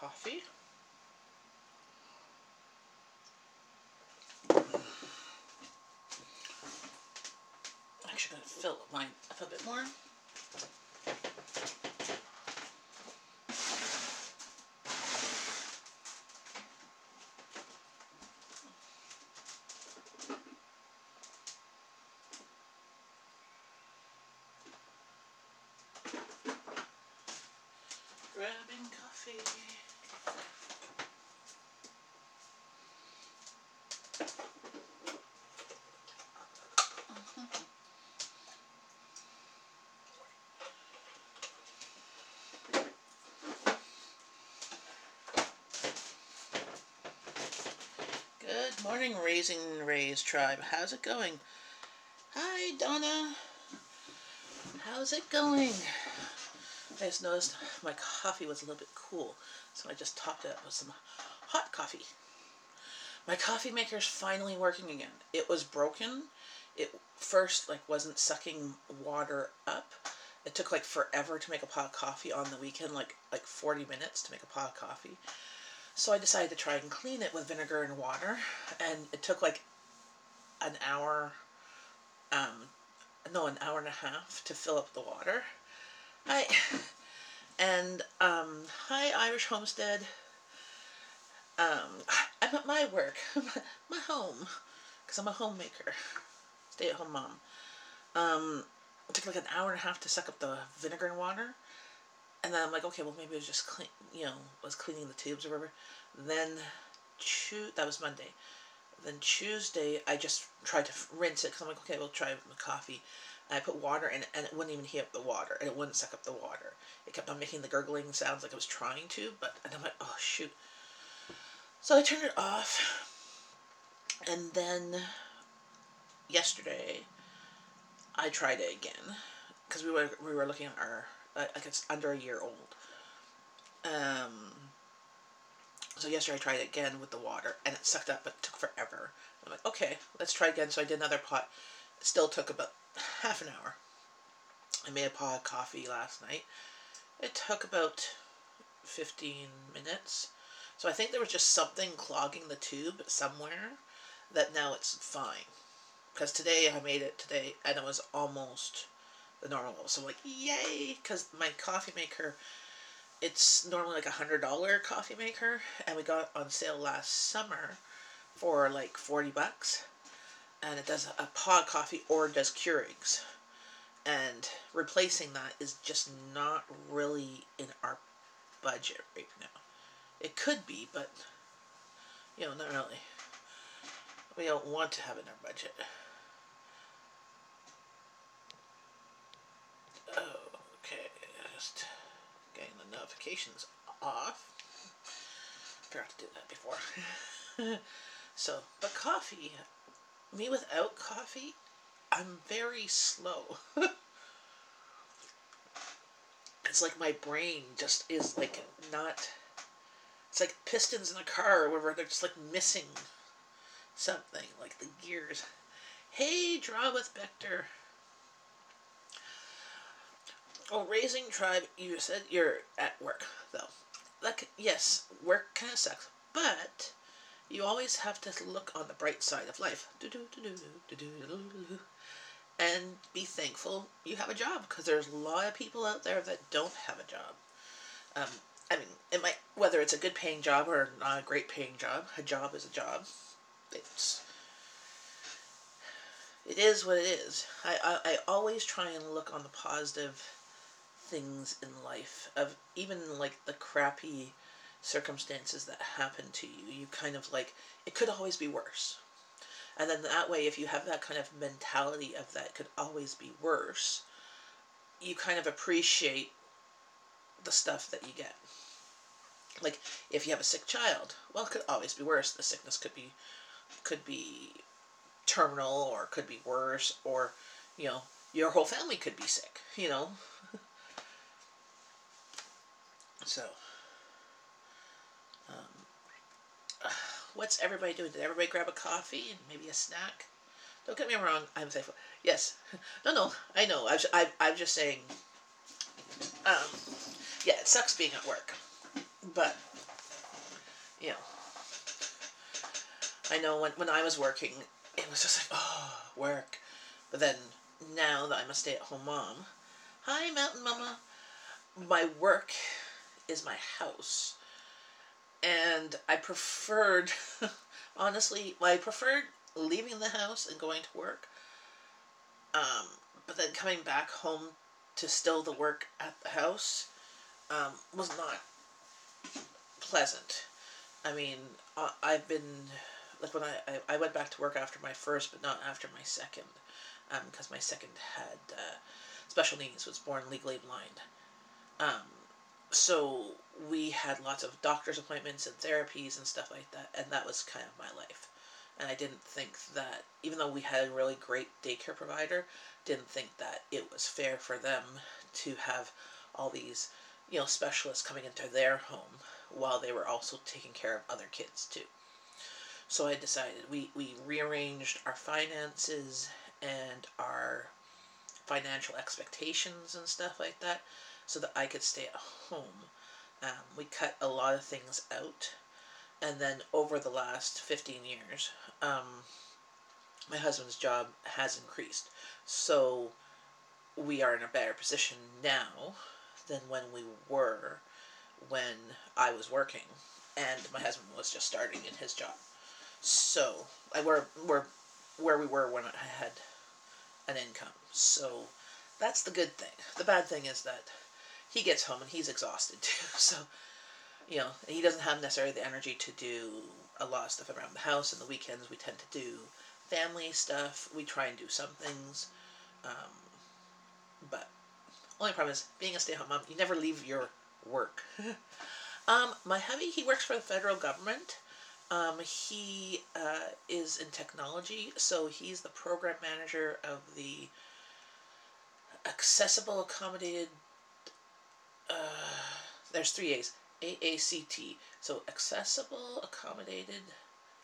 coffee. Actually, I'm going to fill mine up a bit more. Grabbing coffee. Good morning, Raising Rays tribe. How's it going? Hi, Donna. How's it going? I just noticed my coffee was a little bit cool, so I just topped it up with some hot coffee. My coffee maker's finally working again. It was broken. It first wasn't sucking water up. It took forever to make a pot of coffee on the weekend, like 40 minutes to make a pot of coffee. So I decided to try and clean it with vinegar and water, and it took an hour, an hour and a half to fill up the water. Hi, Irish Homestead. I'm at my work, my home, because I'm a homemaker, stay-at-home mom. It took an hour and a half to suck up the vinegar and water. And then I'm like, okay, well, maybe it was just was cleaning the tubes or whatever. Then, that was Monday. Then Tuesday, I just tried to rinse it, because I'm like, okay, we'll try it with the coffee. And I put water in it, and it wouldn't even heat up the water, and it wouldn't suck up the water. It kept on making the gurgling sounds like it was trying to, and I'm like, oh, shoot. So I turned it off, and then yesterday, I tried it again, because we were looking at our, it's under a year old. So yesterday I tried it again with the water, and it sucked up, but it took forever. I'm like, okay, let's try again. So I did another pot. It still took about half an hour. I made a pot of coffee last night. It took about 15 minutes. So I think there was just something clogging the tube somewhere that now it's fine. Because today I made it today, and it was almost the normal. So I'm like, yay! Because my coffee maker, it's normally $100 coffee maker, and we got it on sale last summer for $40, and it does a pod coffee or it does Keurigs, and replacing that is just not really in our budget right now. It could be, but not really. We don't want to have it in our budget. Okay, just getting the notifications off. Forgot to do that before. So, but coffee, me without coffee, I'm very slow. It's like my brain just is not, it's like pistons in a car where they're just missing something, like the gears. Hey, Draw with Vector. Oh, Raising Tribe, you said you're at work, though. Yes, work kind of sucks, but you always have to look on the bright side of life. And be thankful you have a job, because there's a lot of people out there that don't have a job. I mean, whether it's a good paying job or not a great paying job, a job is a job. It is what it is. I always try and look on the positive things in life, of even the crappy circumstances that happen to you. You kind of it could always be worse. And then that way, if you have that kind of mentality of that could always be worse, you kind of appreciate the stuff that you get. If you have a sick child, well, it could always be worse. The sickness could be terminal, or could be worse, or your whole family could be sick, So, what's everybody doing? Did everybody grab a coffee and maybe a snack? Don't get me wrong, I'm thankful. Yes. No, I know. I'm just saying, yeah, it sucks being at work. But you know, I know when I was working, it was just like, oh, work. But then now that I'm a stay-at-home mom, hi, Mountain Mama, my work is my house. And I preferred, honestly, I preferred leaving the house and going to work. But then coming back home to still the work at the house was not pleasant. I mean, I've been, like when I went back to work after my first, but not after my second, because my second had special needs, was born legally blind. Um, so we had lots of doctor's appointments and therapies and stuff like that, and that was kind of my life. And I didn't think that, even though we had a really great daycare provider, didn't think that it was fair for them to have all these, specialists coming into their home while they were also taking care of other kids too. So I decided we rearranged our finances and our financial expectations and stuff like that so that I could stay at home. We cut a lot of things out. And then over the last 15 years, my husband's job has increased. So we are in a better position now than when we were when I was working and my husband was just starting in his job. So we're where we were when I had an income. So that's the good thing. The bad thing is that he gets home and he's exhausted too. So, he doesn't have necessarily the energy to do a lot of stuff around the house. And the weekends we tend to do family stuff. We try and do some things. But only problem is being a stay-at-home mom, you never leave your work. My hubby, he works for the federal government. He is in technology, so he's the program manager of the Accessible Accommodated, there's 3 A's, AACT, so Accessible Accommodated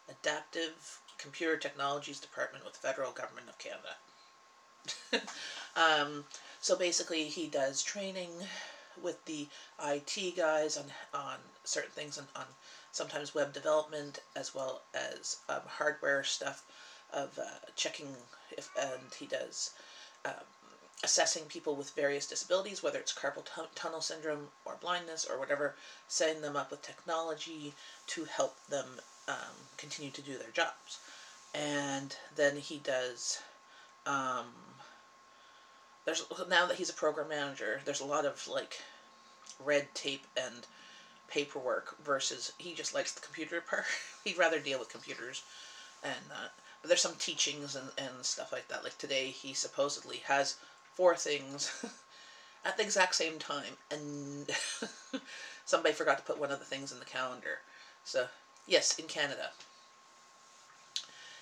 Adaptive Computer Technologies Department with the Federal Government of Canada. So basically he does training with the IT guys on certain things, on sometimes web development as well as hardware stuff of checking if, and he does assessing people with various disabilities, whether it's carpal tunnel syndrome or blindness or whatever, setting them up with technology to help them continue to do their jobs. And then he does, now that he's a program manager, there's a lot of like red tape and paperwork versus he just likes the computer part. He'd rather deal with computers and but there's some teachings and stuff like that. Like today he supposedly has 4 things at the exact same time, and somebody forgot to put one of the things in the calendar. So yes, in Canada.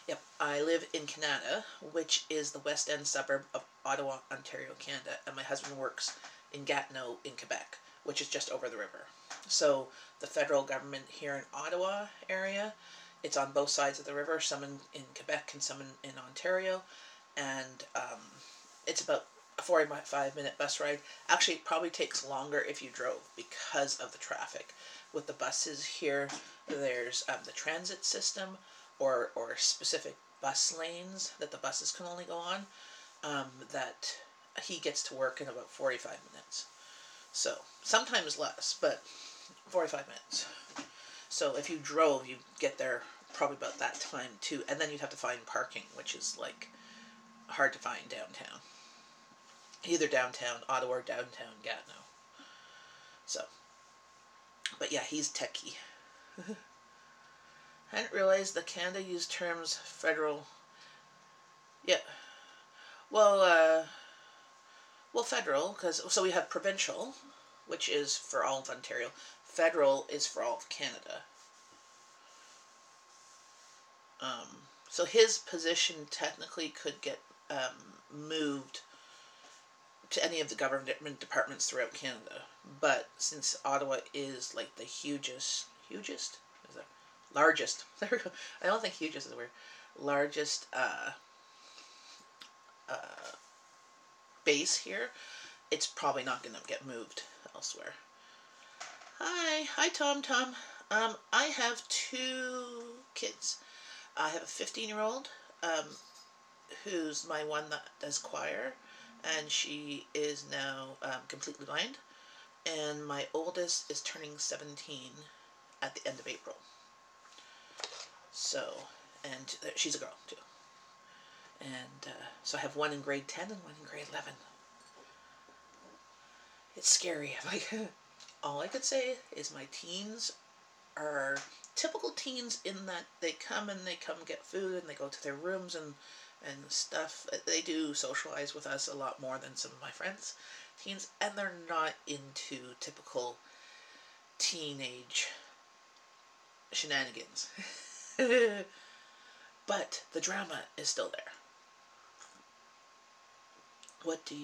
Yep, I live in Canada, which is the west end suburb of Ottawa, Ontario, Canada, and my husband works in Gatineau in Quebec, which is just over the river. So the federal government here in Ottawa area, it's on both sides of the river, some in Quebec and some in Ontario, and it's about a 45-minute bus ride. Actually, it probably takes longer if you drove because of the traffic. With the buses here, there's the transit system or specific bus lanes that the buses can only go on, that he gets to work in about 45 minutes. So sometimes less, but 45 minutes. So if you drove, you'd get there probably about that time too, and then you'd have to find parking, which is like hard to find downtown. Either downtown Ottawa or downtown Gatineau. So, but yeah, he's techie. I didn't realize that Canada used terms federal. Yeah. Well, federal, because so we have provincial, which is for all of Ontario. Federal is for all of Canada. So his position technically could get moved to any of the government departments throughout Canada. But since Ottawa is like the largest, there we go. I don't think hugest is a word. Largest base here, it's probably not going to get moved elsewhere. Hi Tom. I have two kids. I have a 15-year-old who's my one that does choir, and she is now completely blind. And my oldest is turning 17 at the end of April. So, and she's a girl too. And so I have one in grade 10 and one in grade 11. It's scary. Like, all I could say is my teens are typical teens in that they come get food and they go to their rooms and stuff. They do socialize with us a lot more than some of my friends teens, and they're not into typical teenage shenanigans. But the drama is still there. What do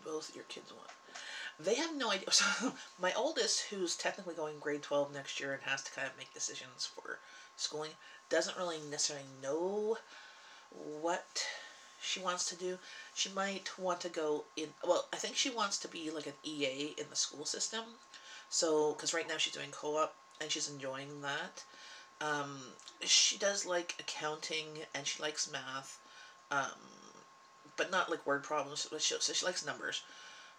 both your kids want? They have no idea. So my oldest, who's technically going grade 12 next year and has to kind of make decisions for schooling, doesn't really necessarily know what she wants to do. She might want to go in, well, I think she wants to be like an EA in the school system. So, because right now she's doing co-op and she's enjoying that. She does like accounting and she likes math, but not like word problems. So she likes numbers,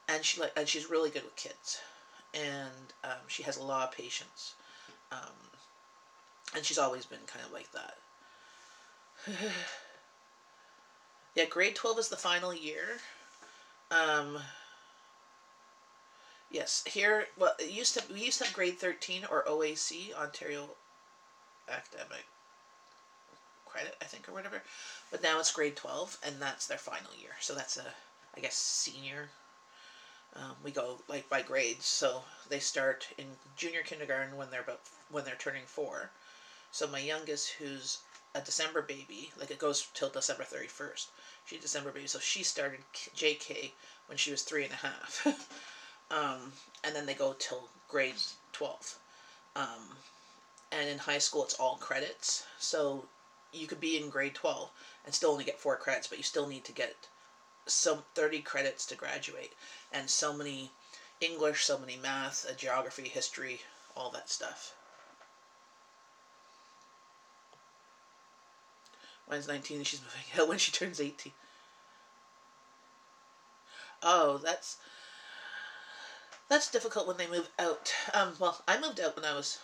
and she's really good with kids, and she has a lot of patience, and she's always been kind of like that. Yeah, grade 12 is the final year. Yes, here, well, we used to have grade 13 or OAC, Ontario Academic Credit, I think, or whatever. But now it's grade 12, and that's their final year. So that's I guess, senior. We go like by grades, so they start in junior kindergarten when they're turning 4. So my youngest, who's a December baby, like it goes till December 31st. She's a December baby, so she started JK when she was 3.5. And then they go till grade 12. And in high school, it's all credits. So you could be in grade 12 and still only get 4 credits, but you still need to get some 30 credits to graduate. And so many English, so many math, geography, history, all that stuff. Mine's 19 and she's moving out when she turns 18. Oh, that's difficult when they move out. Well, I moved out when I was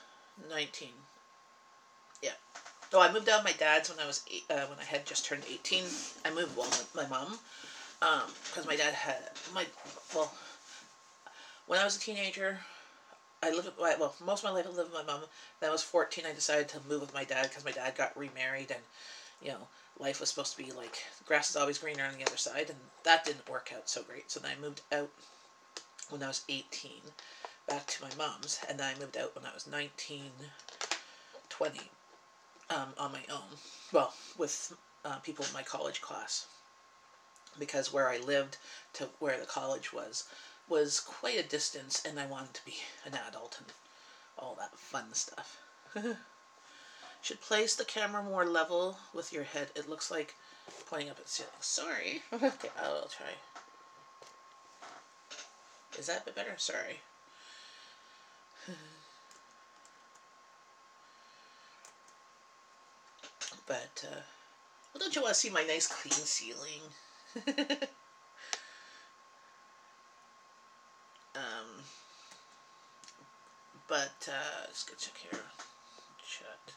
19. Yeah. Oh, I moved out of my dad's when I was when I had just turned 18. I moved with my mom, because my dad had when I was a teenager, I lived with most of my life I lived with my mom. Then I was 14. I decided to move with my dad because my dad got remarried, and life was supposed to be like grass is always greener on the other side, and that didn't work out so great. So then I moved out when I was 18, back to my mom's, and then I moved out when I was 19, 20, on my own. Well, with people in my college class, because where I lived to where the college was quite a distance, and I wanted to be an adult and all that fun stuff. Should place the camera more level with your head. It looks like pointing up at the ceiling. Sorry. Okay, I'll try. Is that a bit better? Sorry. But, well, don't you want to see my nice clean ceiling? But, let's go check here. Chat.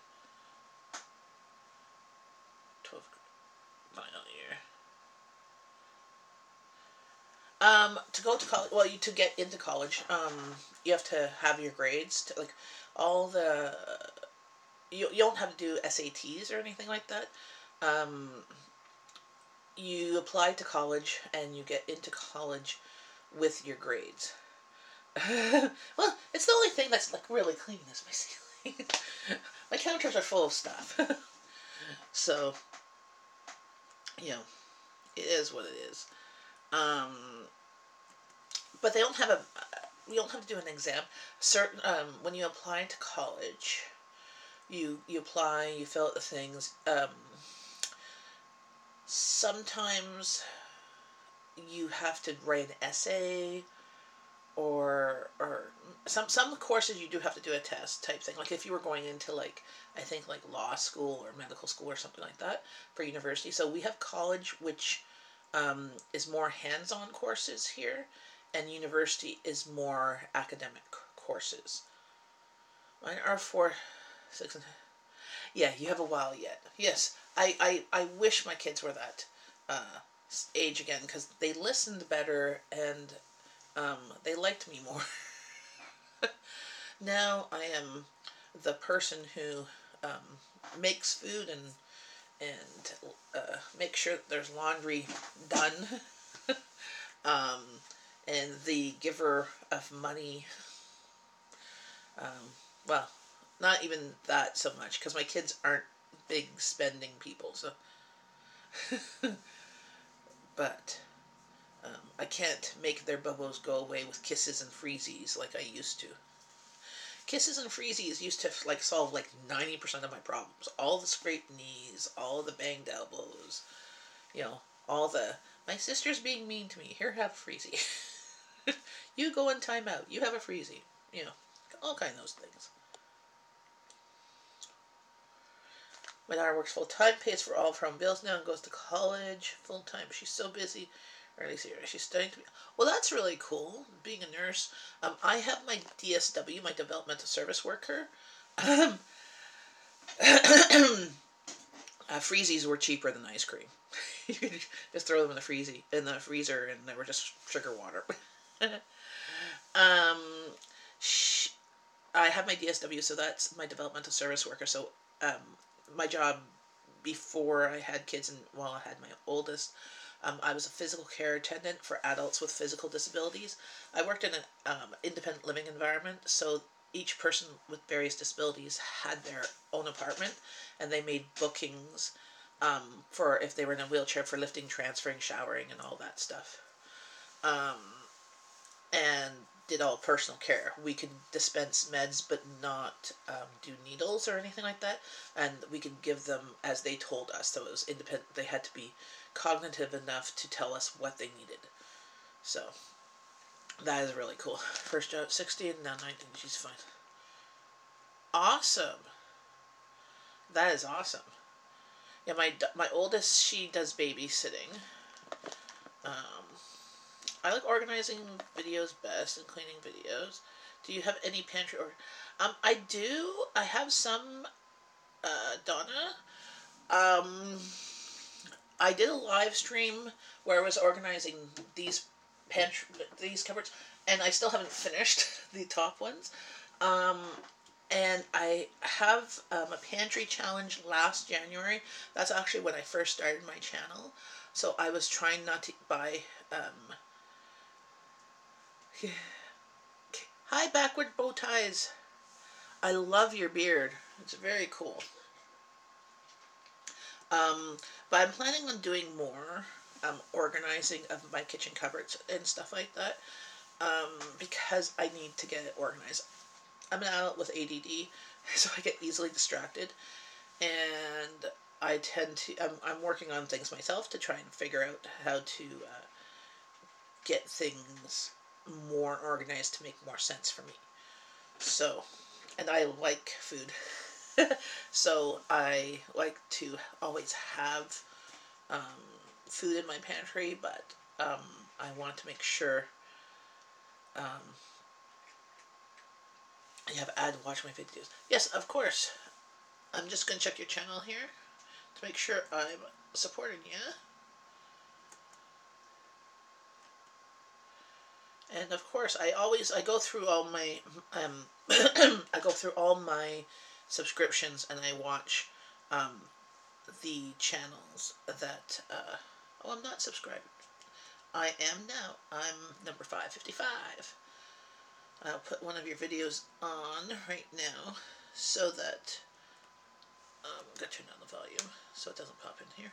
12 final year. To go to college, well, to get into college, you have to have your grades, to, like, all the, you don't have to do SATs or anything like that. You apply to college, and you get into college with your grades. Well, it's the only thing that's, like, really clean is my ceiling. My counters are full of stuff. So, it is what it is. But you don't have to do an exam. When you apply to college, you apply, you fill out the things. Sometimes you have to write an essay, or some courses you do have to do a test type thing. Like if you were going into like, I think like law school or medical school or something like that for university. So we have college, which is more hands-on courses here, and university is more academic courses. Mine are 4, 6, and yeah. You have a while yet. Yes, I wish my kids were that age again, because they listened better and they liked me more. Now I am the person who makes food and make sure that there's laundry done, um, and the giver of money. Well, not even that so much, because my kids aren't big spending people. So, but I can't make their bubbles go away with kisses and freezies like I used to. Kisses and freezies used to like solve like 90% of my problems. All the scraped knees, all the banged elbows, you know, all the, my sister's being mean to me. Here, have a freezie. You go in timeout. You have a freezie. You know, all kind of those things. My daughter works full time, pays for all of her own bills now, and goes to college full time. She's so busy. Early serious. She's studying to be. Well, that's really cool. Being a nurse. I have my DSW, my developmental service worker. Freezies were cheaper than ice cream. You could just throw them in the freezer, and they were just sugar water. I have my DSW, so that's my developmental service worker. So my job before I had kids and while I had my oldest, I was a physical care attendant for adults with physical disabilities. I worked in an independent living environment, so each person with various disabilities had their own apartment, and they made bookings for if they were in a wheelchair for lifting, transferring, showering, and all that stuff. And did all personal care. We could dispense meds, but not do needles or anything like that. And we could give them as they told us. So it was independent. They had to be cognitive enough to tell us what they needed. So that is really cool. First job, 16, now 19. She's fine. Awesome. That is awesome. Yeah, my oldest, she does babysitting. I like organizing videos best and cleaning videos. Do you have any pantry or? I do. I have some. Donna. I did a live stream where I was organizing these cupboards, and I still haven't finished the top ones. And I have a pantry challenge last January. That's actually when I first started my channel. So I was trying not to buy. Hi, backward bow ties. I love your beard. It's very cool. But I'm planning on doing more organizing of my kitchen cupboards and stuff like that, because I need to get it organized. I'm an adult with ADD, so I get easily distracted, and I tend to. I'm working on things myself to try and figure out how to get things more organized to make more sense for me. So, and I like food. So I like to always have food in my pantry, but I want to make sure I have ad watch my videos. Yes, of course. I'm just going to check your channel here to make sure I'm supporting you. And of course, I go through all my I go through all my subscriptions, and I watch the channels that oh, I'm not subscribed. I am now. I'm number 555. I'll put one of your videos on right now so that I'm gonna turn down the volume so it doesn't pop in here.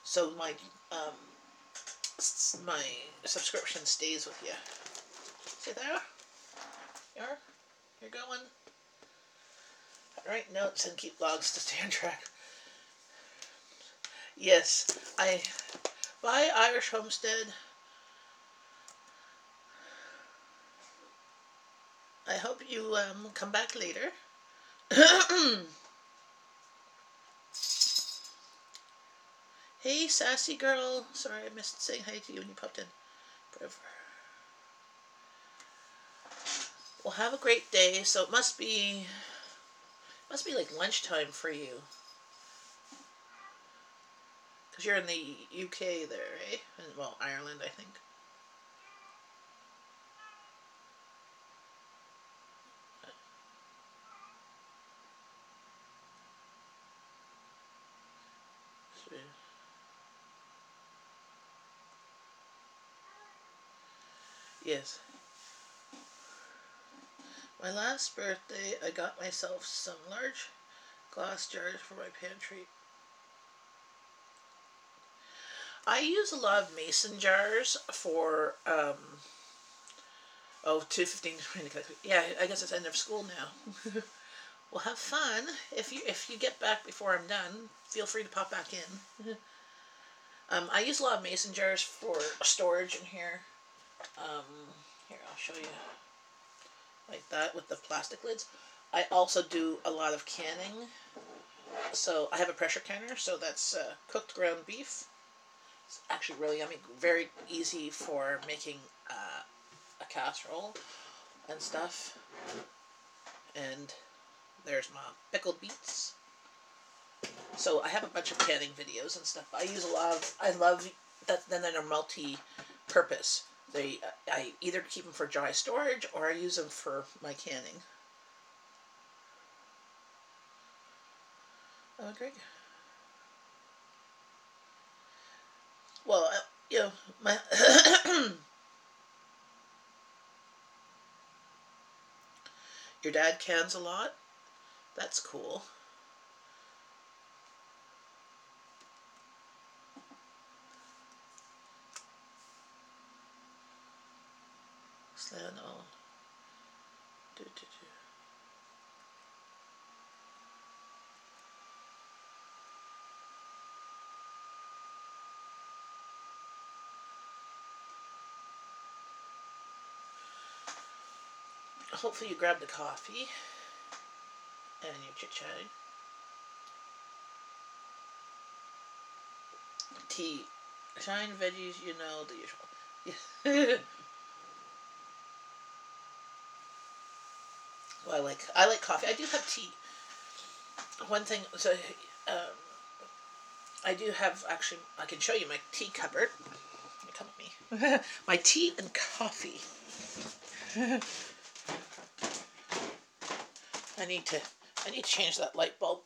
So my subscription stays with you. See there? You're going. I write notes and keep logs to stay on track. Yes, I buy Irish Homestead. I hope you come back later. Hey, sassy girl. Sorry I missed saying hi to you when you popped in. Forever. Well, have a great day. So it must be like lunchtime for you. Because you're in the UK there, eh? Well, Ireland, I think. Yes. My last birthday, I got myself some large glass jars for my pantry. I use a lot of mason jars for, 2:15. Yeah, I guess it's end of school now. Well, have fun. If you get back before I'm done, feel free to pop back in. I use a lot of mason jars for storage in here. Here, I'll show you. Like that with the plastic lids. I also do a lot of canning. So I have a pressure canner, so that's cooked ground beef. It's actually really yummy, very easy for making a casserole and stuff. And there's my pickled beets. So I have a bunch of canning videos and stuff. I use a lot of, I love that. Then they're multi-purpose. I either keep them for dry storage or I use them for my canning. Oh, great. Well, my your dad cans a lot. That's cool. Slan all. Do. Hopefully you grabbed the coffee and you're chit-chatting. Tea. Shine veggies, you know, the usual. Well, I like coffee. I do have tea. One thing, so I do have, actually, I can show you my tea cupboard. Come with me. My tea and coffee. I need to change that light bulb.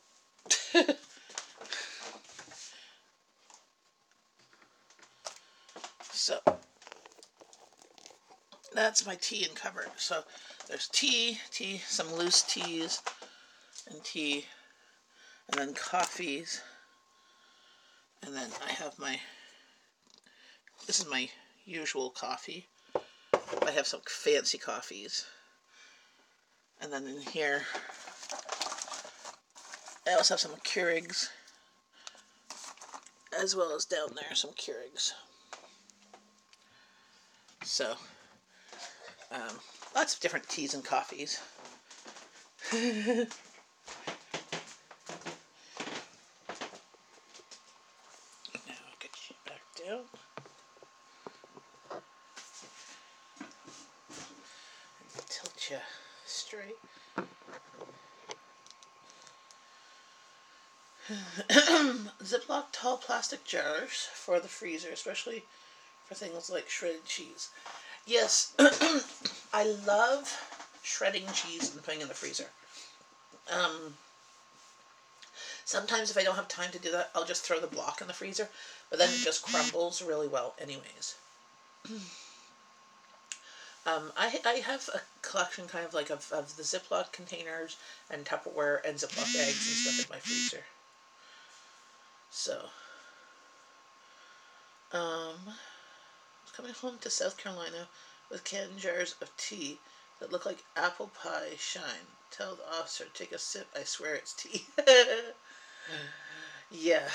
So that's my tea and cupboard. So there's tea, some loose teas, and tea, and then coffees, and then I have this is my usual coffee. I have some fancy coffees, and then in here I also have some Keurigs, as well as down there some Keurigs. So lots of different teas and coffees. Now I'll get you back down. And tilt you straight. Ziploc tall plastic jars for the freezer, especially for things like shredded cheese. Yes, I love shredding cheese and putting it in the freezer. Sometimes if I don't have time to do that, I'll just throw the block in the freezer, but then it just crumbles really well anyways. I have a collection kind of like of the Ziploc containers and Tupperware and Ziploc bags and stuff in my freezer. So, I was coming home to South Carolina with canned jars of tea that look like apple pie shine. Tell the officer, take a sip, I swear it's tea. Yeah.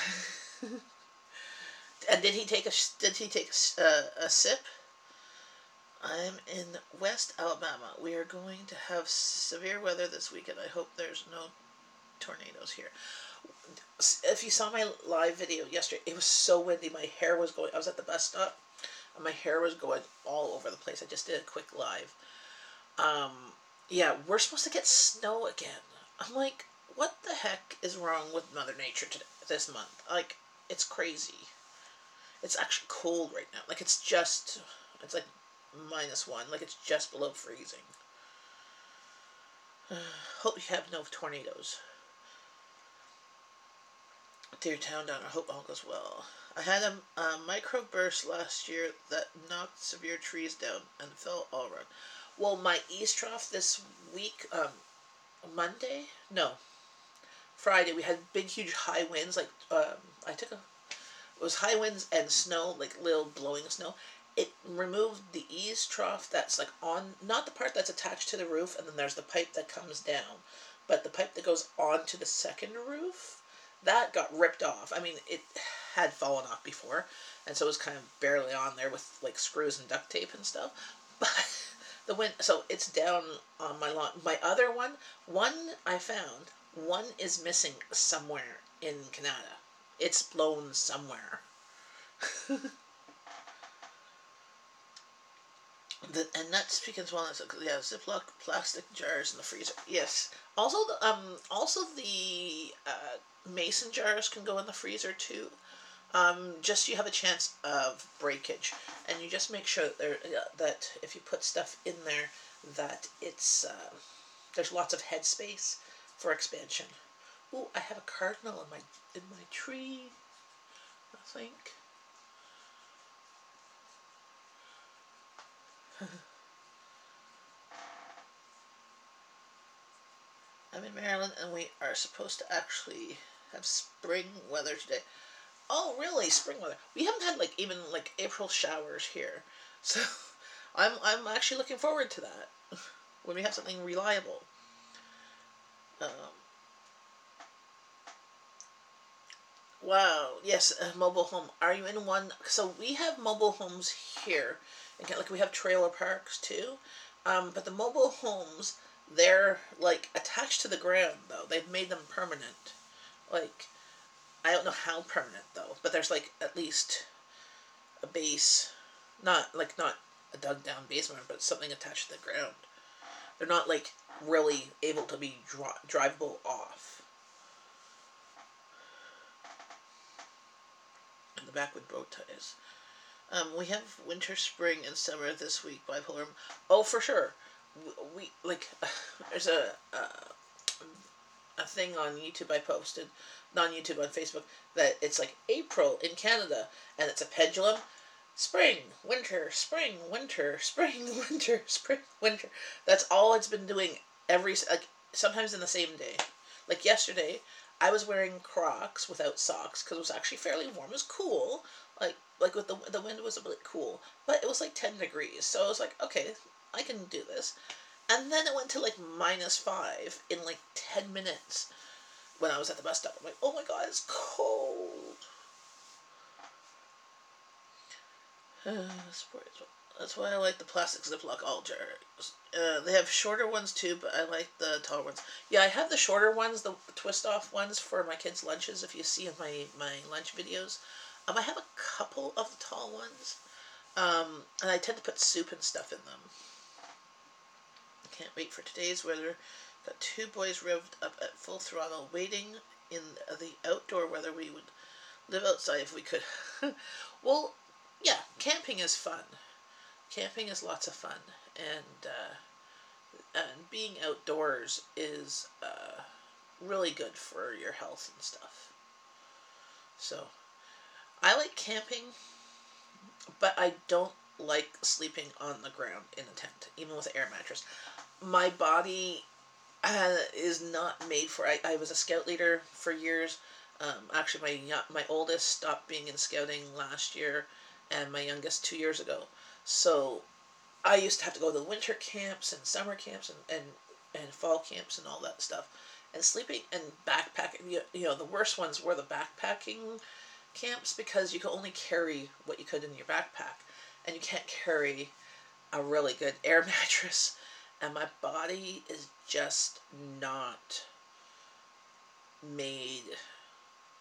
And did he take a sip? I'm in West Alabama. We are going to have severe weather this weekend. I hope there's no tornadoes here. If you saw my live video yesterday, it was so windy. My hair was going. I was at the bus stop, and my hair was going all over the place. I just did a quick live. Um, yeah, we're supposed to get snow again. I'm like, what the heck is wrong with Mother Nature today, this month? Like, it's crazy. It's actually cold right now. Like, it's like -1. Like, it's just below freezing. Hope you have no tornadoes. Dear town down, I hope all goes well. I had a microburst last year that knocked severe trees down and fell all around. Well, my east trough this week, Monday? No, Friday, we had big, huge high winds. Like, it was high winds and snow, like little blowing snow. It removed the eaves trough that's like on, not the part that's attached to the roof, and then there's the pipe that comes down, but the pipe that goes onto the second roof, that got ripped off. I mean, it had fallen off before, and so it was kind of barely on there with like screws and duct tape and stuff. But the wind, so it's down on my lawn. My other one I found, one is missing somewhere in Canada. It's blown somewhere. And nuts, pecans, walnuts. Yeah, Ziploc plastic jars in the freezer. Yes. Also the mason jars can go in the freezer too. Just you have a chance of breakage, and you just make sure that if you put stuff in there, that it's there's lots of headspace for expansion. Ooh, I have a cardinal in my tree, I think. I'm in Maryland, and we are supposed to actually have spring weather today. Oh, really? Spring weather? We haven't had like even like April showers here, so I'm actually looking forward to that when we have something reliable. Um, wow. Yes, a mobile home. Are you in one? So we have mobile homes here, and like we have trailer parks too. But the mobile homes, they're like attached to the ground though. They've made them permanent. Like, I don't know how permanent though, but there's like at least a base, not a dug down basement, but something attached to the ground. They're not like really able to be drivable off. In the back with bow ties. We have winter, spring, and summer this week. Bipolar. Oh, for sure. We like. There's a thing on YouTube I posted, not on YouTube, on Facebook, that it's like April in Canada, and it's a pendulum. Spring, winter, spring, winter, spring, winter, spring, winter. That's all it's been doing like sometimes in the same day. Like yesterday, I was wearing Crocs without socks because it was actually fairly warm. It was cool. Like with the wind was a bit cool, but it was like 10 degrees. So I was like, okay, I can do this. And then it went to like -5 in like 10 minutes when I was at the bus stop. I'm like, oh my god, it's cold. That's why I like the plastic Ziploc all jars. They have shorter ones too, but I like the taller ones. Yeah, I have the shorter ones, the twist-off ones for my kids' lunches, if you see in my lunch videos. I have a couple of the tall ones, and I tend to put soup and stuff in them. Can't wait for today's weather. Got 2 boys revved up at full throttle, waiting in the outdoor weather. We would live outside if we could. Well, yeah, camping is fun. Camping is lots of fun, and being outdoors is really good for your health and stuff. So, I like camping, but I don't like sleeping on the ground in a tent, even with an air mattress. My body is not made for. I was a scout leader for years. Actually, my oldest stopped being in scouting last year, and my youngest 2 years ago. So I used to have to go to the winter camps and summer camps and fall camps and all that stuff. And sleeping and backpacking, the worst ones were the backpacking camps, because you could only carry what you could in your backpack, and you can't carry a really good air mattress, and my body is just not made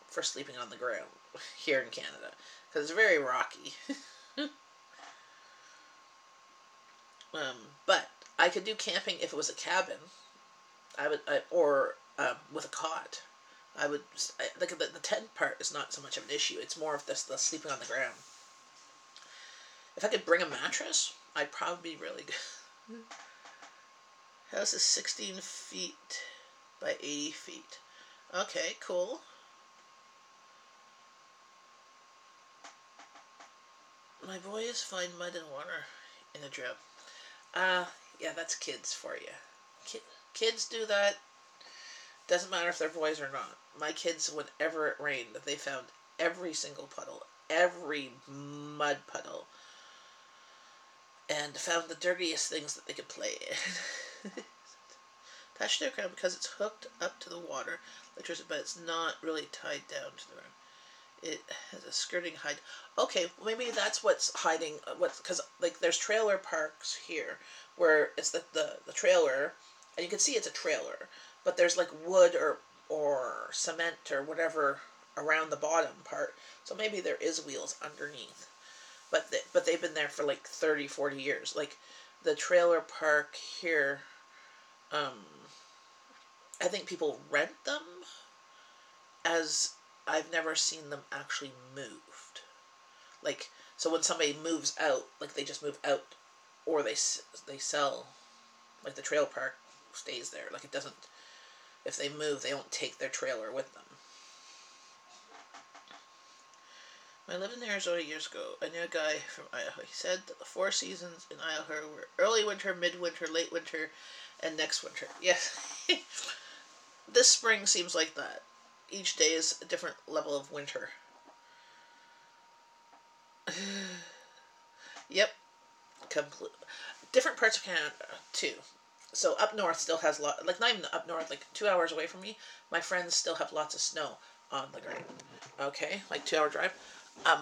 for sleeping on the ground here in Canada because it's very rocky. But I could do camping if it was a cabin. Or with a cot. Like the tent part is not so much of an issue. It's more of the sleeping on the ground. If I could bring a mattress, I'd probably be really good. House is 16 feet by 80 feet. Okay, cool. My boys find mud and water in a drip. Yeah, that's kids for you. Kids do that. Doesn't matter if they're boys or not. My kids, whenever it rained, they found every single puddle, every mud puddle, and found the dirtiest things that they could play in. Attached to the ground because it's hooked up to the water, but it's not really tied down to the ground. It has a skirting height. Okay, maybe that's what's hiding. Because like there's trailer parks here where it's the trailer, and you can see it's a trailer, but there's like wood or cement or whatever around the bottom part. So maybe there is wheels underneath. But they've been there for like 30, 40 years. Like the trailer park here, I think people rent them, as I've never seen them actually moved. Like, so when somebody moves out, like they just move out, or they sell, like the trailer park stays there. Like it doesn't, if they move, they don't take their trailer with them. When I lived in Arizona years ago, I knew a guy from Idaho. He said that the 4 seasons in Idaho were early winter, midwinter, late winter, and next winter. Yes. This spring seems like that. Each day is a different level of winter. Yep. Different parts of Canada, too. So up north still has like not even up north, like 2 hours away from me, my friends still have lots of snow on the ground. Okay, like 2 hour drive.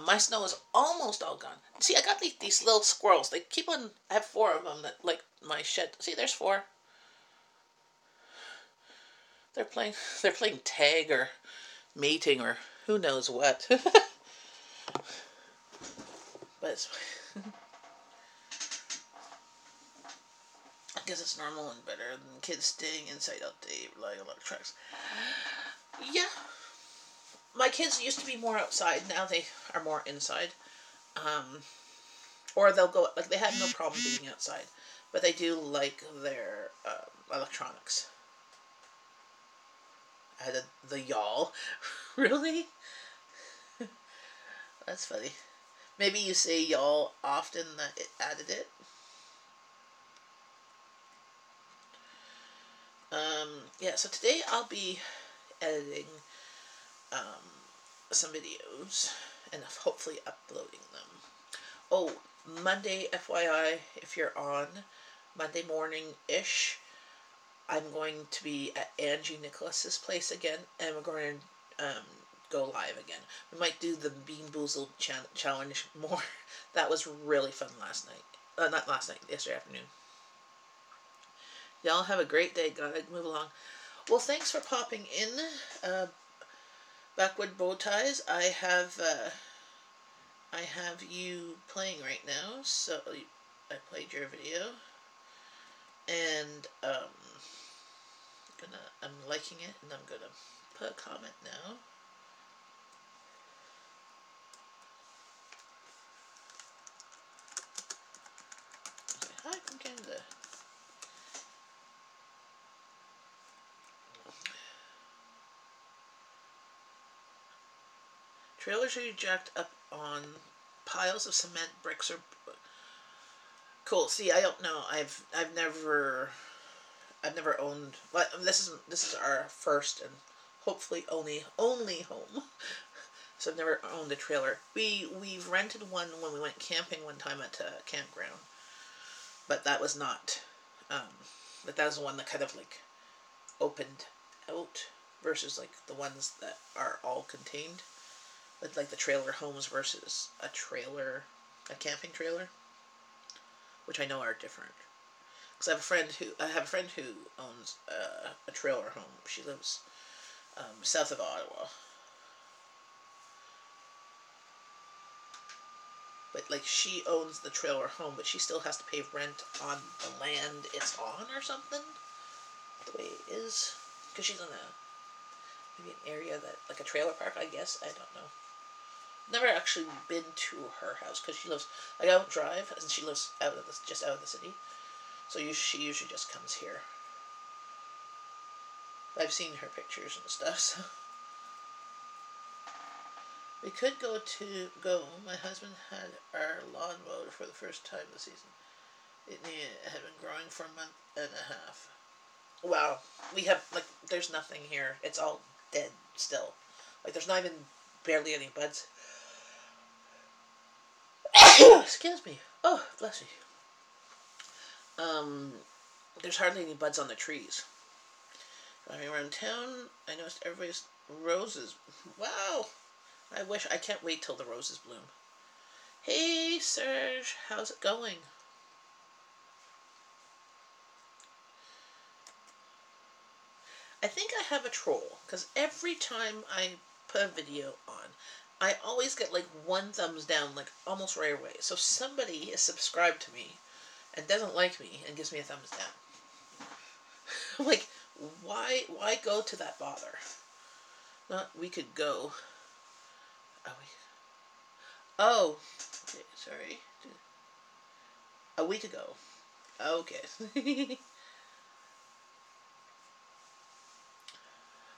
My snow is almost all gone. See, I got these little squirrels. They keep on. I have 4 of them that like my shed. See, there's 4. They're playing tag or mating or who knows what. But it's, I guess it's normal and better than kids staying inside all day, relying on electronics. Yeah. My kids used to be more outside. Now they are more inside. Or they'll go, like they have no problem being outside. But they do like their electronics. I had the y'all. Really? That's funny. Maybe you say y'all often that it added it. Yeah, so today I'll be editing some videos and hopefully uploading them. Oh, Monday, FYI, if you're on Monday morning-ish, I'm going to be at Angie Nicholas's place again, and we're going to go live again. We might do the Bean Boozled challenge more. That was really fun last night. Not last night, yesterday afternoon. Y'all have a great day. Gotta move along. Well, thanks for popping in. Backwood Bow Ties. I have you playing right now, so I played your video, and I'm liking it, and I'm gonna put a comment now. Okay, hi from Canada. Trailers are jacked up on piles of cement, bricks, or cool. See, I don't know. I've never owned. But this is our first and hopefully only home. So I've never owned a trailer. We've rented one when we went camping one time at a campground, but that was not. But that was the one that kind of like opened out versus like the ones that are all contained. Like the trailer homes versus a camping trailer. which I know are different. Because I have a friend who owns a trailer home. She lives south of Ottawa. But like she owns the trailer home, but she still has to pay rent on the land it's on or something. The way it is, because she's in maybe an area that like a trailer park, I guess. I don't know. Never actually been to her house because she lives. Like, I don't drive, and she lives just out of the city. So she usually just comes here. I've seen her pictures and stuff. So we could go. My husband had our lawn mowed for the first time this season. It had been growing for a month and a half. Wow, we have there's nothing here. It's all dead still. Like there's not even barely any buds. Excuse me. Oh, bless you. There's hardly any buds on the trees. Driving around town, I noticed everybody's roses. Wow. I can't wait till the roses bloom. Hey, Serge, how's it going? I think I have a troll, because every time I put a video on, I always get like one thumbs down, like almost right away. So somebody is subscribed to me and doesn't like me and gives me a thumbs down. I'm like, why go to that bother? Not we could go. Oh, okay, sorry. A week ago. Okay.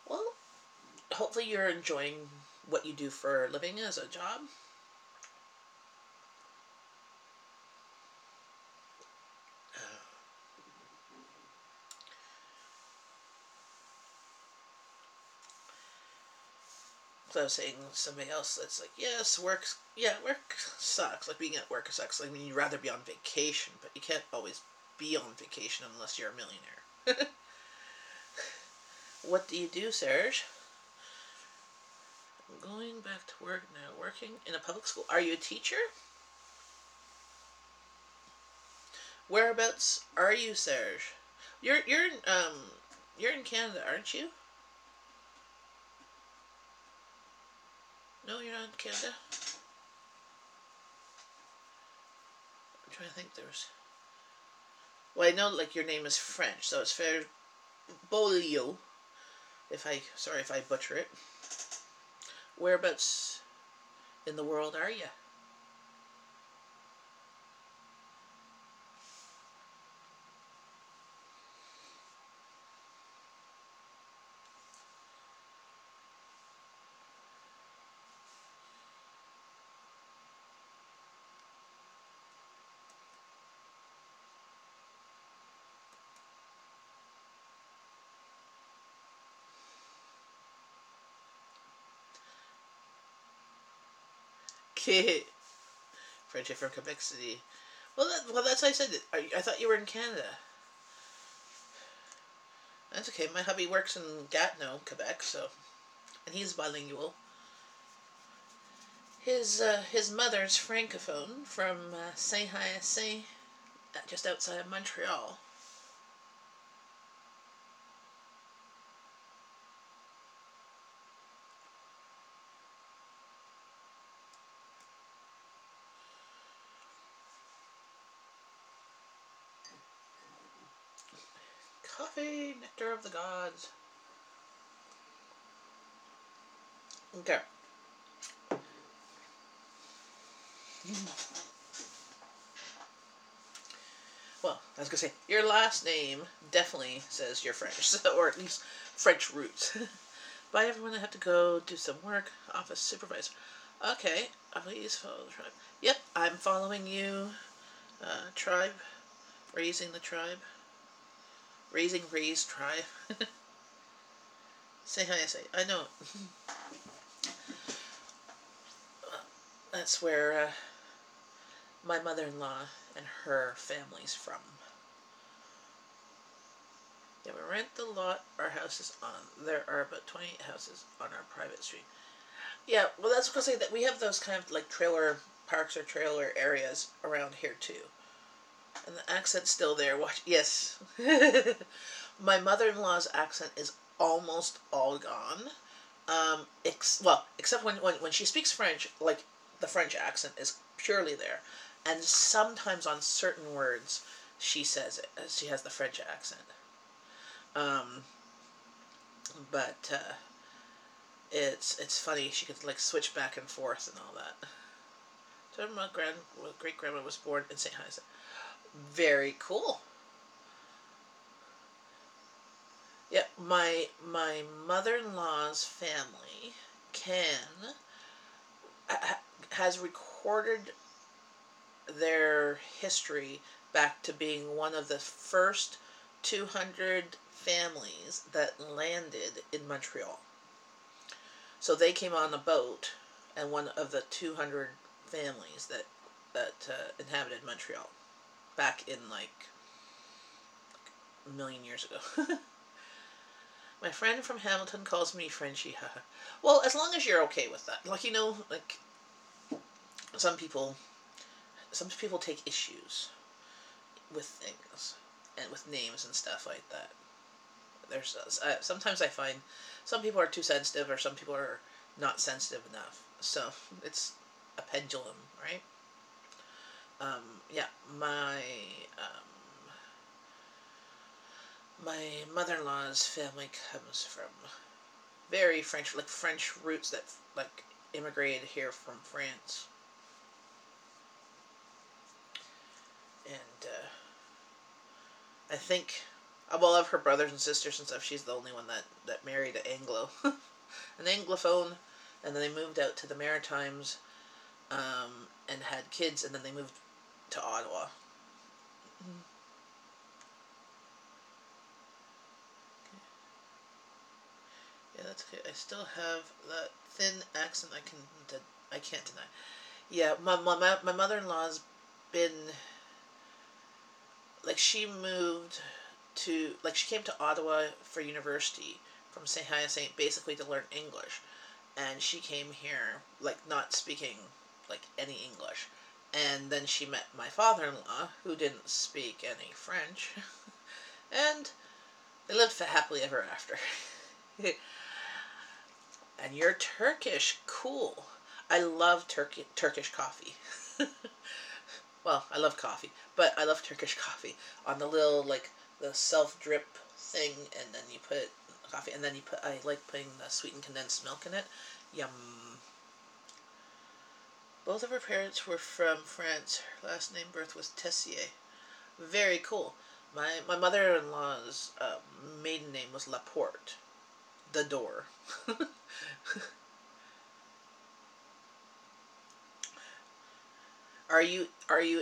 Well, hopefully you're enjoying what you do for a living as a job. So I was saying to somebody else that's like, yes, work sucks. Like being at work sucks. I mean, you'd rather be on vacation, but you can't always be on vacation unless you're a millionaire. What do you do, Serge? I'm going back to work now, working in a public school. Are you a teacher? Whereabouts are you, Serge? You're in Canada, aren't you? No, you're not in Canada. I'm trying to think. Well, I know like your name is French, so it's Fair Bolio. Sorry if I butcher it. Whereabouts in the world are you? French from Quebec City. Well, that's why I said it. I thought you were in Canada. That's okay. My hubby works in Gatineau, Quebec, and he's bilingual. His mother's francophone from Saint-Hyacinthe, just outside of Montreal. Coffee, nectar of the gods. Okay. Well, I was gonna say your last name definitely says you're French, or at least French roots. Bye, everyone. I have to go do some work. Office supervisor. Okay. Please follow the tribe. Yep, I'm following you. Tribe. Raising the tribe. Raised tribe. Say hi, I know. That's where my mother-in-law and her family's from. Yeah, we rent the lot our house is on. There are about 28 houses on our private street. Yeah, well, that's what I say, that we have those kind of like trailer parks or trailer areas around here too. And the accent's still there. Watch. Yes. My mother-in-law's accent is almost all gone. Except when she speaks French, like the French accent is purely there. And sometimes on certain words, she says it. She has the French accent. Um, but it's funny. She could like switch back and forth and all that. So my great grandma was born in St. Hyacinth. Very cool. Yeah, my mother-in-law's family can has recorded their history back to being one of the first 200 families that landed in Montreal. So they came on a boat, and one of the 200 families that inhabited Montreal back in like a million years ago. My friend from Hamilton calls me Frenchie, haha. Well, as long as you're okay with that. Like, you know, like, some people take issues with things and with names and stuff like that. There's sometimes I find some people are too sensitive, or some people are not sensitive enough. So it's a pendulum, right? Yeah, my mother-in-law's family comes from very French, like French roots that like immigrated here from France. And I think, well, of her brothers and sisters and stuff, she's the only one that married an Anglo, an Anglophone, and then they moved out to the Maritimes, and had kids, and then they moved to Ottawa. Yeah, that's okay. I still have that thin accent. I can't deny. Yeah, my mother-in-law's been like, she moved to, like, she came to Ottawa for university from St. Hyacinthe basically to learn English, and she came here like not speaking like any English, and then she met my father-in-law who didn't speak any French, and they lived happily ever after. And you're Turkish, cool. I love Turkish coffee. Well, I love coffee, but I love Turkish coffee on the little, like, the self-drip thing, and then you put coffee, and then I like putting the sweetened condensed milk in it. Yum. Both of her parents were from France. Her last name birth was Tessier. Very cool. My mother-in-law's maiden name was Laporte. The door. Are you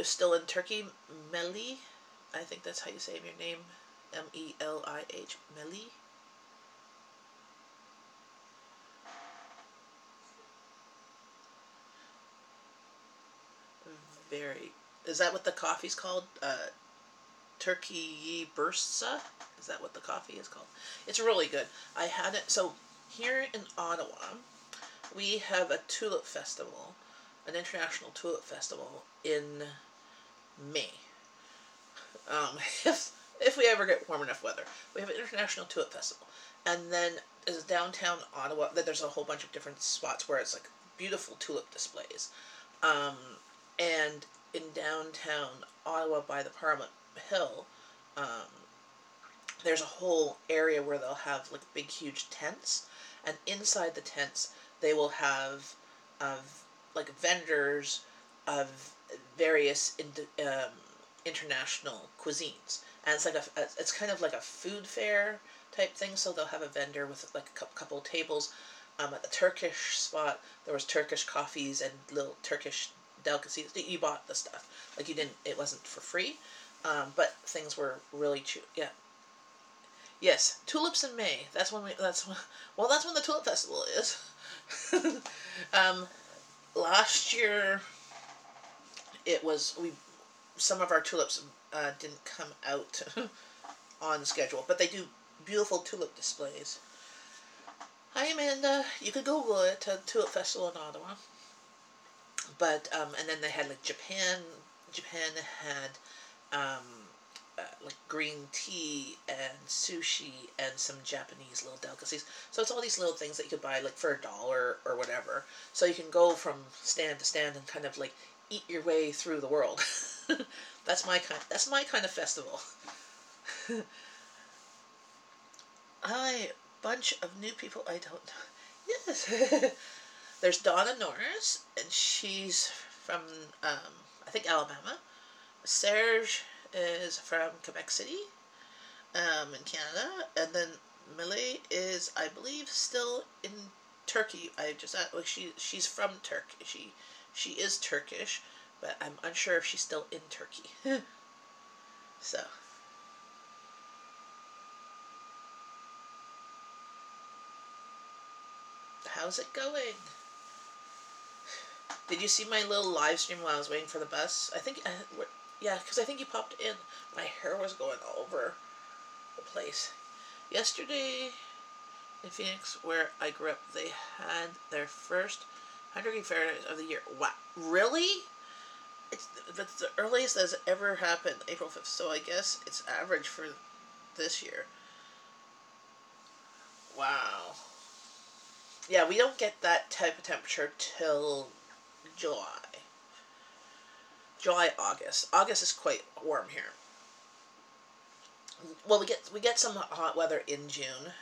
still in Turkey, Melih? I think that's how you say your name. Melih. Melih. Very. Is that what the coffee's called? Turkey Bursa? Is that what the coffee is called? It's really good. I had it. So here in Ottawa, we have a tulip festival, an international tulip festival in May. Um, if we ever get warm enough weather, we have an international tulip festival, and then is downtown Ottawa. There's a whole bunch of different spots where it's like beautiful tulip displays, um, and in downtown Ottawa by the Parliament Hill, um, there's a whole area where they'll have like big huge tents, and inside the tents they will have like vendors of various international cuisines, and it's like it's kind of like a food fair type thing. So they'll have a vendor with like a couple of tables. At the Turkish spot, there was Turkish coffees and little Turkish delicacies. You bought the stuff, like you didn't. It wasn't for free, but things were really cheap. Yeah. Yes, tulips in May. That's when that's when the tulip festival is. um, Last year, some of our tulips didn't come out on schedule, but they do beautiful tulip displays. Hi Amanda, you could Google it, Tulip Festival in Ottawa. But and then they had like Japan. Japan had like green tea and sushi and some Japanese little delicacies. So it's all these little things that you could buy like for $1 or whatever. So you can go from stand to stand and kind of like eat your way through the world. That's my kind of festival. Hi, bunch of new people I don't know. Yes. There's Donna Norris, and she's from I think Alabama. Serge is from Quebec City, in Canada, and then Millie is, I believe, still in Turkey. I just well, she's from Turkey. She is Turkish, but I'm unsure if she's still in Turkey. So. How's it going? Did you see my little live stream while I was waiting for the bus? I think, yeah, because I think you popped in. My hair was going all over the place. Yesterday in Phoenix, where I grew up, they had their first 100-degree Fahrenheit of the year. Wow, really? That's the earliest that's ever happened, April 5th. So I guess it's average for this year. Wow. Yeah, we don't get that type of temperature till July. August. August is quite warm here. Well, we get some hot weather in June,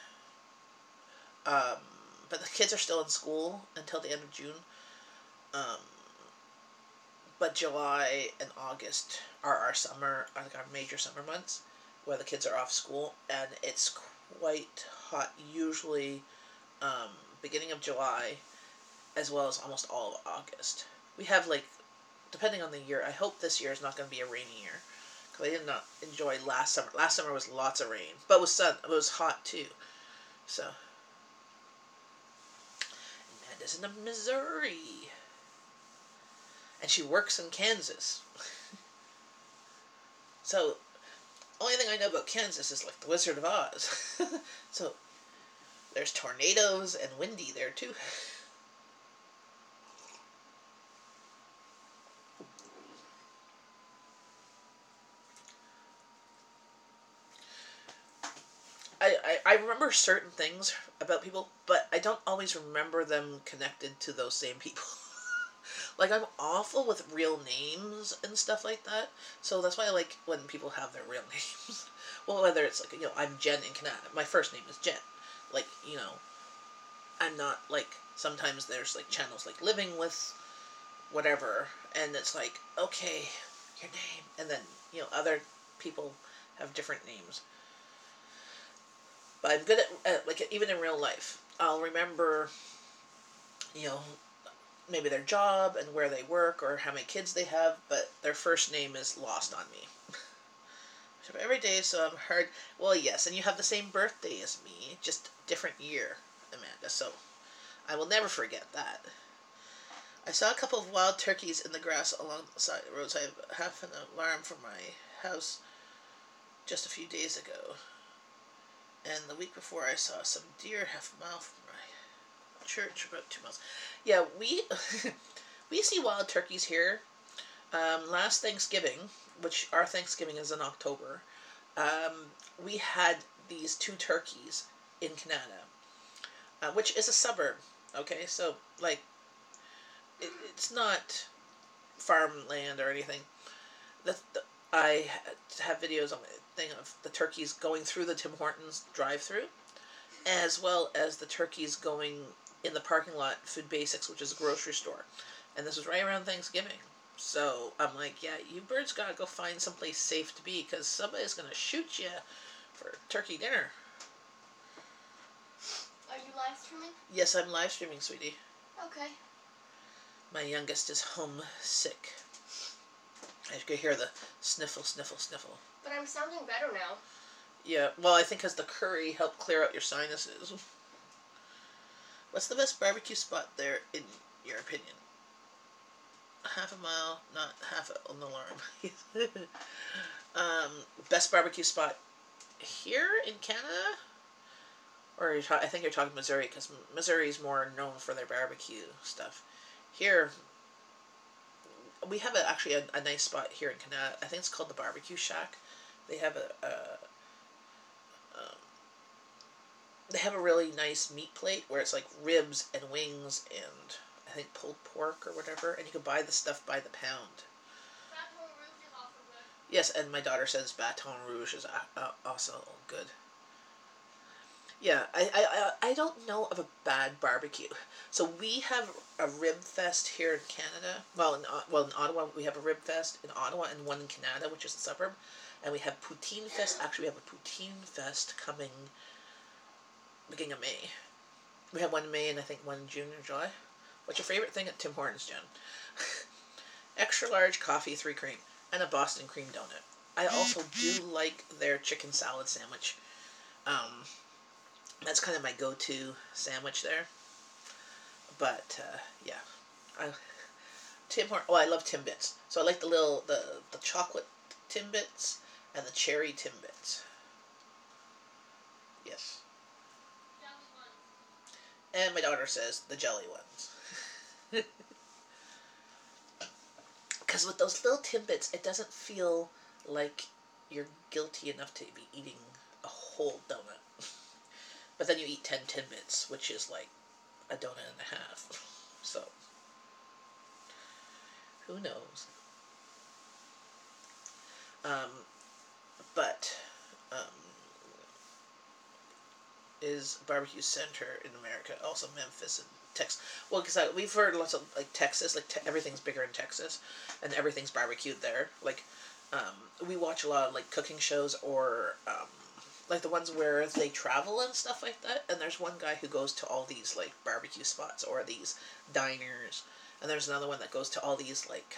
but the kids are still in school until the end of June. Um, but July and August are our summer, like our major summer months, where the kids are off school, and it's quite hot. Usually, beginning of July, as well as almost all of August. We have like, depending on the year, I hope this year is not going to be a rainy year. Because I did not enjoy last summer. Last summer was lots of rain. But it was sun. It was hot too. So. Amanda's in Missouri. And she works in Kansas. So, only thing I know about Kansas is like the Wizard of Oz. So, there's tornadoes and windy there too. I remember certain things about people, but I don't always remember them connected to those same people. Like, I'm awful with real names and stuff like that, so that's why I like when people have their real names. Well, whether it's like, I'm Jen in Canada. My first name is Jen. Like, I'm not, like, sometimes there's, like, channels like Living with whatever, and it's like, okay, your name, and then, other people have different names. But I'm good at like, even in real life, I'll remember, maybe their job and where they work or how many kids they have, but their first name is lost on me. So every day, so I'm hard. Well, yes, and you have the same birthday as me, just different year, Amanda, so I will never forget that. I saw a couple of wild turkeys in the grass along the side of the roads. I have half an alarm from my house just a few days ago. And the week before, I saw some deer half a mile from my church, about 2 miles. Yeah, we see wild turkeys here. Last Thanksgiving, which our Thanksgiving is in October, we had these 2 turkeys in Canada, which is a suburb. Okay, so like it's not farmland or anything. I have videos on my thing of the turkeys going through the Tim Hortons drive-through, as well as the turkeys going in the parking lot, Food Basics, which is a grocery store. And this was right around Thanksgiving. So I'm like, yeah, you birds gotta go find someplace safe to be, because somebody's gonna shoot you for turkey dinner. Are you live streaming? Yes, I'm live streaming, sweetie. Okay. My youngest is homesick. I could hear the sniffle, sniffle, sniffle. But I'm sounding better now. Yeah, well, I think because the curry helped clear out your sinuses. What's the best barbecue spot there, in your opinion? Half a mile, not half an alarm. Best barbecue spot here in Canada? Or I think you're talking Missouri, because Missouri is more known for their barbecue stuff. Here, we have actually a nice spot here in Canada. I think it's called the Barbecue Shack. They have um, they have a really nice meat plate where it's like ribs and wings and I think pulled pork or whatever, and you can buy the stuff by the pound. Baton Rouge is also good. Yes, and my daughter says Baton Rouge is also good. Yeah, I don't know of a bad barbecue. So we have a rib fest here in Canada. Well, in Ottawa we have a rib fest in Ottawa and one in Canada, which is a suburb, and we have poutine fest. Actually, we have a poutine fest coming beginning of May. We have one in May and I think one in June or July. What's your favorite thing at Tim Hortons, Jen? Extra large coffee, 3 cream, and a Boston cream donut. I also do like their chicken salad sandwich. Um, that's kind of my go-to sandwich there. But yeah, I, Tim Hortons. Oh, I love Timbits. So I like the chocolate Timbits and the cherry Timbits. Yes. Jelly ones. And my daughter says the jelly ones. Because with those little Timbits, it doesn't feel like you're guilty enough to be eating a whole donut. But then you eat 10 Timbits, which is like a donut and a half. So, who knows? Um, but, is barbecue center in America, also Memphis and Texas. Well, because we've heard lots of like Texas, like everything's bigger in Texas, and everything's barbecued there. Like, we watch a lot of like cooking shows or like the ones where they travel and stuff like that. And there's one guy who goes to all these like barbecue spots or these diners, and there's another one that goes to all these like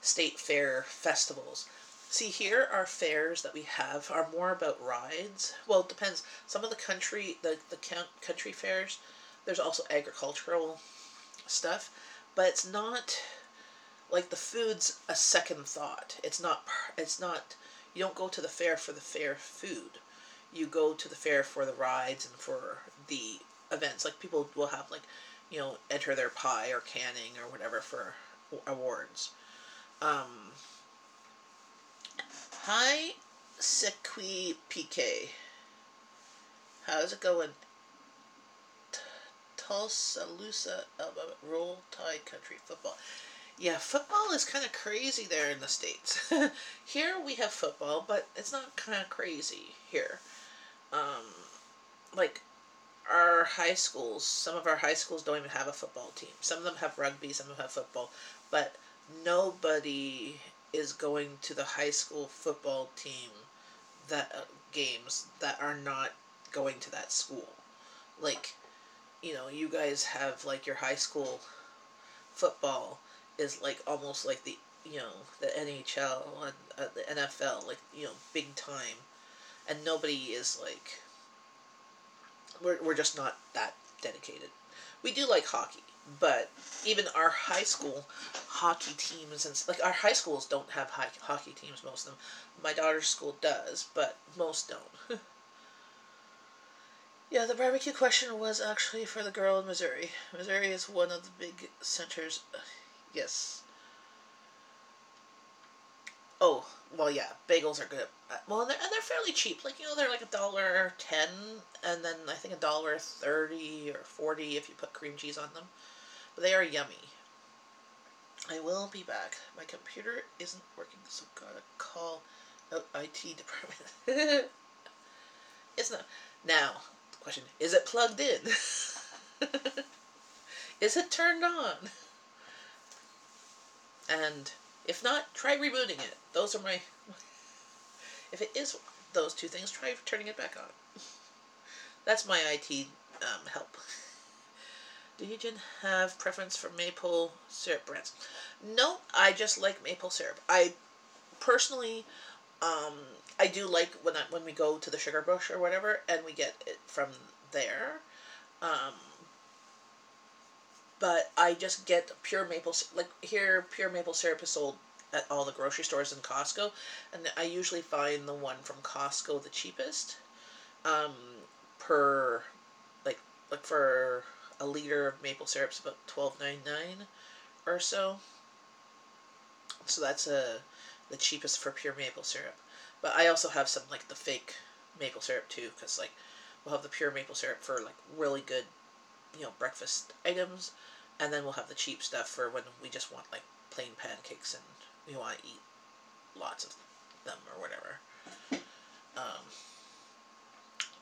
state fair festivals. See, here our fairs that we have are more about rides. Well, it depends. Some of the country fairs, there's also agricultural stuff, but it's not like the food's a second thought. It's not you don't go to the fair for the fair food. You go to the fair for the rides and for the events. Like people will have like, enter their pie or canning or whatever for awards. Um, Hi, Sequi PK. How's it going? Tuscaloosa, Alabama, Roll Tide Country Football. Yeah, football is kind of crazy there in the States. Here we have football, but it's not kind of crazy here. Um, like our high schools, some of our high schools don't even have a football team. Some of them have rugby, some of them have football, but nobody is going to the high school football team that games that are not going to that school. Like, you guys have like your high school football is like almost like the NHL and the NFL, like big time, and nobody is like we're just not that dedicated. We do like hockey, but even our high school hockey teams and like our high schools don't have hockey teams. Most of them. My daughter's school does, but most don't. Yeah, the barbecue question was actually for the girl in Missouri. Missouri is one of the big centers. Yes. Oh, well, yeah, bagels are good. Well, and they're fairly cheap. Like they're like $1.10, and then I think $1.30 or 40 if you put cream cheese on them. But they are yummy. I will be back. My computer isn't working, so gotta call out IT department. It's not. Now, the question, is it plugged in? Is it turned on? And if not, try rebooting it. Those are my... If it is those two things, try turning it back on. That's my IT help. Do you, Jen, have preference for maple syrup brands? No, I just like maple syrup. I personally, I do like when we go to the Sugar Bush or whatever, and we get it from there. Um, but I just get pure maple, like here, pure maple syrup is sold at all the grocery stores in Costco, and I usually find the one from Costco the cheapest, um, per, like for a liter of maple syrup's about $12.99 or so. So that's the cheapest for pure maple syrup. But I also have some like the fake maple syrup too, because like we'll have the pure maple syrup for like really good, breakfast items, and then we'll have the cheap stuff for when we just want like plain pancakes and we want to eat lots of them or whatever.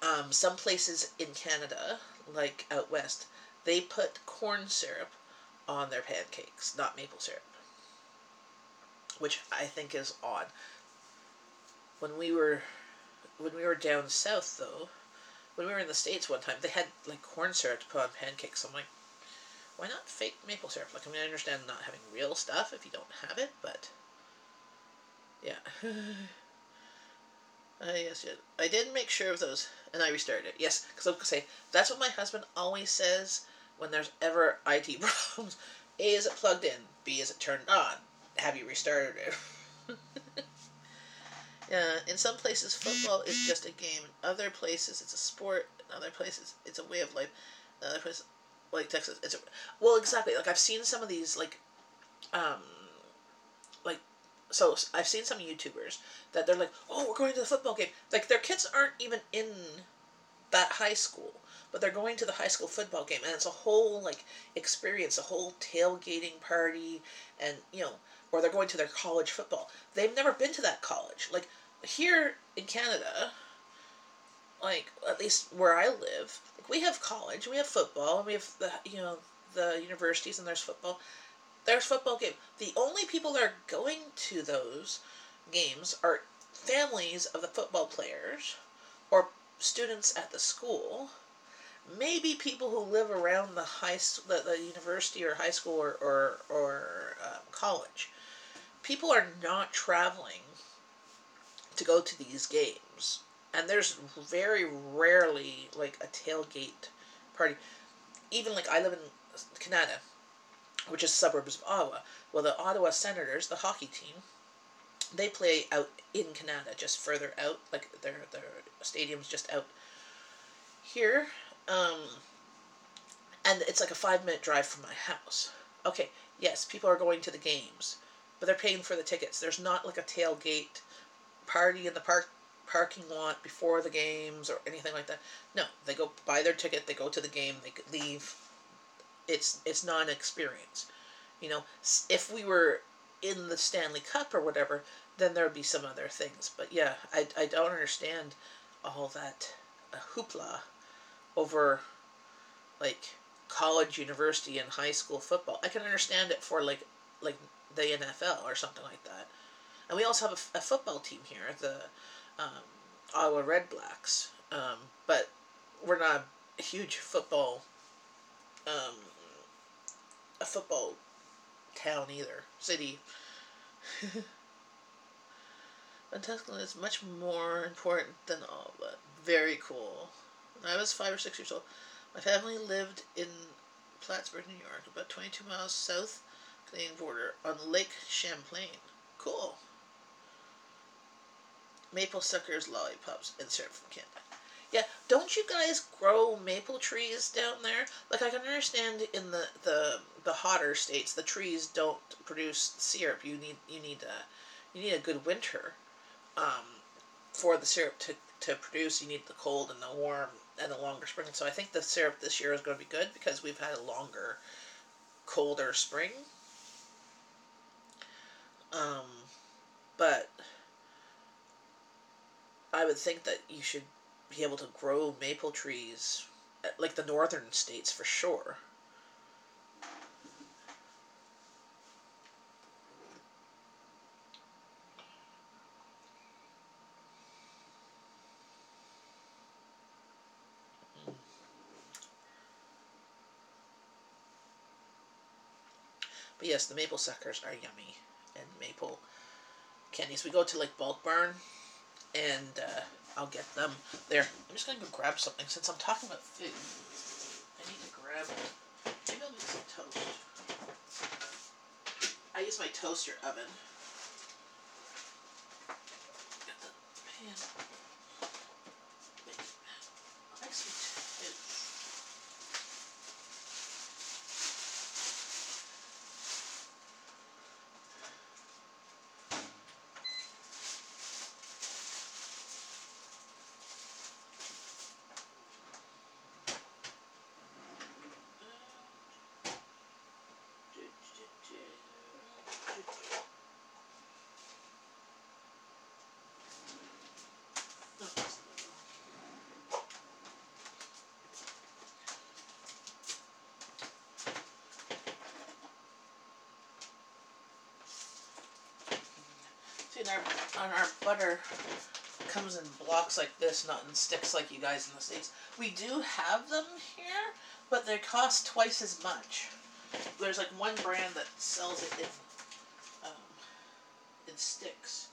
Um, some places in Canada, like out west, they put corn syrup on their pancakes, not maple syrup, which I think is odd. When we were down south though, when we were in the States one time, they had like corn syrup to put on pancakes. I'm like, why not fake maple syrup? Like, I mean, I understand not having real stuff if you don't have it, but yeah. Yes, yes. I did make sure of those, and I restarted it. Yes, because I was going to say, that's what my husband always says when there's ever IT problems. A, is it plugged in? B, is it turned on? Have you restarted it? In some places, football is just a game. In other places, it's a sport. In other places, it's a way of life. In other places, like Texas, it's a... Well, exactly. Like, I've seen some of these, um, like, so I've seen some YouTubers that they're like, oh, we're going to the football game. Like, their kids aren't even in that high school, but they're going to the high school football game, and it's a whole, like, experience, a whole tailgating party, and, or they're going to their college football. They've never been to that college. Like, here in Canada, like, at least where I live, like, we have college, we have football, and we have the universities, and there's football. There's football game. The only people that are going to those games are families of the football players or students at the school. Maybe people who live around the university or high school or college. People are not traveling to go to these games, and there's very rarely like a tailgate party. Even like I live in Canada, which is suburbs of Ottawa. Well, the Ottawa Senators, the hockey team, they play out in Canada, just further out, like their stadium's just out here, and it's like a 5-minute drive from my house. Okay, yes, people are going to the games, but they're paying for the tickets. There's not like a tailgate party in the parking lot before the games or anything like that. No, they go buy their ticket, they go to the game, they could leave. It's not an experience. If we were in the Stanley Cup or whatever, then there would be some other things. But yeah, I don't understand all that hoopla over like college, university, and high school football. I can understand it for like the NFL or something like that. And we also have a football team here, the Ottawa Red Blacks. But we're not a huge football a football town either. City. But Tuscaloosa is much more important than all that. Very cool. When I was 5 or 6 years old, my family lived in Plattsburgh, New York, about 22 miles south Canadian border on Lake Champlain. Cool. Maple suckers, lollipops, and syrup from Canada. Yeah, don't you guys grow maple trees down there? Like, I can understand in the hotter states, the trees don't produce syrup. You need a good winter, for the syrup to produce. You need the cold and the warm and the longer spring. So I think the syrup this year is going to be good because we've had a longer, colder spring. But I would think that you should be able to grow maple trees, like the northern states for sure. But yes, the maple suckers are yummy, and maple candies. We go to like Bulk Barn, and I'll get them there. I'm just gonna go grab something since I'm talking about food. I need to grab. Maybe I'll make some toast. I use my toaster oven. Get the pan. I'll make some toast. our butter comes in blocks like this, not in sticks like you guys in the States. We do have them here, but they cost twice as much. There's like one brand that sells it in sticks.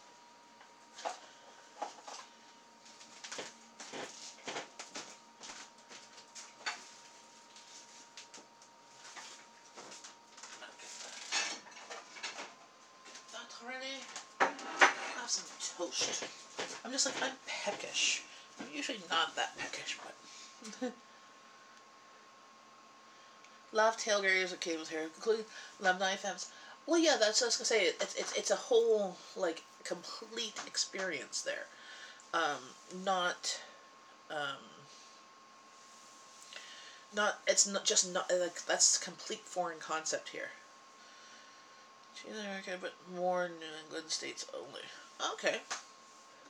Already have some toast. I'm just like, I'm peckish. I'm usually not that peckish, but love tailgaters that came with here, including alumni FMs. Well, yeah, that's what I was gonna say. It's a whole like complete experience there. Not it's not just not like that's a complete foreign concept here. Okay, but more New England states only. Okay,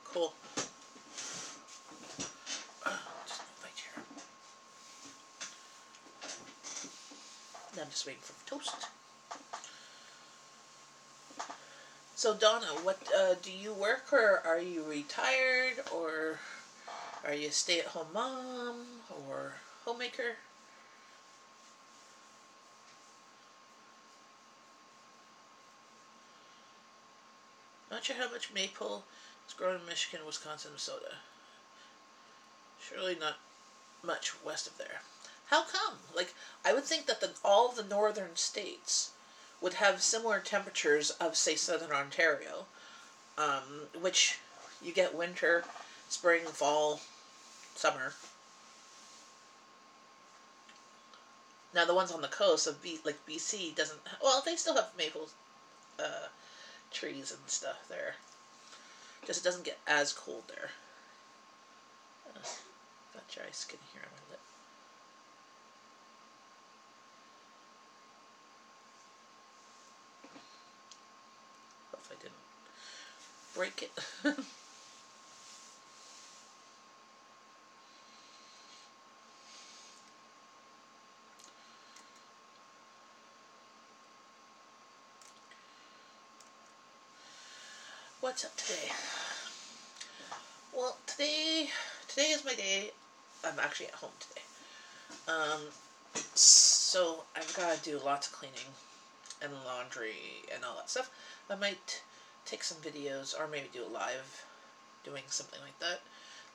cool. Just move my chair. Now I'm just waiting for toast. So Donna, what do you work, or are you retired, or are you a stay-at-home mom or homemaker? Not sure how much maple is grown in Michigan, Wisconsin, Minnesota. Surely not much west of there. How come? Like, I would think that all of the northern states would have similar temperatures of, say, southern Ontario, which you get winter, spring, fall, summer. Now, the ones on the coast of like BC doesn't. Well, they still have maple trees and stuff there. Just it doesn't get as cold there. Got dry skin here on my lip. Hope I didn't break it. What's up today? Well, today is my day. I'm actually at home today. So I've got to do lots of cleaning and laundry and all that stuff. I might take some videos or maybe do a live doing something like that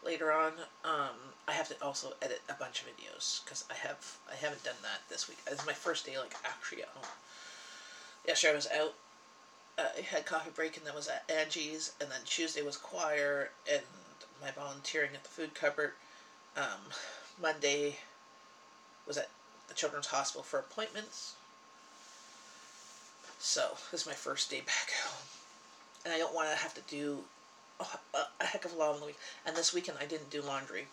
later on. I have to also edit a bunch of videos because I haven't done that this week. It's my first day like actually at home. Yesterday I was out. I had coffee break and then was at Angie's, and then Tuesday was choir and my volunteering at the food cupboard. Monday was at the Children's Hospital for appointments. So this is my first day back home, and I don't want to have to do a heck of a lot on the week. And this weekend I didn't do laundry.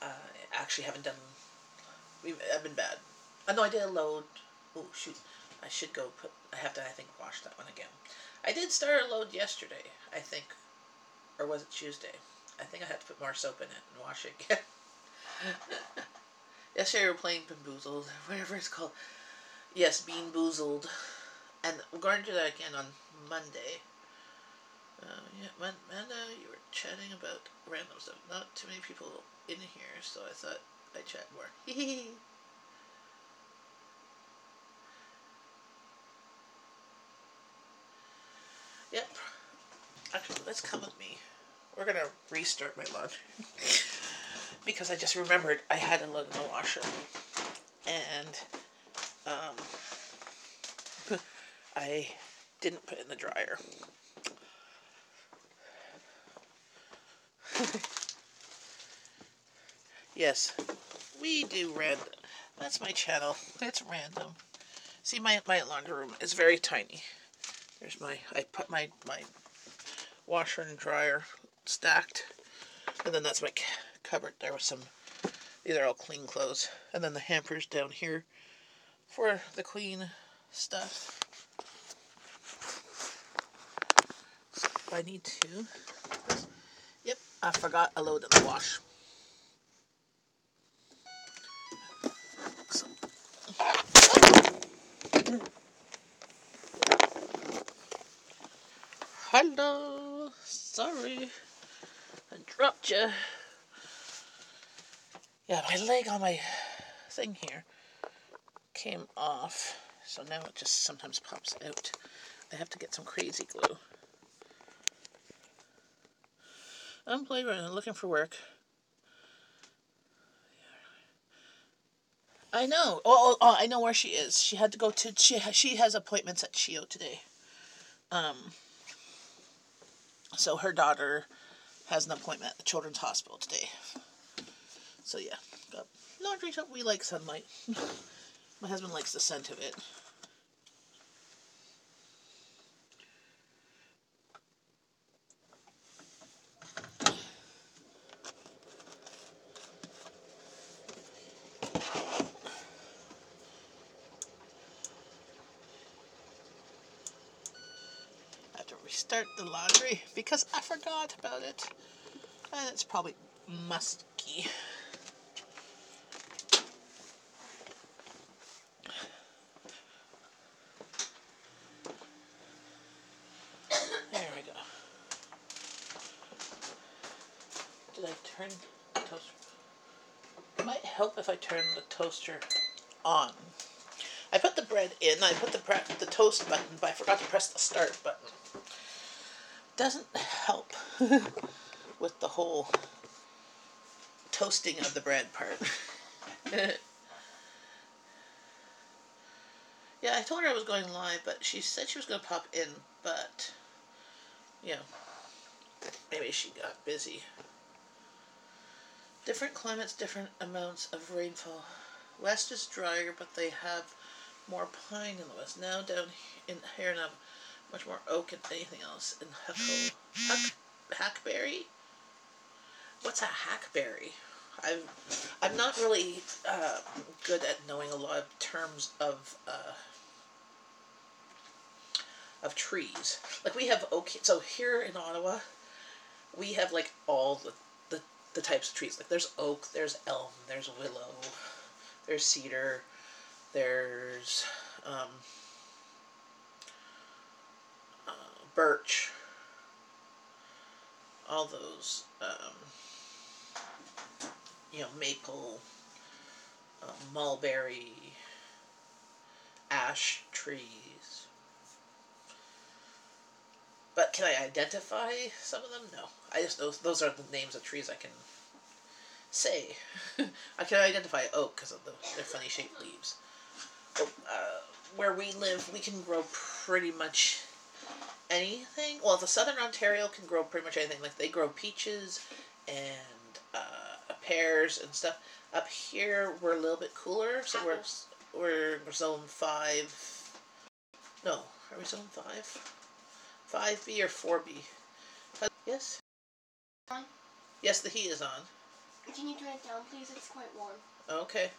I actually haven't done. I've been bad. No, I did a load. Oh shoot. I should go put, I have to, I think, wash that one again. I did start a load yesterday, I think. Or was it Tuesday? I think I had to put more soap in it and wash it again. Yesterday we were playing Bamboozled, whatever it's called. Yes, Bean Boozled. And we're going to do that again on Monday. Yeah, Amanda, you were chatting about random stuff. Not too many people in here, so I thought I'd chat more. Hehehe. Yep. Actually, let's come with me. We're gonna restart my laundry. Because I just remembered I had a load in the washer. And, I didn't put it in the dryer. Yes, we do random. That's my channel. It's random. See, my laundry room is very tiny. There's I put my washer and dryer stacked. And then that's my cupboard. There was some, these are all clean clothes. And then the hampers down here for the clean stuff. So if I need to. Yep, I forgot a load in the wash. So. Hello. Sorry. I dropped you. Yeah, my leg on my thing here came off. So now it just sometimes pops out. I have to get some crazy glue. Unemployed right now, looking for work. I know. Oh, I know where she is. She had to go to. She has appointments at CHIO today. So her daughter has an appointment at the Children's Hospital today. So yeah, got laundry. We like sunlight. My husband likes the scent of it. I have to restart the laundry because I forgot about it. And it's probably musky. There we go. Did I turn the toaster? It might help if I turn the toaster on. I put the bread in. I put the toast button, but I forgot to press the start button. Doesn't help with the whole toasting of the bread part. Yeah, I told her I was going live, but she said she was going to pop in, but, you know, maybe she got busy. Different climates, different amounts of rainfall. West is drier, but they have more pine in the west. Now down in here now, much more oak and anything else. In hackberry? What's a hackberry? I'm not really good at knowing a lot of terms of trees. Like we have oak. So here in Ottawa, we have like all the types of trees. Like there's oak, there's elm, there's willow, there's cedar, there's birch. All those, maple, mulberry, ash trees. But can I identify some of them? No. I just know those are the names of trees I can say. I can identify oak because of their funny shaped leaves. But, where we live, we can grow pretty much anything. Well, the southern Ontario can grow pretty much anything. Like they grow peaches and pears and stuff. Up here, we're a little bit cooler, so we're zone 5. No, are we zone 5? 5B or 4B? Yes? On? Yes, the heat is on. Can you turn it down, please? It's quite warm. Okay.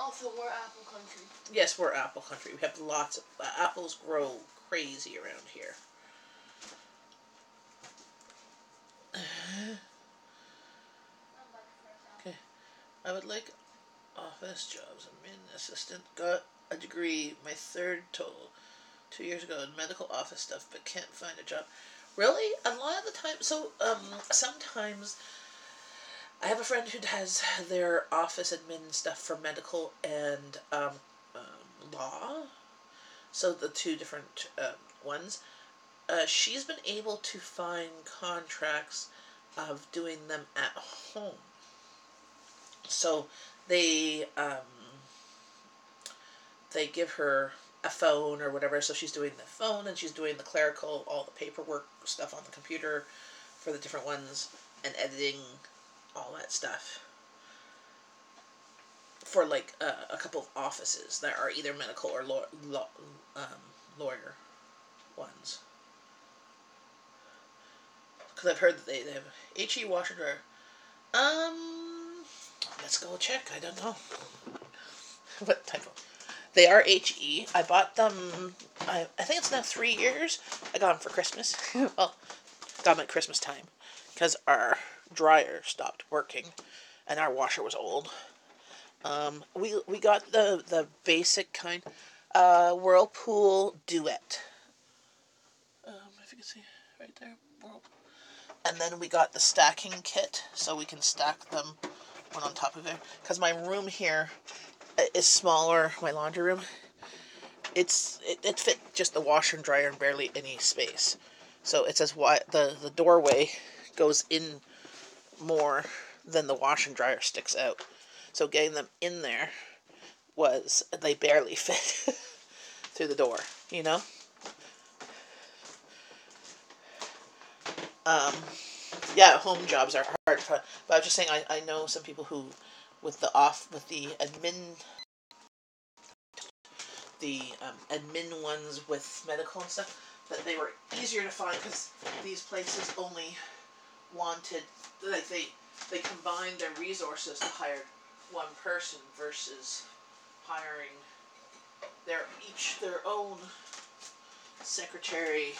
Also, we're apple country. Yes, we're apple country. We have lots of apples grow crazy around here. Okay. I would like office jobs. I'm an assistant. Got a degree, my third total, 2 years ago in medical office stuff, but can't find a job. Really? A lot of the time. So, sometimes I have a friend who has their office admin stuff for medical and law. So the two different ones. She's been able to find contracts of doing them at home. So they give her a phone or whatever, so she's doing the phone and she's doing the clerical, all the paperwork stuff on the computer for the different ones and editing all that stuff for like a couple of offices that are either medical or lawyer ones. Because I've heard that they have HE washer dryer. Let's go check. I don't know what type of. They are HE. I bought them. I think it's now 3 years. I got them for Christmas. Well, got them at Christmas time because our dryer stopped working, and our washer was old. We got the basic kind, Whirlpool Duet. I can see right there. And then we got the stacking kit, so we can stack them one on top of it. Because my room here is smaller, my laundry room. It fit just the washer and dryer and barely any space. So it says why the doorway goes in more than the washer and dryer sticks out. So getting them in there they barely fit through the door, you know? Yeah, home jobs are hard to find. But I was just saying, I know some people who, with the admin ones with medical and stuff, that they were easier to find because these places only wanted, like they combined their resources to hire one person versus hiring their own secretary.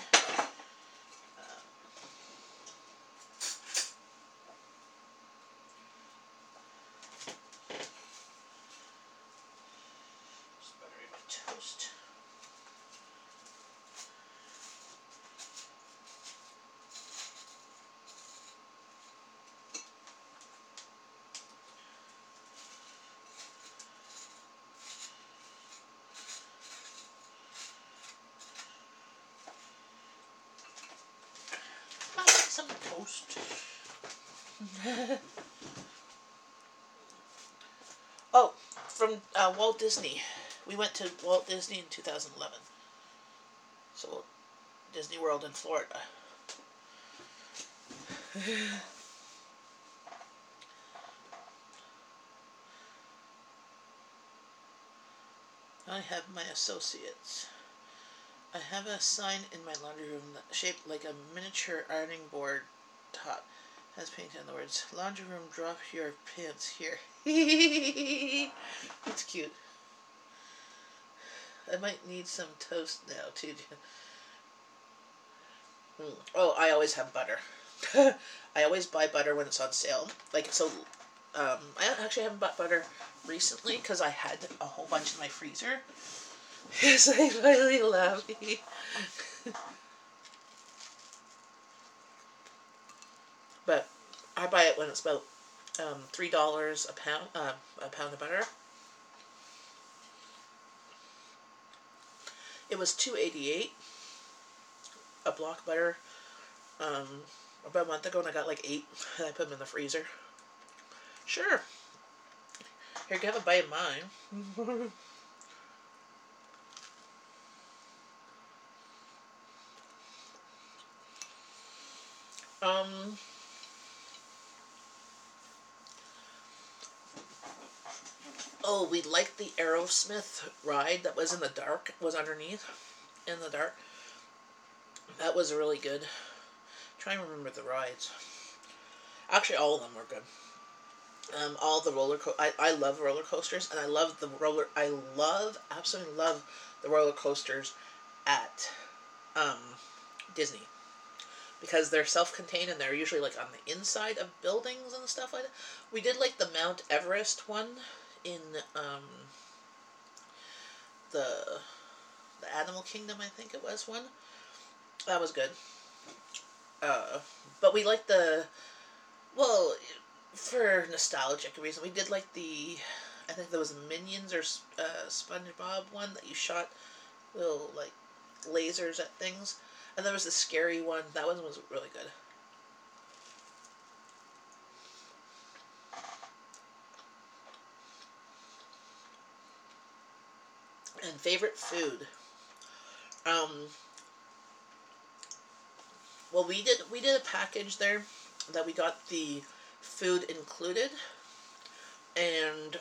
Just buttering my toast. I like some toast. Oh, from Walt Disney. We went to Walt Disney in 2011. So, Disney World in Florida. I have my associates. I have a sign in my laundry room that shaped like a miniature ironing board top has painted on the words, laundry room, drop your pants here. It's cute. I might need some toast now too. Oh, I always have butter. I always buy butter when it's on sale. Like, so, I actually haven't bought butter recently because I had a whole bunch in my freezer. Yes, I finally love it. But I buy it when it's about $3 a pound of butter. It was $2.88 a block of butter about a month ago, and I got like 8, and I put them in the freezer. Sure. Here, you can have a bite of mine. Oh, we liked the Aerosmith ride that was in the dark, was underneath, in the dark. That was really good. I'm trying to remember the rides. Actually, all of them were good. All the I love roller coasters, and absolutely love the roller coasters at Disney. Because they're self-contained and they're usually like on the inside of buildings and stuff like that. We did like the Mount Everest one in the Animal Kingdom, I think it was one. That was good. But we like for nostalgic reason, we did like I think there was Minions or SpongeBob one that you shot little like lasers at things. And there was the scary one. That one was really good. And favorite food. Well, we did a package there that we got the food included, and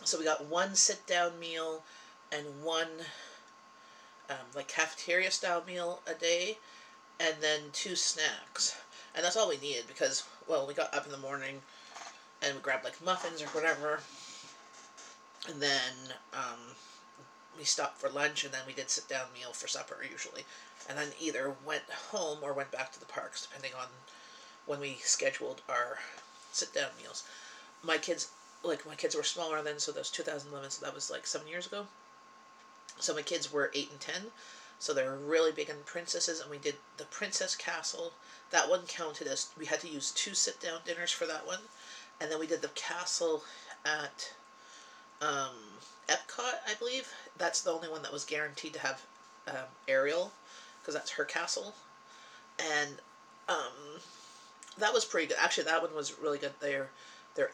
so we got one sit down meal and one like cafeteria style meal a day, and then 2 snacks, and that's all we needed because, well, we got up in the morning and we grabbed like muffins or whatever, and then we stopped for lunch, and then we did sit down meal for supper usually, and then either went home or went back to the parks depending on when we scheduled our sit down meals. My kids were smaller then, so that was 2011, so that was like 7 years ago. So my kids were 8 and 10, So they were really big on princesses, and we did the Princess Castle. That one counted as, we had to use 2 sit-down dinners for that one. And then we did the castle at Epcot, I believe. That's the only one that was guaranteed to have Ariel, because that's her castle. And that was pretty good. Actually, that one was really good. Their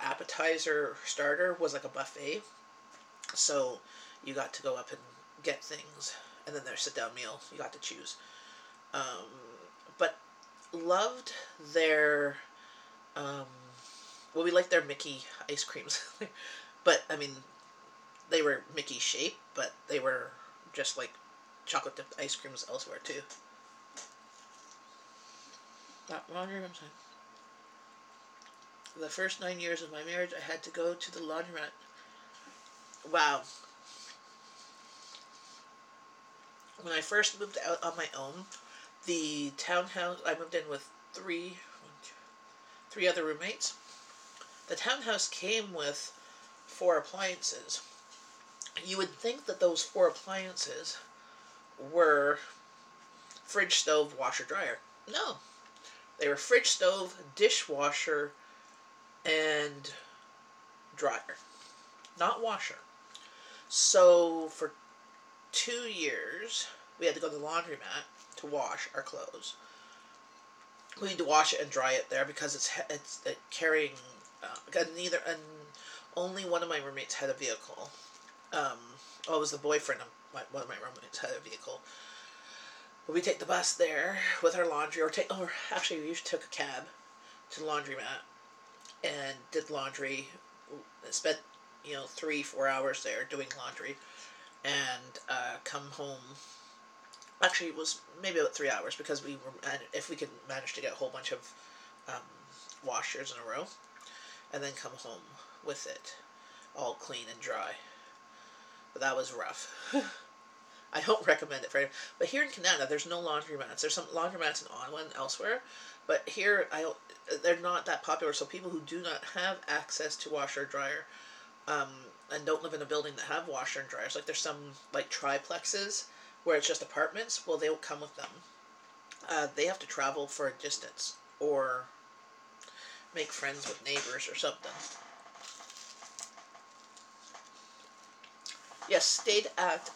appetizer starter was like a buffet. So you got to go up and get things. And then their sit-down meal, you got to choose. But loved their... well, we liked their Mickey ice creams. But, I mean, they were Mickey shaped, but they were just like chocolate dipped ice creams elsewhere too. That laundromat time. The first 9 years of my marriage, I had to go to the laundromat. Wow. When I first moved out on my own, the townhouse, I moved in with three other roommates. The townhouse came with 4 appliances. You would think that those 4 appliances were fridge, stove, washer, dryer. No. They were fridge, stove, dishwasher, and dryer. Not washer. So for 2 years, we had to go to the laundromat to wash our clothes. We need to wash it and dry it there because it's carrying. And only one of my roommates had a vehicle. It was the boyfriend of one of my roommates had a vehicle. But we take the bus there with our laundry, or actually we usually took a cab to the laundromat and did laundry. Spent 3-4 hours there doing laundry, and come home. Actually, it was maybe about 3 hours because if we could manage to get a whole bunch of washers in a row, and then come home with it all clean and dry. But that was rough. I don't recommend it for anyone. But here in Canada, there's no laundromats. There's some laundromats in Ottawa and elsewhere, but here they're not that popular. So people who do not have access to washer or dryer, and don't live in a building that have washer and dryers, like there's some like triplexes where it's just apartments. Well, they will come with them. They have to travel for a distance or make friends with neighbors or something. Yes, stayed at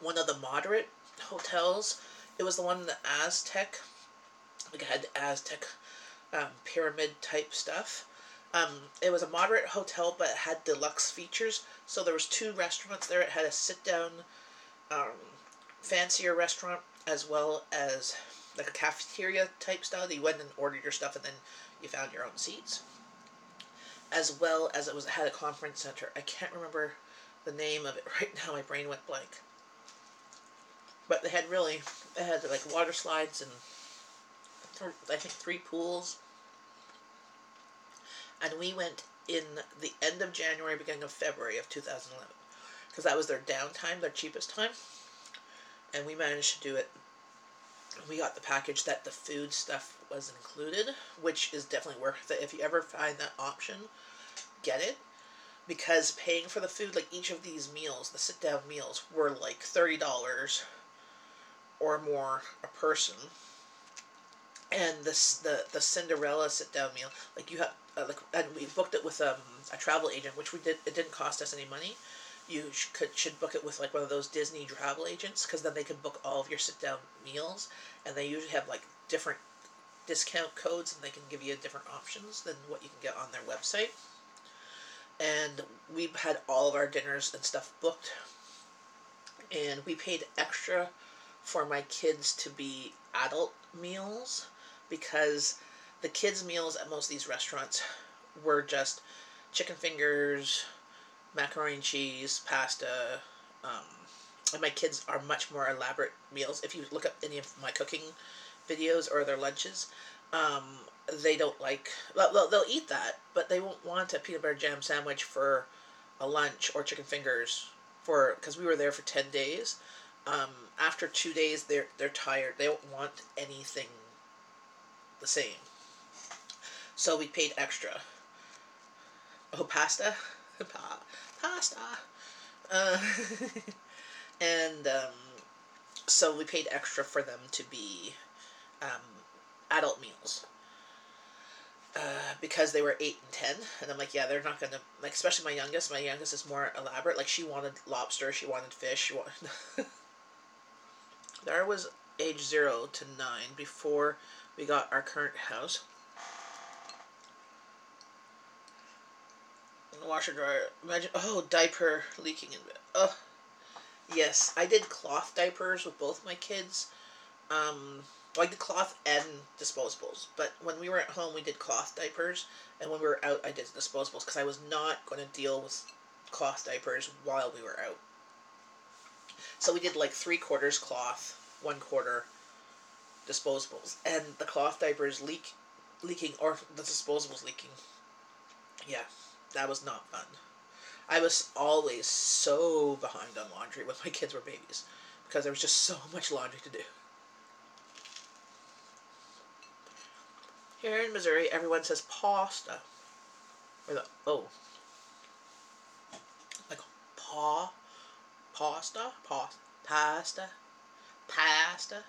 one of the moderate hotels. It was the one in the Aztec. Like it had Aztec pyramid type stuff. It was a moderate hotel, but it had deluxe features. So there was 2 restaurants there. It had a sit-down, fancier restaurant, as well as like a cafeteria type style that you went and ordered your stuff and then you found your own seats. As well as it had a conference center. I can't remember the name of it right now. My brain went blank. But it had like water slides and I think 3 pools. And we went in the end of January, beginning of February of 2011. Because that was their downtime, their cheapest time. And we managed to do it. We got the package that the food stuff was included, which is definitely worth it. If you ever find that option, get it. Because paying for the food, like each of these meals, the sit-down meals, were like $30 or more a person. And the Cinderella sit-down meal, like you have, and we booked it with a travel agent, which we did. It didn't cost us any money. You should book it with like one of those Disney travel agents, because then they can book all of your sit-down meals, and they usually have like different discount codes, and they can give you different options than what you can get on their website. And we had all of our dinners and stuff booked, and we paid extra for my kids to be adult meals, because the kids' meals at most of these restaurants were just chicken fingers, macaroni and cheese, pasta, and my kids are much more elaborate meals. If you look up any of my cooking videos or their lunches, they don't like, they'll eat that, but they won't want a peanut butter jam sandwich for a lunch or chicken fingers because we were there for 10 days. After 2 days, they're tired. They don't want anything the same. So we paid extra. Oh, pasta? pasta. Uh, and so we paid extra for them to be um, adult meals. Because they were 8 and 10, and I'm like, yeah, they're not gonna, like, especially my youngest. My youngest is more elaborate. Like, she wanted lobster, she wanted fish, she wanted. There was age 0 to 9 before we got our current house. Washer dryer. Imagine, oh, diaper leaking in bed. Oh, yes, I did cloth diapers with both my kids. Like the cloth and disposables. But when we were at home, we did cloth diapers, and when we were out, I did disposables because I was not going to deal with cloth diapers while we were out. So we did like 3/4 cloth, 1/4 disposables, and the cloth diapers leaking, or the disposables leaking. Yeah, that was not fun. I was always so behind on laundry when my kids were babies because there was just so much laundry to do. Here in Missouri, everyone says pasta. Or the O. Like pasta, pasta, pasta.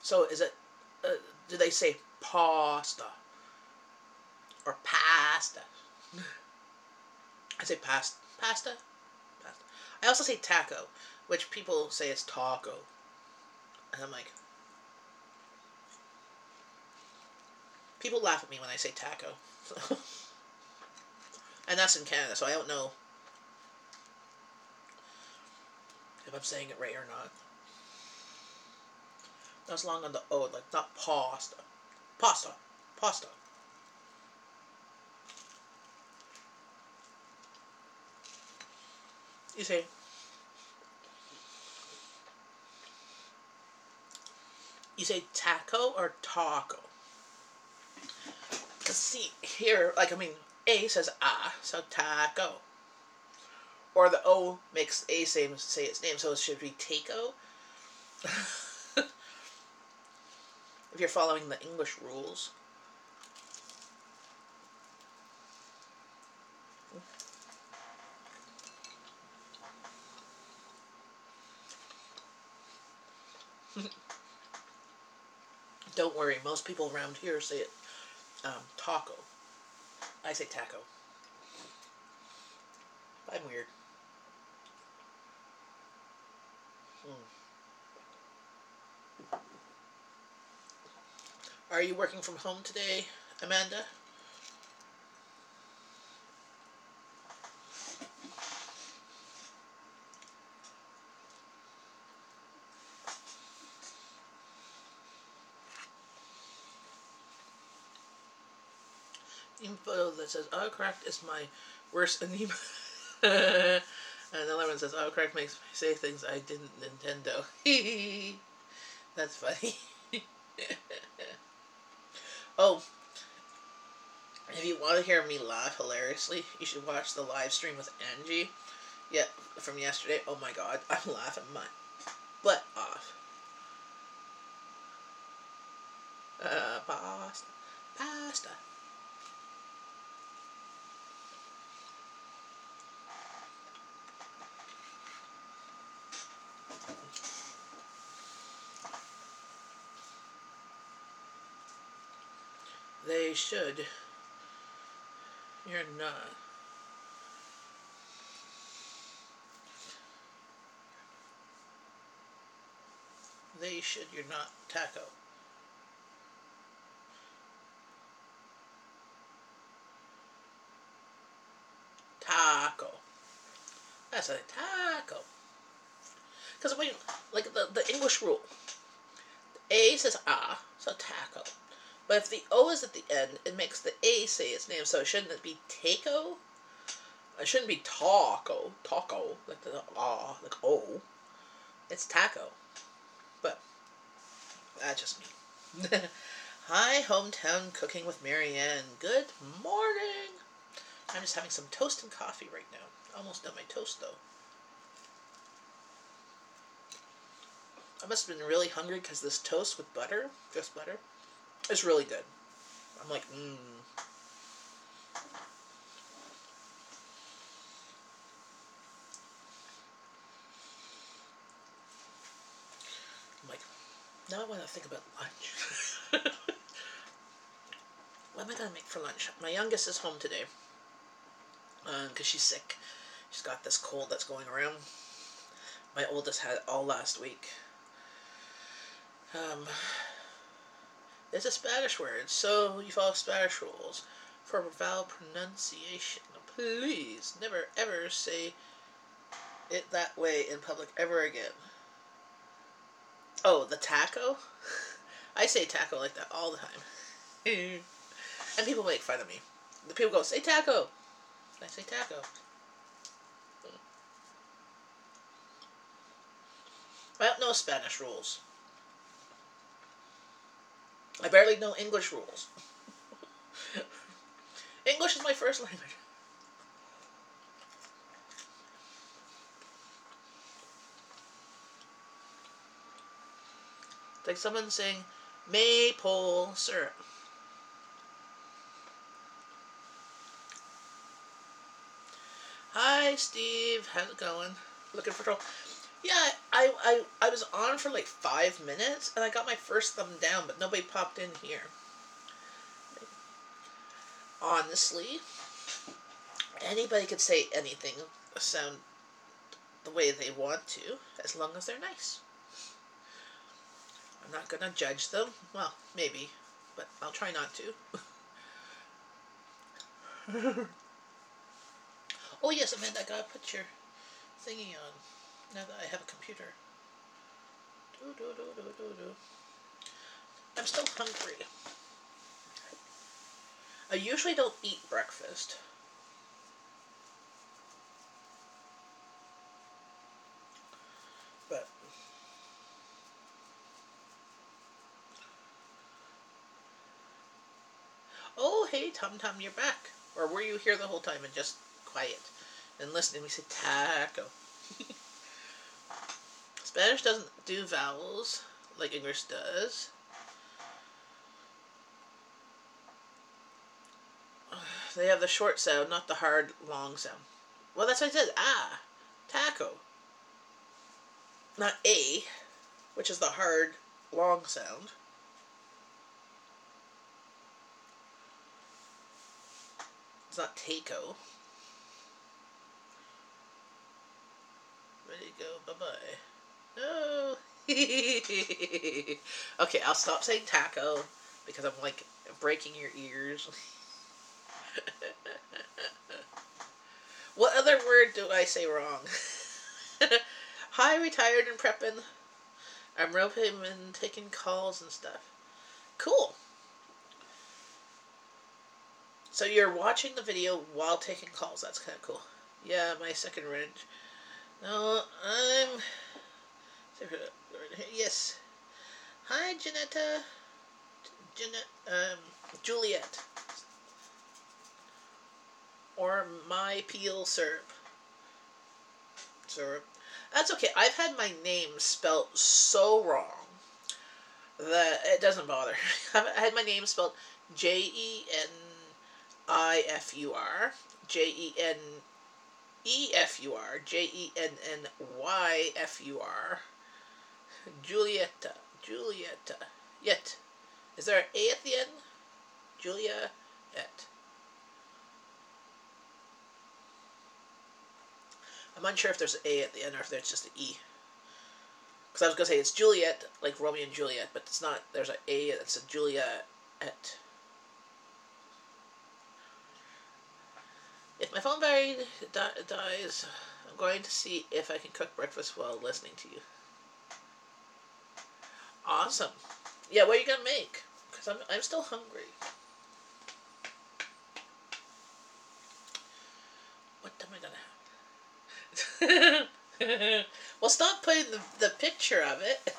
So is it, do they say pasta or pasta? I say pasta. Pasta? I also say taco, which people say is taco. And I'm like, people laugh at me when I say taco. And that's in Canada, so I don't know if I'm saying it right or not. That's long on the O, like not pasta. Pasta. Pasta. You say, taco or taco? Let's see, here, like, I mean, A says ah, so taco. Or the O makes A say its name, so it should be taco. If you're following the English rules. Don't worry, most people around here say it taco. I say taco. I'm weird. Are you working from home today, Amanda? Info that says autocorrect is my worst enemy. And another one says autocorrect makes me say things I didn't Nintendo. That's funny. Oh, if you want to hear me laugh hilariously, you should watch the live stream with Angie. Yeah, from yesterday. Oh my god, I'm laughing my butt off. Pasta. Pasta. They should. You're not. They should. You're not. Taco. Taco. That's a taco. Because when, like the English rule, A says ah, so taco. But if the O is at the end, it makes the A say its name, so shouldn't it be taco? It shouldn't be taco. Taco, like the ah, like O. It's taco. But that's just me. Hi, hometown cooking with Marianne. Good morning. I'm just having some toast and coffee right now. Almost done my toast though. I must have been really hungry because this toast with butter, just butter, is really good. I'm like, I'm like, now I want to think about lunch. What am I going to make for lunch? My youngest is home today because she's sick. She's got this cold that's going around. My oldest had it all last week. It's a Spanish word, so you follow Spanish rules. For vowel pronunciation, please never ever say it that way in public ever again. Oh, the taco? I say taco like that all the time. And people make fun of me. The people go, say taco. I say taco. I don't know Spanish rules. I barely know English rules. English is my first language. It's like someone saying maple syrup. Hi, Steve. How's it going? Looking for trouble? Yeah, I was on for like 5 minutes, and I got my first thumb down, but nobody popped in here. Honestly, anybody could say anything, sound the way they want to, as long as they're nice. I'm not gonna judge them. Well, maybe, but I'll try not to. Oh yes, Amanda, I gotta put your thingy on now that I have a computer. I'm still hungry. I usually don't eat breakfast. But oh, hey, Tum Tum, you're back. Or were you here the whole time and just quiet and listening? We said taco. Spanish doesn't do vowels like English does. They have the short sound, not the hard, long sound. Well, that's what I said. Ah, taco. Not A, which is the hard, long sound. It's not taco. Ready to go. Bye-bye. No. Okay, I'll stop saying taco because I'm like breaking your ears. What other word do I say wrong? Hi, retired and prepping. I'm roping and taking calls and stuff. Cool. So you're watching the video while taking calls. That's kind of cool. Yeah, my second wrench. No, I'm... Yes. Hi, Janetta. Juliet. Or my peel syrup. That's okay. I've had my name spelt so wrong that it doesn't bother. I've had my name spelled Jenifur, Jenefur, Jennyfur, Julieta, Julieta, Yet. Is there an A at the end? Julia, Yet. I'm unsure if there's an A at the end or if there's just an E. Because I was going to say it's Juliet, like Romeo and Juliet, but it's not. There's an A that's a Juliet. If my phone battery dies, I'm going to see if I can cook breakfast while listening to you. Awesome. Yeah, what are you going to make? Because I'm still hungry. What am I going to have? Well, stop putting the picture of it.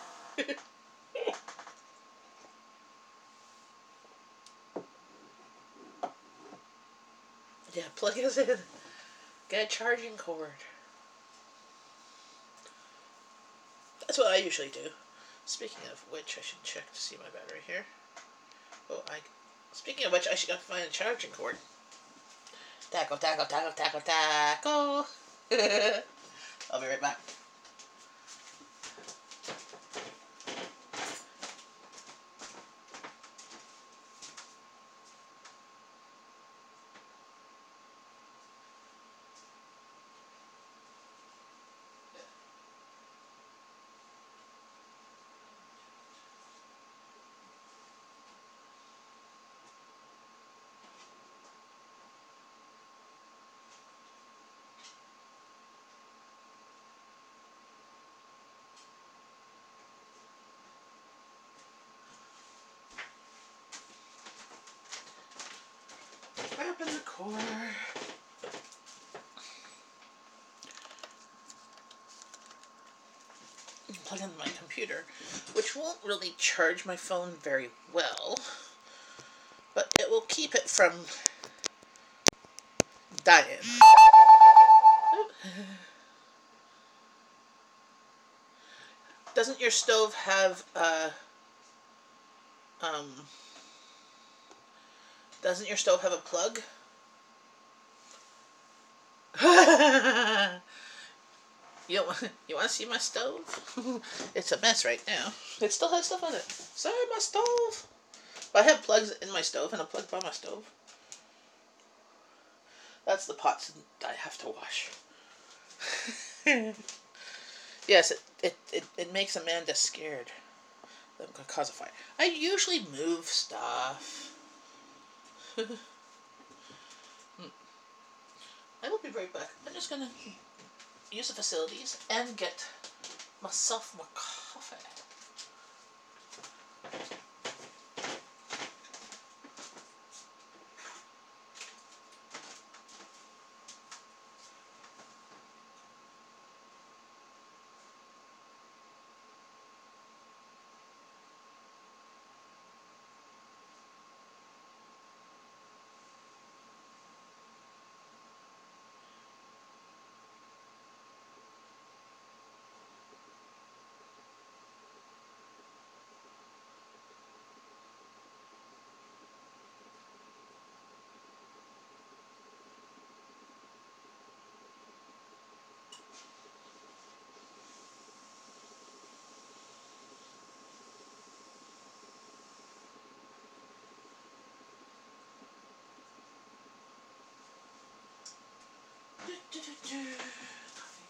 Yeah, plug us in. Get a charging cord. That's what I usually do. Speaking of which, I should check to see my battery here. Oh, Speaking of which, I should go find a charging cord. Taco, taco, taco, taco, taco. I'll be right back. Grabbing the cord. Plug in my computer, which won't really charge my phone very well, but it will keep it from dying. Doesn't your stove have doesn't your stove have a plug? You want to see my stove? It's a mess right now. It still has stuff on it. Sorry, my stove. But I have plugs in my stove and a plug by my stove. That's the pots I have to wash. Yes, it makes Amanda scared that I'm going to cause a fire. I usually move stuff. I will be right back. I'm just going to use the facilities and get myself more coffee.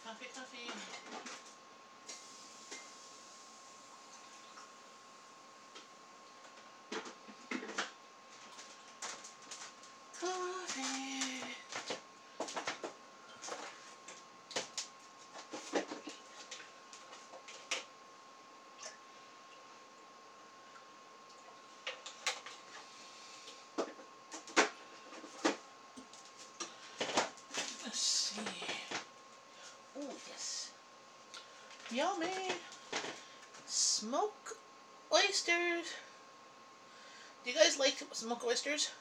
Coffee, coffee. Let's see. Oh, yes. Yummy. Smoke oysters. Do you guys like smoked oysters?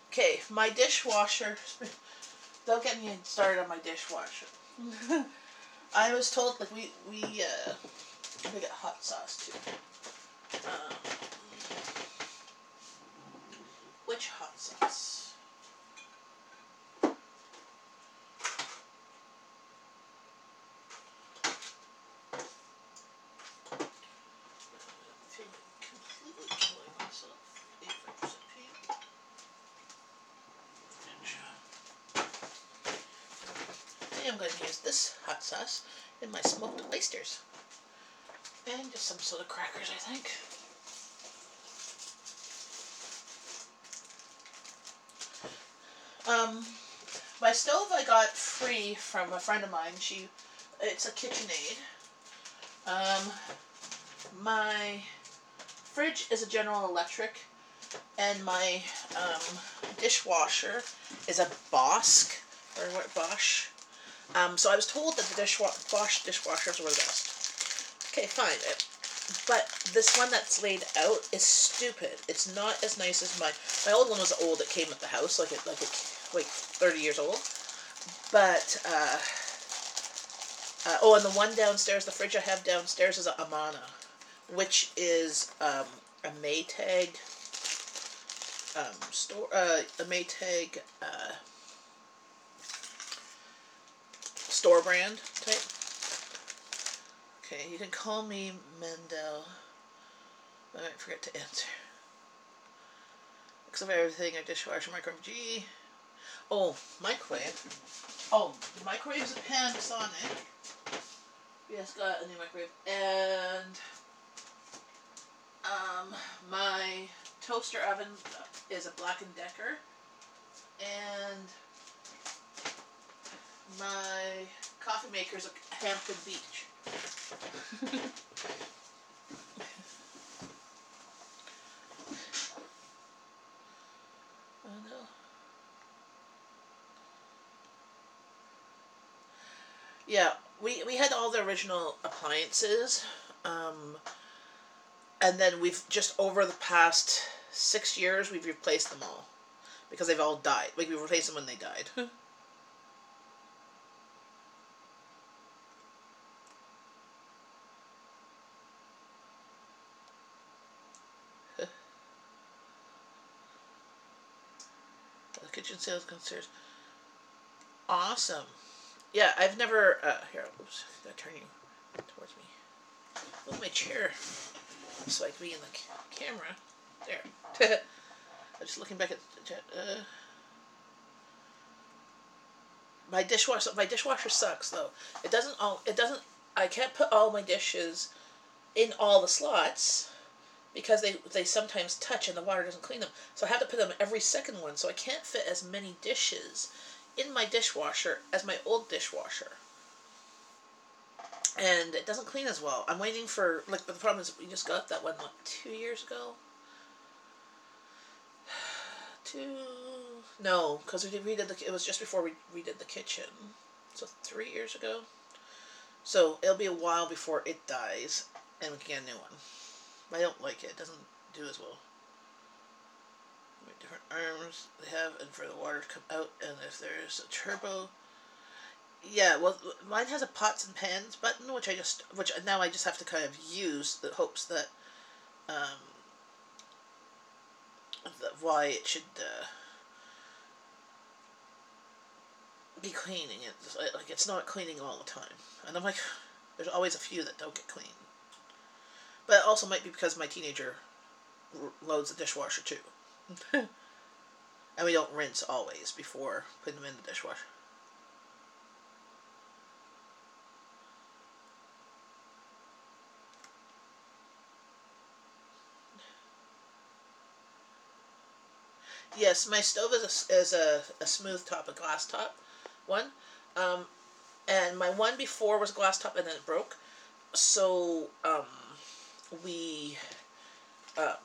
Okay, my dishwasher. Don't get me started on my dishwasher. I was told like we get hot sauce too. Which hot sauce? Completely killing myself. 85% paint. I'm going to use this hot sauce in my smoked oysters. And just some soda crackers, I think. My stove I got free from a friend of mine. It's a KitchenAid. My fridge is a General Electric, and my dishwasher is a Bosch. So I was told that the Bosch dishwashers were the best. Okay, fine. But this one that's laid out is stupid. It's not as nice as my old one was old. It came with the house, like 30 years old. But oh, and the one downstairs, the fridge I have downstairs is a Amana, which is a Maytag a Maytag store brand type. Okay, you can call me Mendel. I might forget to answer. Except for everything, a dishwasher, microwave, G. Oh, microwave. Oh, the microwave is a Panasonic. Yes, got a new microwave. And my toaster oven is a Black & Decker. And my coffee maker is a Hampton Beach. Oh no. Yeah, we had all the original appliances, and then we've just over the past 6 years we've replaced them all because they've all died. Like we replaced them when they died. The kitchen sales concierge. Awesome. Yeah, I've never. Here, oops, gotta turn you towards me. Move my chair so I can be in the camera. There. I'm just looking back at my dishwasher. My dishwasher sucks though. It doesn't all. It doesn't. I can't put all my dishes in all the slots because they sometimes touch and the water doesn't clean them. So I have to put them every second one. So I can't fit as many dishes in my dishwasher as my old dishwasher. And it doesn't clean as well. I'm waiting for, like, but the problem is we just got that one, what, 2 years ago? No, because we redid it was just before we redid the kitchen. So 3 years ago. So it'll be a while before it dies and we can get a new one. I don't like it. It doesn't do as well. Different arms they have, and for the water to come out, and if there's a turbo. Yeah, well, mine has a pots and pans button, which now I just have to kind of use the hopes that, why it should, be cleaning it. Like, it's not cleaning all the time. And I'm like, there's always a few that don't get clean. But it also might be because my teenager loads the dishwasher too. And we don't rinse always before putting them in the dishwasher. Yes, my stove is a smooth top, a glass top one. And my one before was glass top and then it broke. So we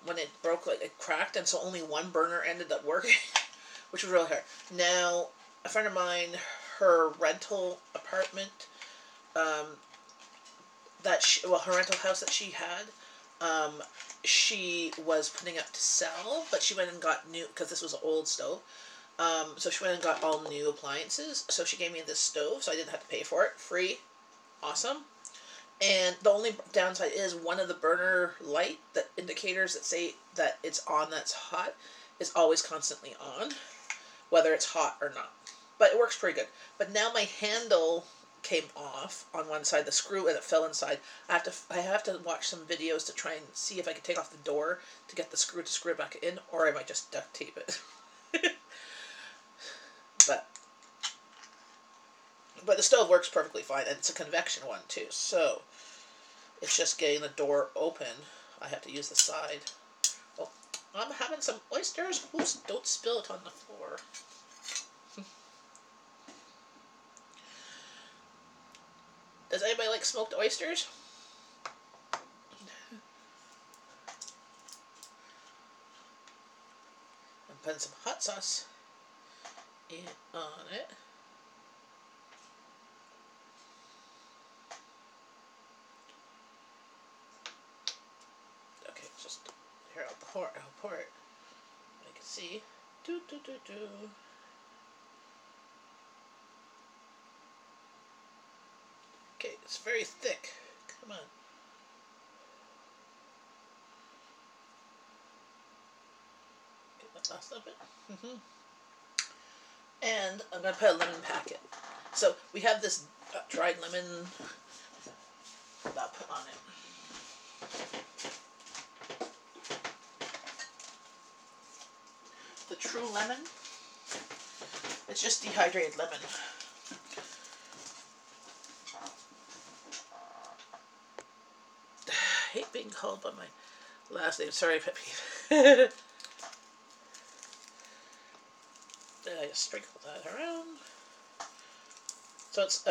when it broke, like, it cracked, and so only one burner ended up working, which was really hard. Now, a friend of mine, her rental apartment, her rental house that she had, she was putting up to sell, but she went and got new, because this was an old stove, so she went and got all new appliances, so she gave me this stove, so I didn't have to pay for it, free, awesome. And the only downside is one of the burner light, the indicators that say that it's on, that's hot, is always constantly on, whether it's hot or not. But it works pretty good. But now my handle came off on one side, the screw, and it fell inside. I have to watch some videos to try and see if I can take off the door to get the screw to screw it back in, or I might just duct tape it. But the stove works perfectly fine, and it's a convection one too, so it's just getting the door open. I have to use the side. Oh, I'm having some oysters. Oops, don't spill it on the floor. Does anybody like smoked oysters? I'm putting some hot sauce on it. pour it. I can see. Do, do, do, do. Okay, it's very thick. Come on. Get that last little bit. And I'm going to put a lemon packet. So we have this dried lemon that I'll put on it. The true lemon, it's just dehydrated lemon. I hate being called by my last name. Sorry, Peppy. I just sprinkle that around. So it's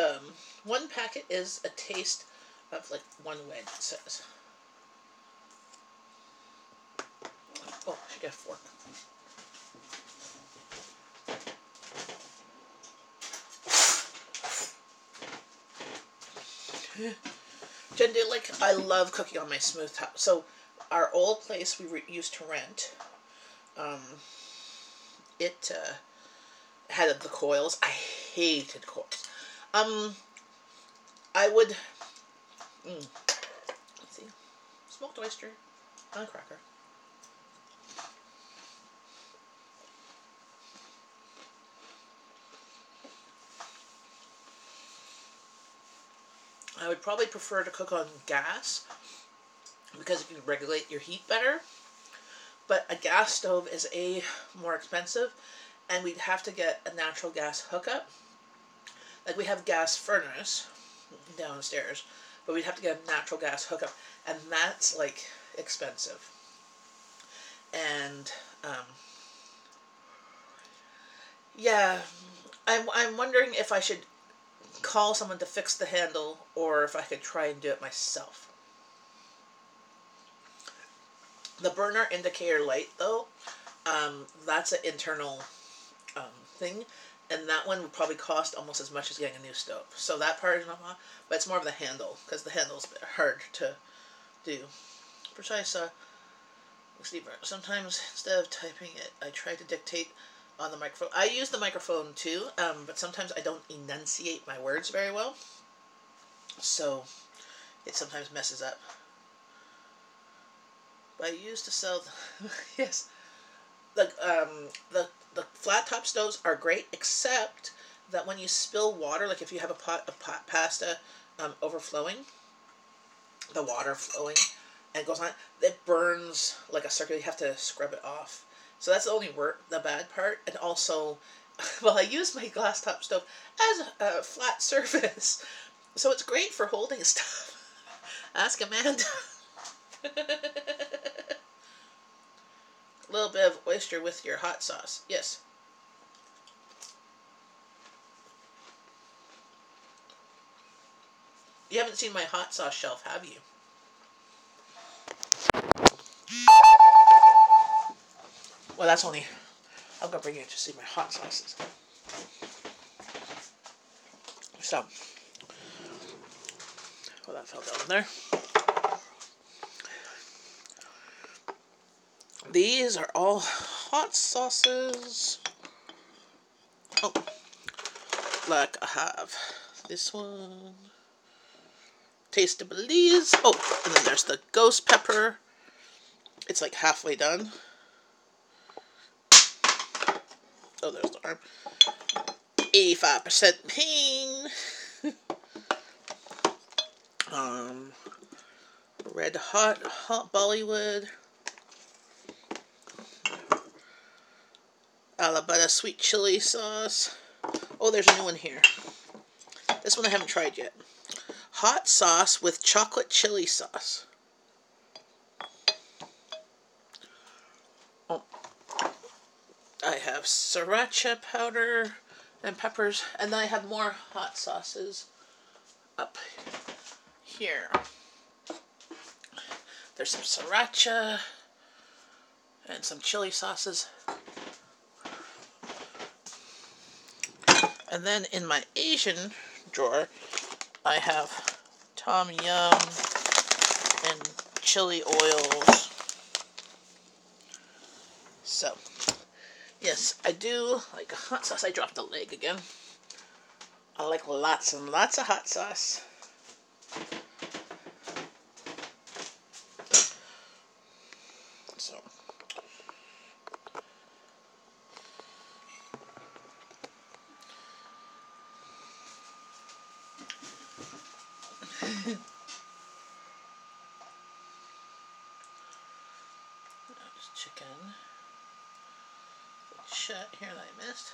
one packet is a taste of like one wedge, it says. Oh, I should get a fork. Generally, like, I love cooking on my smooth top. So our old place we used to rent, it had the coils. I hated coils. I would, let's see, smoked oyster on a cracker. I would probably prefer to cook on gas because you can regulate your heat better. But a gas stove is more expensive, and we'd have to get a natural gas hookup. Like, we have gas furnace downstairs, but we'd have to get a natural gas hookup, and that's like expensive. And yeah, I'm wondering if I should call someone to fix the handle or if I could try and do it myself. The burner indicator light, though, that's an internal thing, and that one would probably cost almost as much as getting a new stove. So that part is not, but it's more of the handle, because the handle's a bit hard to do. Precise, sometimes instead of typing it, I try to dictate on the microphone. I use the microphone too, but sometimes I don't enunciate my words very well, so it sometimes messes up. But I used to sell, yes, the flat top stoves are great, except that when you spill water, like if you have a pot of pasta overflowing, the water flowing, and it goes on, it burns like a circle. You have to scrub it off. So that's the bad part. And also, well, I use my glass top stove as a flat surface, so it's great for holding stuff. Ask Amanda. A little bit of oyster with your hot sauce. Yes. You haven't seen my hot sauce shelf, have you? Well, that's only... I'm going to bring you to see my hot sauces. So... well, that fell down there. These are all hot sauces. Oh, like I have this one. Tasteabilities. Oh, and then there's the ghost pepper. It's like halfway done. Oh, there's the arm. 85% pain. Red hot Bollywood. Alabama sweet chili sauce. Oh, there's a new one here. This one I haven't tried yet. Hot sauce with chocolate chili sauce. Oh. I have sriracha powder and peppers, and then I have more hot sauces up here. There's some sriracha and some chili sauces. And then in my Asian drawer, I have tom yum and chili oils. Yes, I do like hot sauce. I dropped the leg again. I like lots and lots of hot sauce. So. Chicken. Shut here that I missed.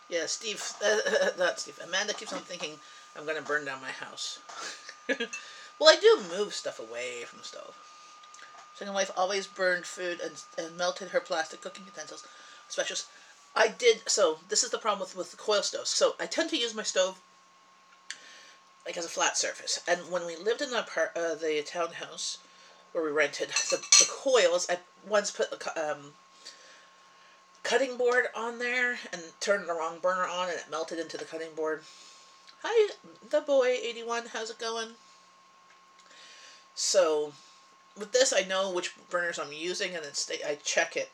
Yeah, Steve, not Steve, Amanda keeps on thinking I'm going to burn down my house. Well, I do move stuff away from the stove. Second wife always burned food and melted her plastic cooking utensils. Specials. I did, so this is the problem with the coil stoves. So I tend to use my stove like as a flat surface. And when we lived in the townhouse where we rented, the coils, I once put the cutting board on there and turned the wrong burner on and it melted into the cutting board. Hi, the boy 81, how's it going? So with this, I know which burners I'm using, and I check it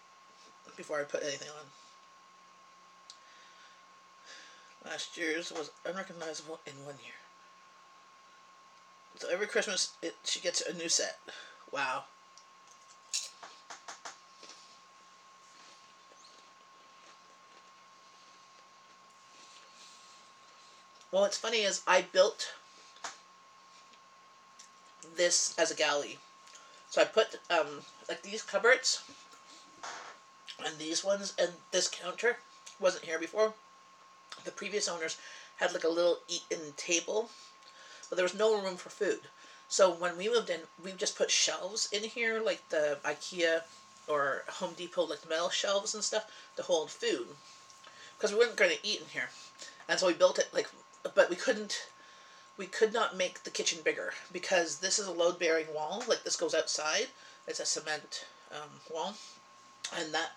before I put anything on. Last year's was unrecognizable in 1 year. So every Christmas, she gets a new set. Wow. Well, what's funny is I built this as a galley. So I put like these cupboards and these ones, and this counter wasn't here before. The previous owners had like a little eat-in table, but there was no room for food. So when we moved in, we just put shelves in here, like the IKEA or Home Depot, like the metal shelves and stuff to hold food, because we weren't going to eat in here. And so we built it like, but we could not make the kitchen bigger because this is a load-bearing wall. Like this goes outside. It's a cement wall, and that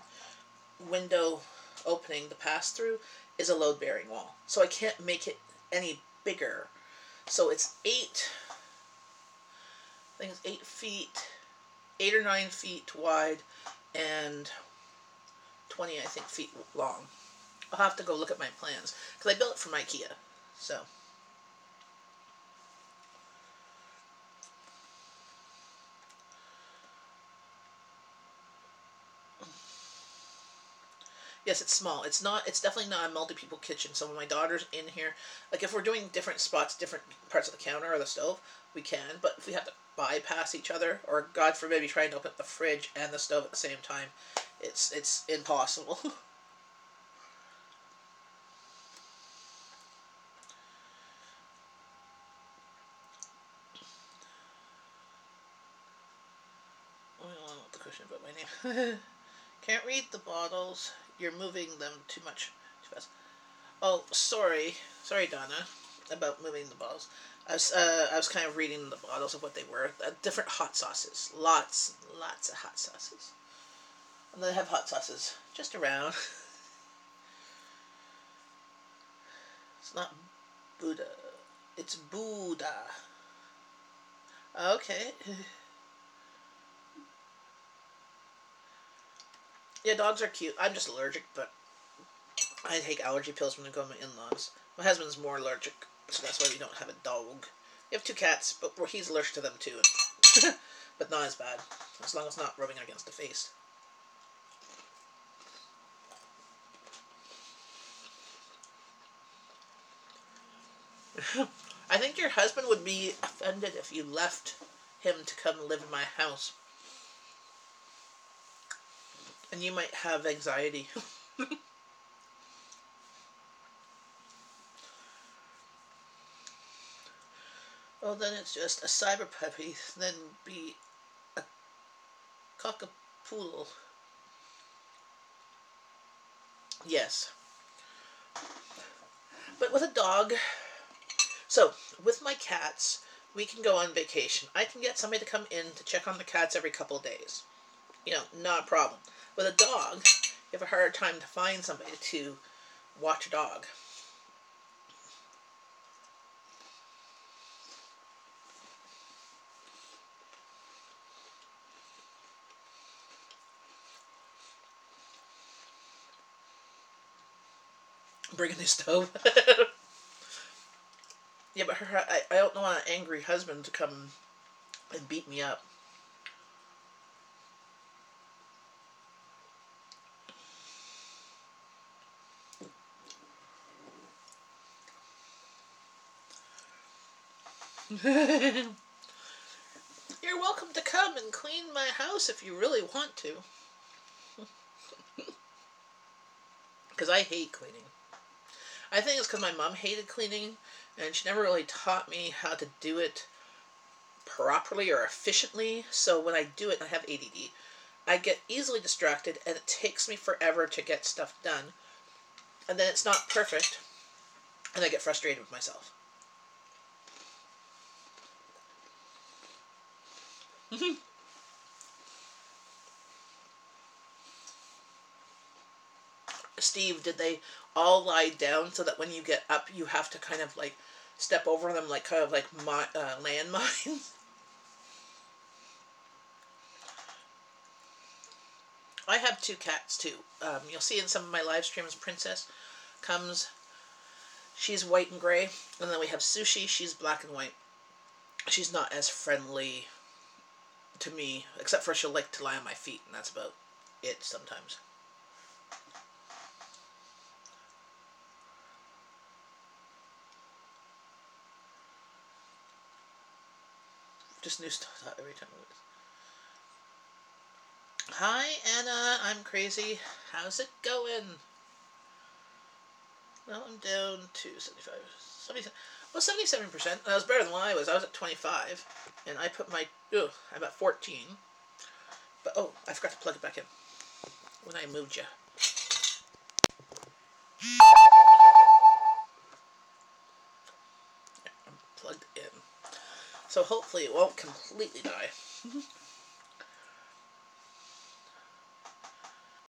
window opening, the pass-through, is a load-bearing wall. So I can't make it any bigger. So it's I think it's 8 feet, 8 or 9 feet wide, and 20, I think, feet long. I'll have to go look at my plans because I built it from IKEA. So. Yes, it's small. It's not. It's definitely not a multi-people kitchen. So when my daughter's in here, like if we're doing different spots, different parts of the counter or the stove, we can. But if we have to bypass each other, or God forbid, we try and open the fridge and the stove at the same time, it's impossible. I don't know what the cushion, but my name. Can't read the bottles. You're moving them too much, too fast. Oh, sorry, Donna, about moving the bottles. I was kind of reading the bottles of what they were. Different hot sauces, lots of hot sauces. And they have hot sauces just around. It's not Buddha, it's Buddha. Okay. Yeah, dogs are cute. I'm just allergic, but I take allergy pills when I go to my in-laws. My husband's more allergic, so that's why we don't have a dog. We have 2 cats, but he's allergic to them too. But not as bad, as long as it's not rubbing against the face. I think your husband would be offended if you left him to come live in my house. And you might have anxiety. Oh, then it's just a cyber puppy, then be a cockapoodle. Yes. But with a dog, so with my cats, we can go on vacation. I can get somebody to come in to check on the cats every couple of days. You know, not a problem. With a dog, you have a hard time to find somebody to watch a dog. Bring a new stove. Yeah, but I don't want an angry husband to come and beat me up. You're welcome to come and clean my house if you really want to. Because I hate cleaning. I think it's because my mom hated cleaning, and she never really taught me how to do it properly or efficiently. So when I do it, I have ADD. I get easily distracted, and it takes me forever to get stuff done. And then it's not perfect, and I get frustrated with myself. Steve, did they all lie down so that when you get up, you have to kind of like step over them, like kind of like landmines? I have two cats too. You'll see in some of my live streams, Princess comes. She's white and gray, and then we have Sushi. She's black and white. She's not as friendly to me, except for she'll like to lie on my feet, and that's about it sometimes. Just new stuff every time. Hi, Anna. I'm crazy. How's it going? Well, I'm down to 75. 77. Well, 77%. That was better than I was. I was at 25. And I put my... Oh, I'm at 14. But, oh, I forgot to plug it back in when I moved you. I'm plugged in. So hopefully it won't completely die. A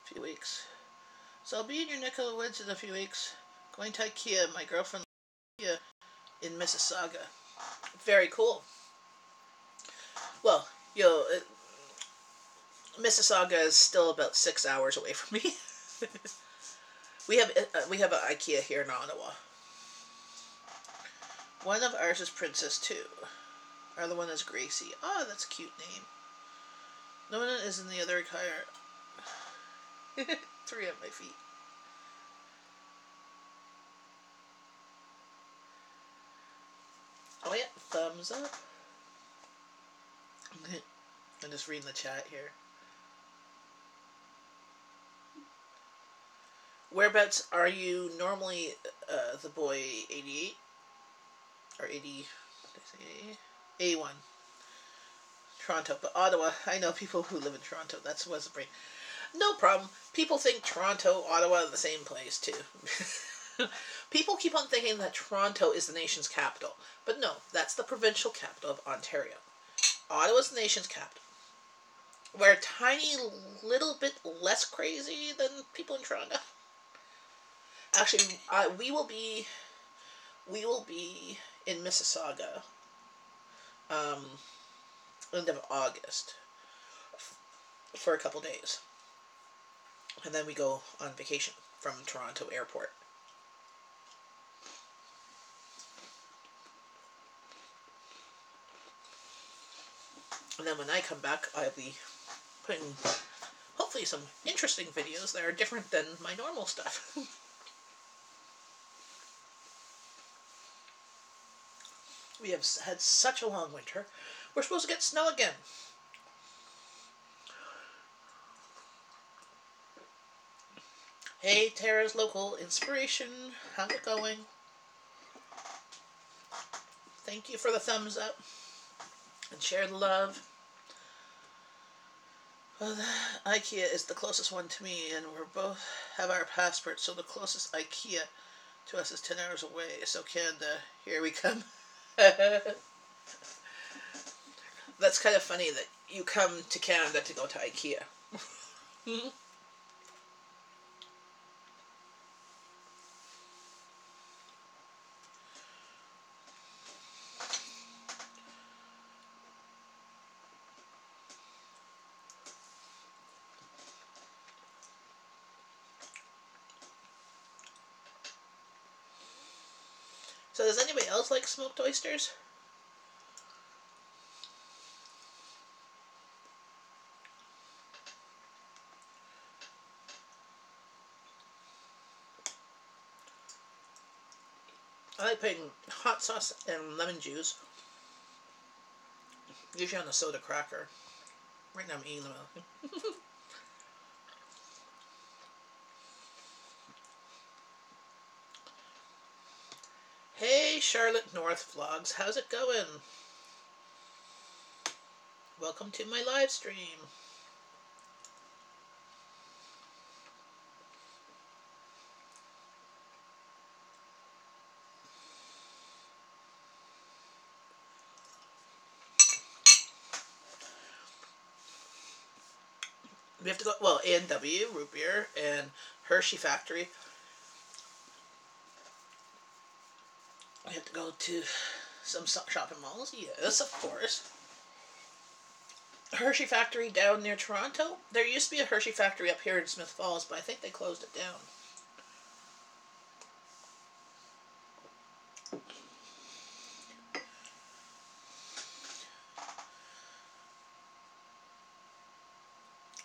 few weeks. So I'll be in your neck of the woods in a few weeks. Going to IKEA. My girlfriend IKEA in Mississauga. Very cool. Well, Mississauga is still about 6 hours away from me. we have an IKEA here in Ottawa. One of ours is Princess too. Our other one is Gracie. Oh, that's a cute name. No one is in the other car. 3 at my feet. Oh yeah, thumbs up. I'm just reading the chat here. Whereabouts are you normally, the boy 88? Or 80, did I say 81? Toronto, but Ottawa, I know people who live in Toronto. That's what's the brain. No problem. People think Toronto, Ottawa are the same place too. People keep on thinking that Toronto is the nation's capital. But no, that's the provincial capital of Ontario. Ottawa's the nation's capital. We're a tiny little bit less crazy than people in Toronto. Actually, we will be in Mississauga end of August for a couple days. And then we go on vacation from Toronto Airport. And then when I come back, I'll be putting hopefully some interesting videos that are different than my normal stuff. We have had such a long winter. We're supposed to get snow again. Hey, Tara's Local Inspiration. How's it going? Thank you for the thumbs up. And share the love. Well, IKEA is the closest one to me, and we both have our passports, so the closest IKEA to us is 10 hours away. So Canada, here we come. That's kind of funny that you come to Canada to go to IKEA. So does anybody else like smoked oysters? I like putting hot sauce and lemon juice, usually on a soda cracker. Right now I'm eating them. Hey Charlotte North Vlogs, how's it going? Welcome to my live stream. We have to go, well, A&W, root beer, and Hershey Factory. We have to go to some shopping malls. Yes, of course. Hershey Factory down near Toronto. There used to be a Hershey Factory up here in Smith Falls, but I think they closed it down.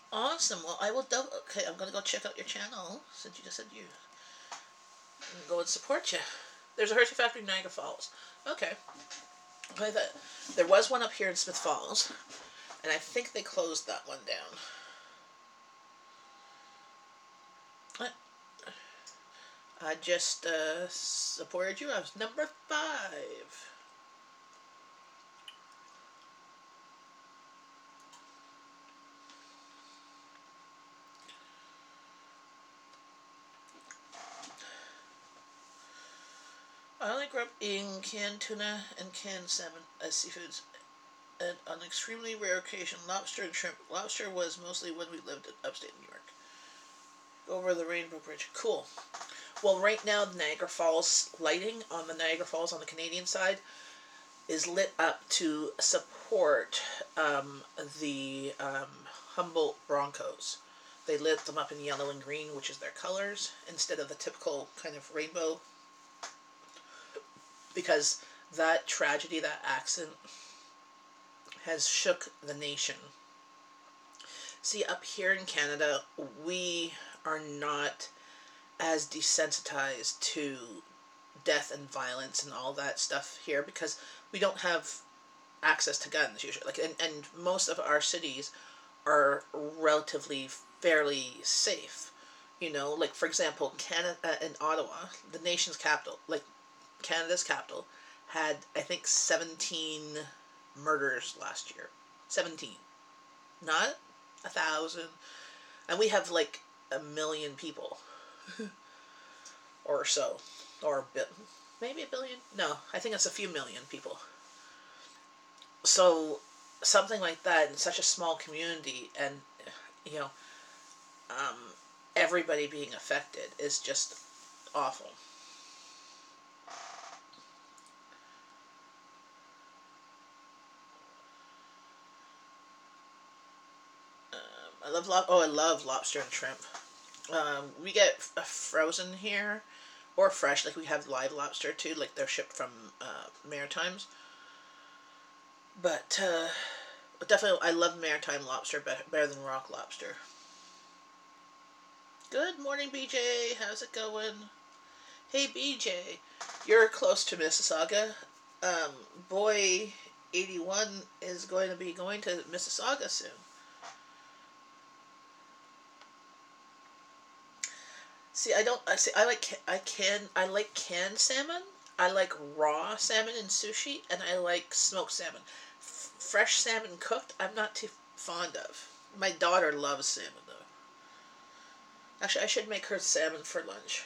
Awesome. Well, I will double. Okay, I'm gonna go check out your channel since you just said you. Go and support you. There's a Hershey Factory in Niagara Falls. Okay. I thought there was one up here in Smith Falls, and I think they closed that one down. I just supported you. I was number 5. I only grew up eating canned tuna and canned salmon as seafoods, and on an extremely rare occasion, lobster and shrimp. Lobster was mostly when we lived in upstate New York. Over the Rainbow Bridge. Cool. Well, right now, the Niagara Falls lighting on the Niagara Falls on the Canadian side is lit up to support the Humboldt Broncos. They lit them up in yellow and green, which is their colors, instead of the typical kind of rainbow. Because that tragedy, that accident, has shook the nation. See, up here in Canada, we are not as desensitized to death and violence and all that stuff here because we don't have access to guns usually. Like, and most of our cities are relatively fairly safe. You know, like for example, Canada in Ottawa, the nation's capital, like Canada's capital, had I think 17 murders last year. 17, not 1,000, and we have like 1 million people, or so, or maybe 1 billion. No, I think it's a few million people. So something like that in such a small community, and you know, everybody being affected is just awful. I love lobster and shrimp. We get frozen here, or fresh. Like we have live lobster too. Like they're shipped from Maritimes. But definitely, I love Maritime lobster better than rock lobster. Good morning, BJ. How's it going? Hey, BJ, you're close to Mississauga. Boy 81 is going to be going to Mississauga soon. See, I don't. I like canned salmon. I like raw salmon in sushi, and I like smoked salmon. Fresh salmon cooked, I'm not too fond of. My daughter loves salmon though. Actually, I should make her salmon for lunch,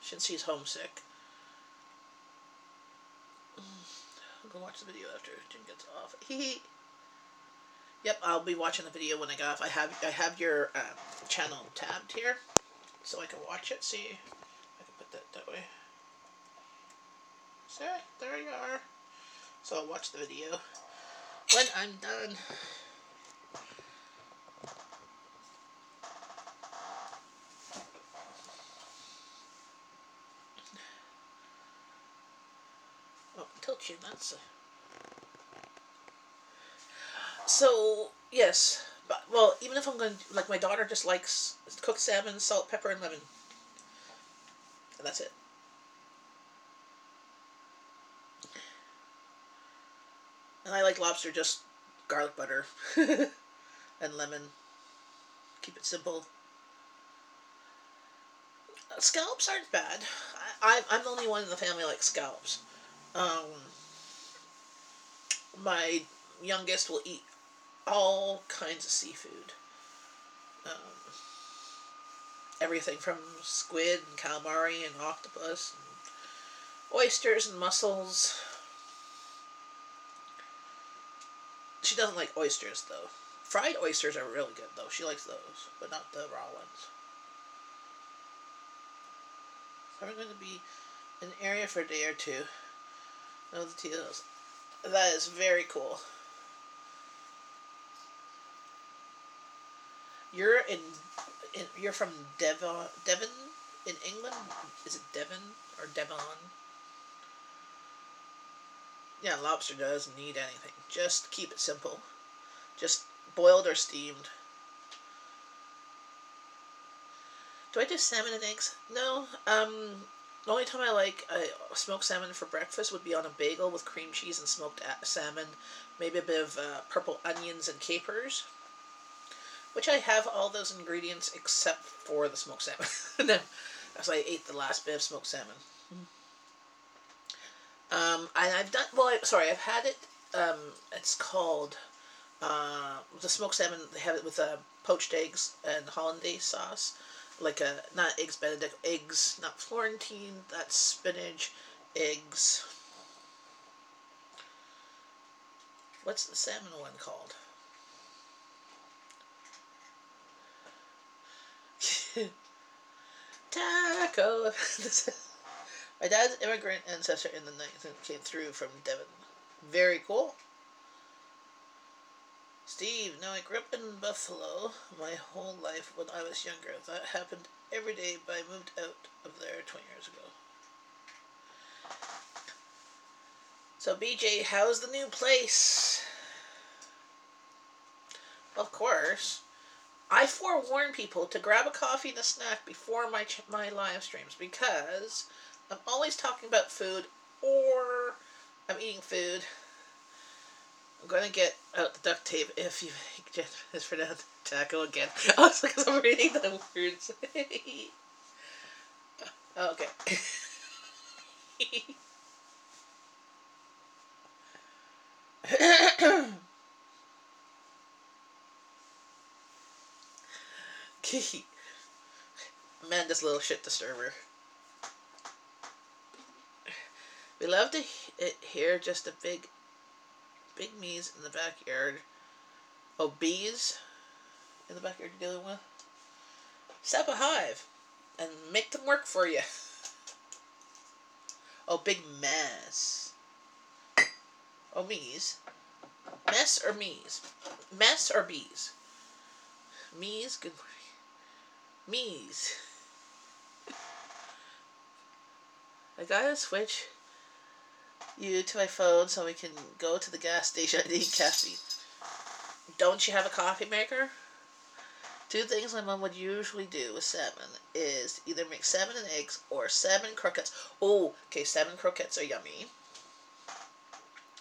since she's homesick. I'll go watch the video after Jim gets off. Yep, I'll be watching the video when I get off. I have your channel tabbed here, so I can watch it. See, I can put that way. See, there you are. So I'll watch the video when I'm done. Oh, tilt you nuts. So yes, but well, even if I'm going to, like, my daughter just likes cooked salmon, salt, pepper, and lemon, and that's it. And I like lobster, just garlic butter and lemon. Keep it simple. Scallops aren't bad. I'm the only one in the family who likes scallops. Um, my youngest will eat all kinds of seafood. Um, Everything from squid and calamari and octopus and oysters and mussels. She doesn't like oysters though. Fried oysters are really good though. She likes those, but not the raw ones. So we're going to be in an area for a day or two. Know the details. That is very cool. You're you're from Devon in England. Is it Devon or Devon? Yeah, lobster doesn't need anything. Just keep it simple. Just boiled or steamed. Do I do salmon and eggs? No. The only time I like smoked salmon for breakfast would be on a bagel with cream cheese and smoked salmon, maybe a bit of purple onions and capers, which I have all those ingredients except for the smoked salmon. As I ate the last bit of smoked salmon. And I've done, well, sorry, I've had it, it's called, the smoked salmon, they have it with poached eggs and hollandaise sauce, like not eggs benedict, eggs, not Florentine, that's spinach, eggs, what's the salmon one called? Taco! My dad's immigrant ancestor in the 19th came through from Devon. Very cool. Steve, now I grew up in Buffalo my whole life when I was younger. That happened every day, but I moved out of there 20 years ago. So BJ, how's the new place? Of course. I forewarn people to grab a coffee and a snack before my live streams because I'm always talking about food or I'm eating food. I'm going to get out the duct tape if you it's for that taco again. I was like, I'm reading the words. Okay. Amanda's little shit disturber. We love to hear just a big me's in the backyard. Oh, bees in the backyard you're dealing with? Set up a hive and make them work for you. Oh, big mess. Oh, me's. Mess or me's? Mess or bees? Me's? Good morning. Me's. I gotta switch you to my phone so we can go to the gas station and eat caffeine. Don't you have a coffee maker? Two things my mom would usually do with salmon is either make salmon and eggs or salmon croquettes. Oh, okay, salmon croquettes are yummy.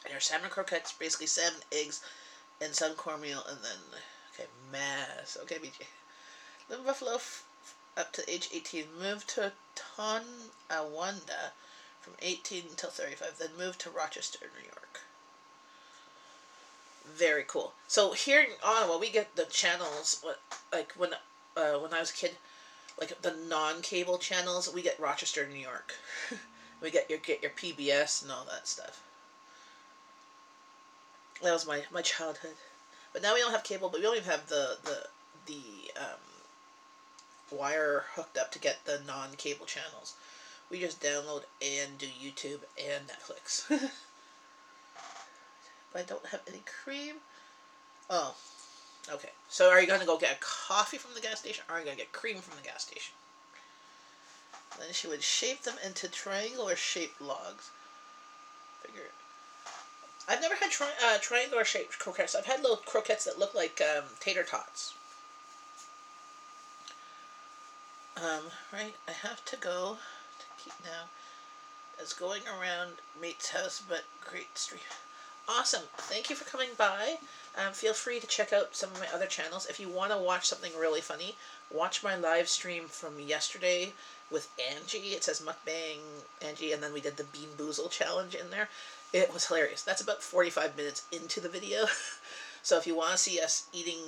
And our salmon croquettes, basically salmon, eggs, and some cornmeal, and then, okay, mass. Okay, BJ. Live in Buffalo up to age 18. Moved to Tonawanda from 18 until 35. Then moved to Rochester, New York. Very cool. So here in Ottawa, we get the channels, like when I was a kid, like the non-cable channels, we get Rochester, New York. We get your PBS and all that stuff. That was my childhood. But now we don't have cable, but we don't even have the wire hooked up to get the non-cable channels. We just download and do YouTube and Netflix. But I don't have any cream. Oh, okay. So are you going to go get a coffee from the gas station, or are you going to get cream from the gas station? Then she would shape them into triangular shaped logs. For figure it. I've never had triangular shaped croquettes. I've had little croquettes that look like tater tots. Right, I have to go to keep now. It's going around mate's house, but great stream. Awesome. Thank you for coming by. Feel free to check out some of my other channels. If you want to watch something really funny, watch my live stream from yesterday with Angie. It says Mukbang Angie, and then we did the Bean Boozle challenge in there. It was hilarious. That's about 45 minutes into the video. So if you want to see us eating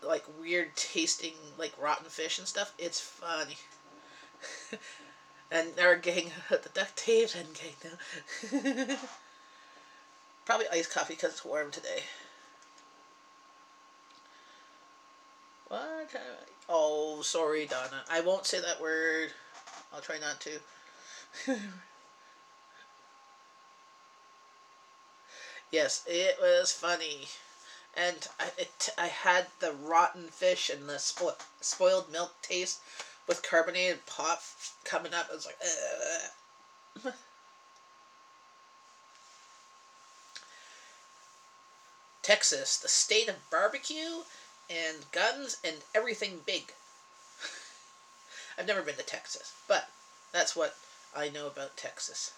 like weird tasting like rotten fish and stuff, it's funny. And our gang the duct tape and gang now. Probably iced coffee because it's warm today. What? Oh, sorry, Donna. I won't say that word. I'll try not to. Yes, it was funny. And I had the rotten fish and the spoiled milk taste with carbonated pop coming up. I was like, ugh. Texas, the state of barbecue and guns and everything big. I've never been to Texas, but that's what I know about Texas.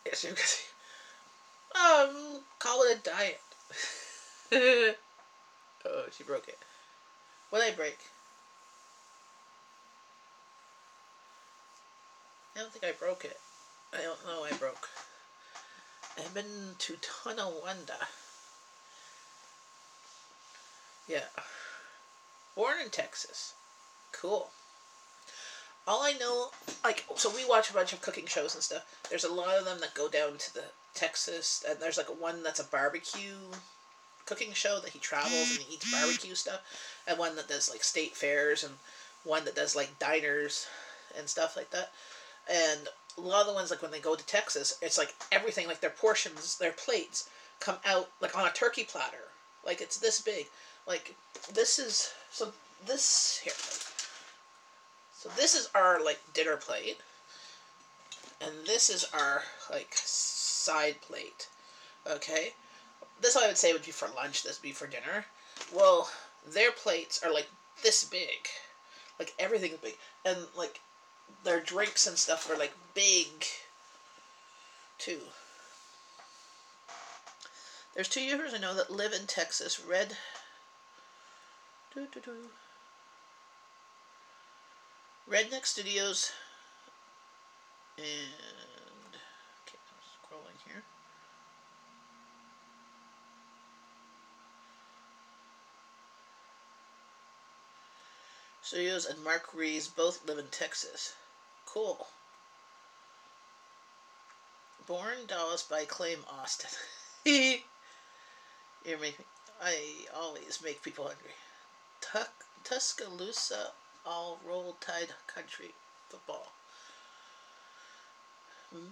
Yes, call it a diet. Oh, she broke it. What did I break? I don't think I broke it. I don't know I broke. I've been to Tonawanda. Yeah. Born in Texas. Cool. All I know, like, so we watch a bunch of cooking shows and stuff. There's a lot of them that go down to the Texas, and there's like one that's a barbecue cooking show that he travels and he eats barbecue stuff, and one that does like state fairs, and one that does like diners and stuff like that. And a lot of the ones, like when they go to Texas, it's like everything, like their portions, their plates come out like on a turkey platter. Like it's this big. Like this is, so this, here. So this is our like dinner plate. And this is our like side plate. Okay? This I would say would be for lunch, this would be for dinner. Well, their plates are like this big. Like everything's big. And like their drinks and stuff are like big too. There's 2 YouTubers I know that live in Texas. Redneck Studios and okay, I'm scrolling here. Studios and Mark Rees both live in Texas. Cool. Born Dallas by Claim Austin. You're making. I always make people hungry. Tuscaloosa all roll tide country football.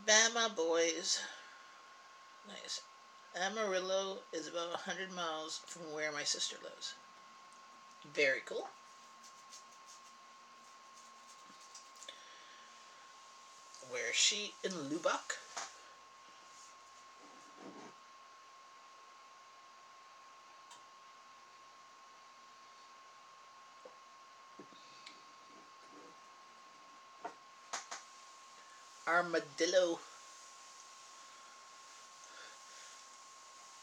Bama boys. Nice. Amarillo is about 100 miles from where my sister lives. Very cool. Where is she? In Lubbock? Armadillo.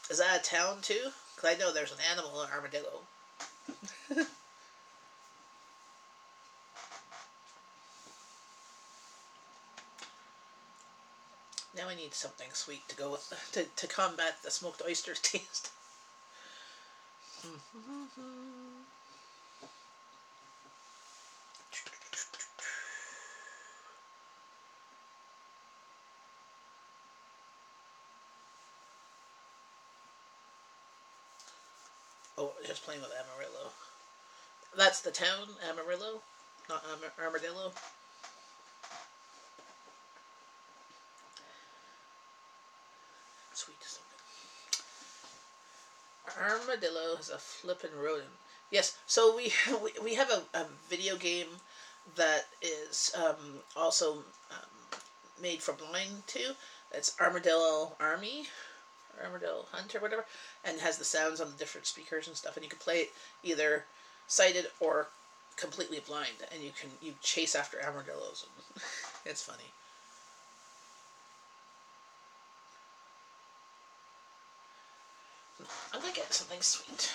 Is that a town too? Because I know there's an animal, an armadillo. Now I need something sweet to go with, to combat the smoked oysters taste. Oh, just playing with Amarillo. That's the town, Amarillo, not Armadillo. Sweet something. Armadillo is a flippin' rodent. Yes, so we have a video game that is also made for blind too. It's Armadillo Army, or Armadillo Hunt, or whatever, and has the sounds on the different speakers and stuff. And you can play it either sighted or completely blind, and you chase after armadillos. It's funny. I'm gonna get something sweet.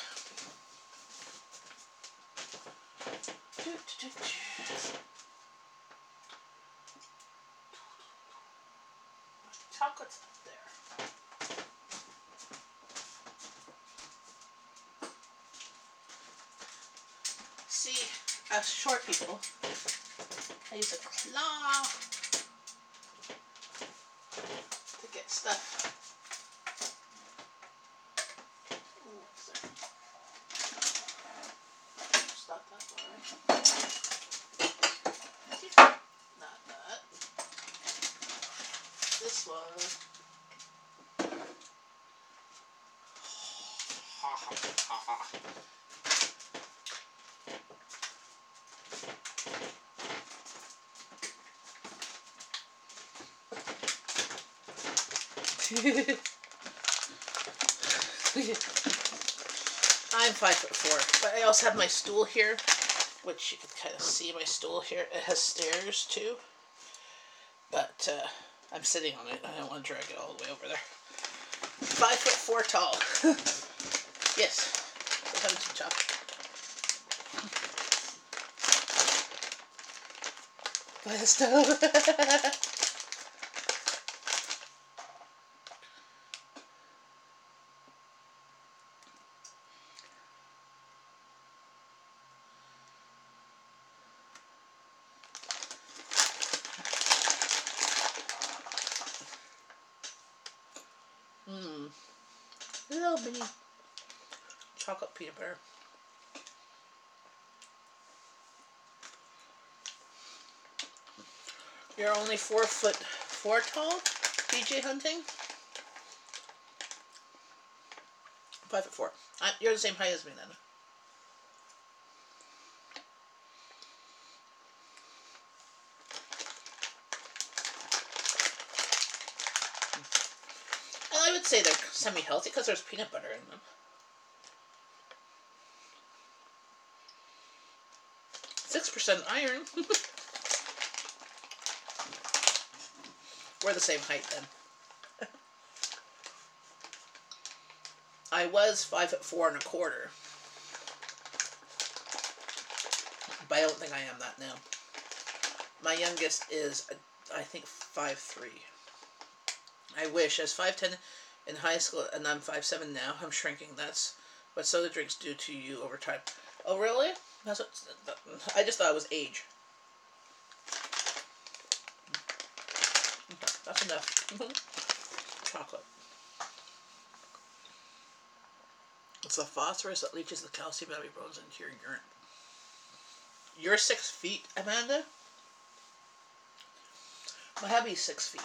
Chocolate's up there. See, us short people, I use a claw to get stuff. Ooh, what's there? It's not that far. Not that. This one. Ha ha ha ha. I'm 5'4", but I also have my stool here, which you can kind of see my stool here. It has stairs too, but I'm sitting on it. I don't want to drag it all the way over there. 5'4" tall. Yes. I'm having some chocolate. By the stove. Little mini chocolate peanut butter. You're only 4'4" tall, DJ hunting? 5'4". You're the same height as me then. And I would say they're semi-healthy because there's peanut butter in them. 6% iron. We're the same height then. I was 5'4¼ but I don't think I am that now. My youngest is, I think, 5'3". I wish. I was 5'10" in high school, and I'm 5'7" now. I'm shrinking. That's what soda drinks do to you over time. Oh, really? That's what. I just thought it was age. That's enough. Chocolate. It's the phosphorus that leaches the calcium out of your bones into your urine. You're 6 feet, Amanda? My hubby's 6 feet.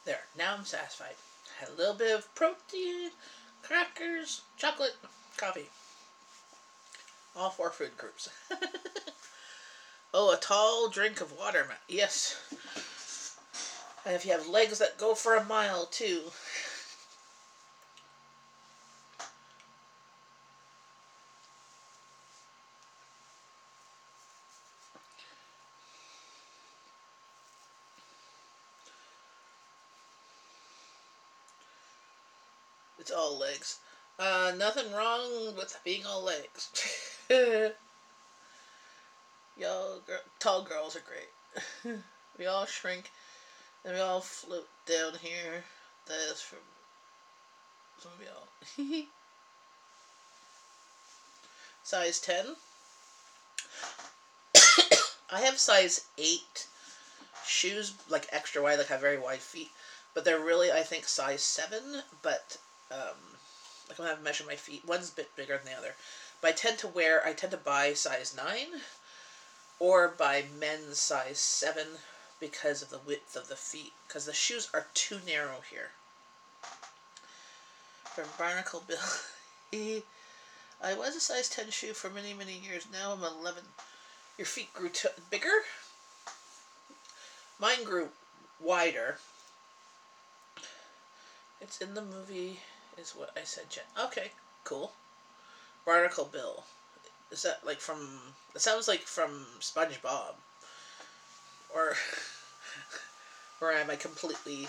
There, now I'm satisfied. Had a little bit of protein, crackers, chocolate, coffee. All 4 food groups. Oh, a tall drink of water. Yes. And if you have legs that go for a mile, too. It's all legs. Nothing wrong with being all legs. Y'all, tall girls are great. We all shrink, and we all float down here. That is from some of y'all. Size 10. I have size 8 shoes, like extra wide, like have very wide feet. But they're really, I think, size 7. But, like when I measure my feet, one's a bit bigger than the other. But I tend to buy size 9. Or buy men's size 7 because of the width of the feet. Because the shoes are too narrow here. From Barnacle Bill. I was a size 10 shoe for many, many years. Now I'm 11. Your feet grew bigger? Mine grew wider. It's in the movie, is what I said, Jen. Okay, cool. Barnacle Bill. Is that like from... It sounds like from SpongeBob. Or... or am I completely...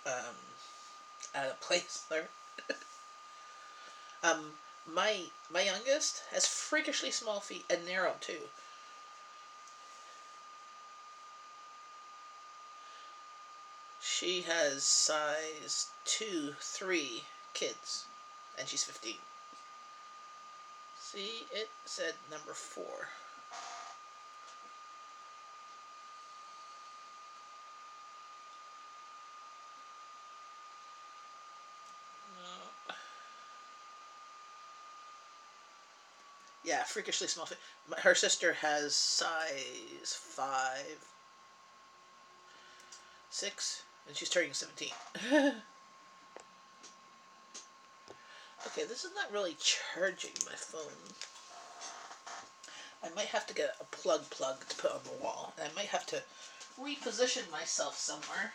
out of place there? My youngest has freakishly small feet and narrow too. She has size 2, 3 kids, and she's 15. See, it said number 4. No. Yeah, freakishly small feet. Her sister has size 5, 6, and she's turning 17. Okay, this is not really charging my phone. I might have to get a plug to put on the wall. And I might have to reposition myself somewhere.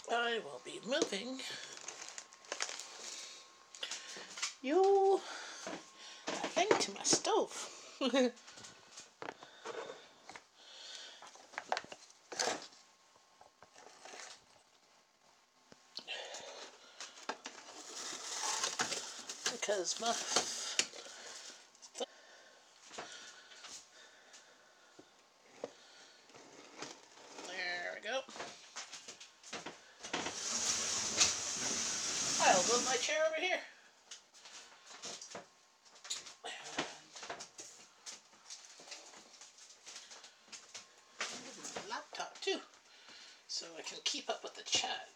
I will be moving you thing to my stove. Because my... There we go. I'll move my chair over here. And my laptop too, so I can keep up with the chat.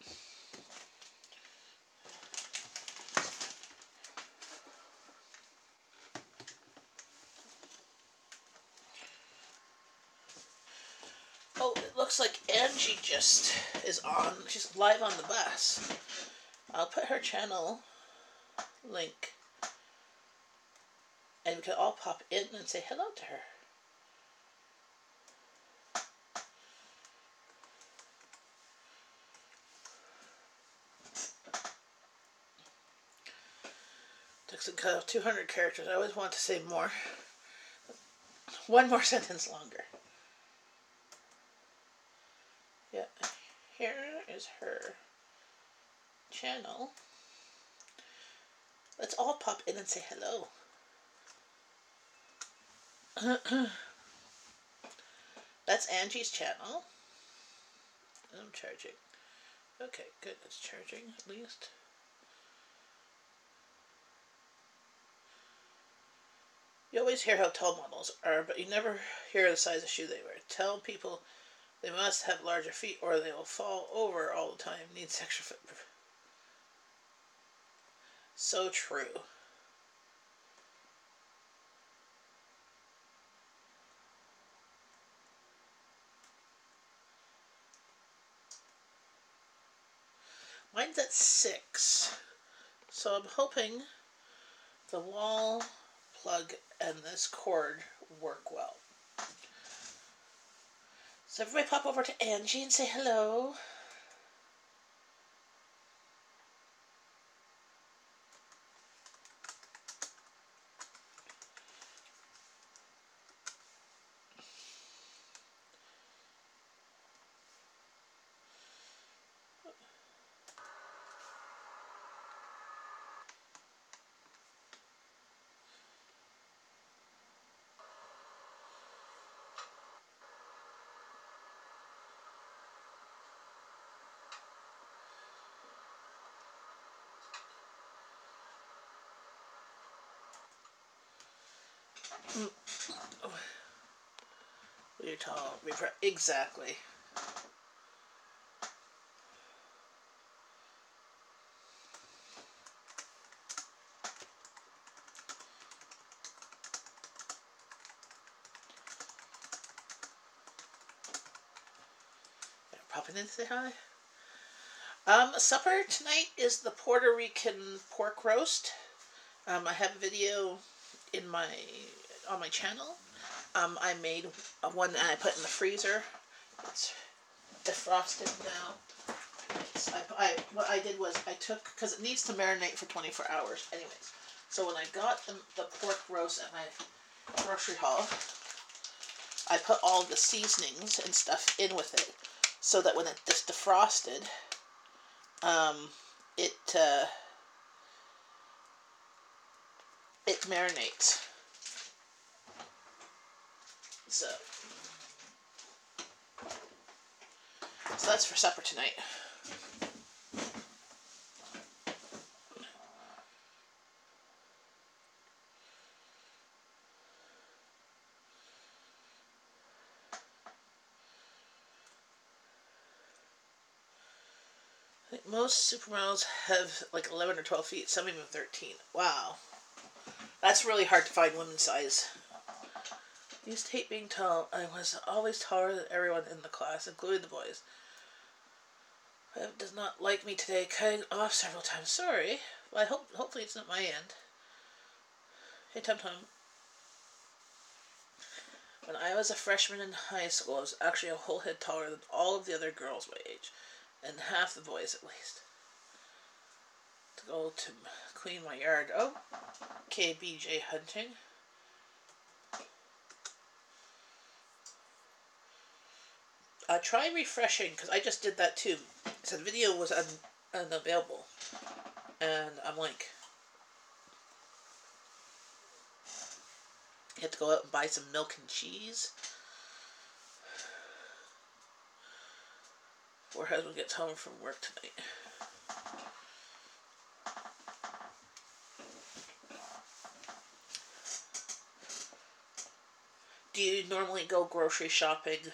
Oh, it looks like Angie just is on. She's live on the bus. I'll put her channel link, and we can all pop in and say hello to her. Took 200 characters. I always want to say more. One more sentence longer. Yeah, here is her channel. Let's all pop in and say hello. That's Angie's channel. I'm charging. Okay, good. It's charging at least. You always hear how tall models are, but you never hear the size of shoe they wear. Tell people they must have larger feet or they will fall over all the time. Needs extra foot. So true. Mine's at 6. So I'm hoping the wall plug and this cord work well. So everybody pop over to Angie and say hello. tall. Exactly. Popping in to say hi. Supper tonight is the Puerto Rican pork roast. I have a video in on my channel. I made one and I put in the freezer. It's defrosted now. What I did was I took, because it needs to marinate for 24 hours anyways. So when I got the pork roast at my grocery haul, I put all the seasonings and stuff in with it, so that when it just defrosted, it marinates. So that's for supper tonight. I think most supermodels have like 11 or 12 feet, some even 13. Wow. That's really hard to find women's size. I used to hate being tall. I was always taller than everyone in the class, including the boys. Bev does not like me today, cutting off several times. Sorry. Well, hopefully it's not my end. Hey, Tum Tum. When I was a freshman in high school, I was actually a whole head taller than all of the other girls my age, and half the boys at least. To go to clean my yard. Oh, KBJ hunting. Try refreshing, because I just did that too. So the video was unavailable. And I'm like, you have to go out and buy some milk and cheese. Before husband gets home from work tonight. Do you normally go grocery shopping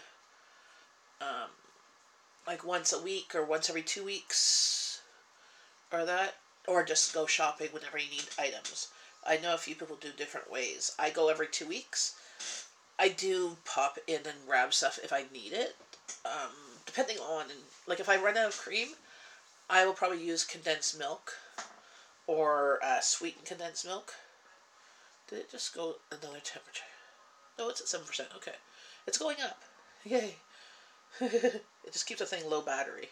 like once a week or once every 2 weeks or that? Or just go shopping whenever you need items? I know a few people do different ways. I go every 2 weeks. I do pop in and grab stuff if I need it. Depending on, like if I run out of cream, I will probably use condensed milk or sweetened condensed milk. Did it just go another temperature? No, it's at 7%. Okay. It's going up. Yay. It just keeps the thing low battery.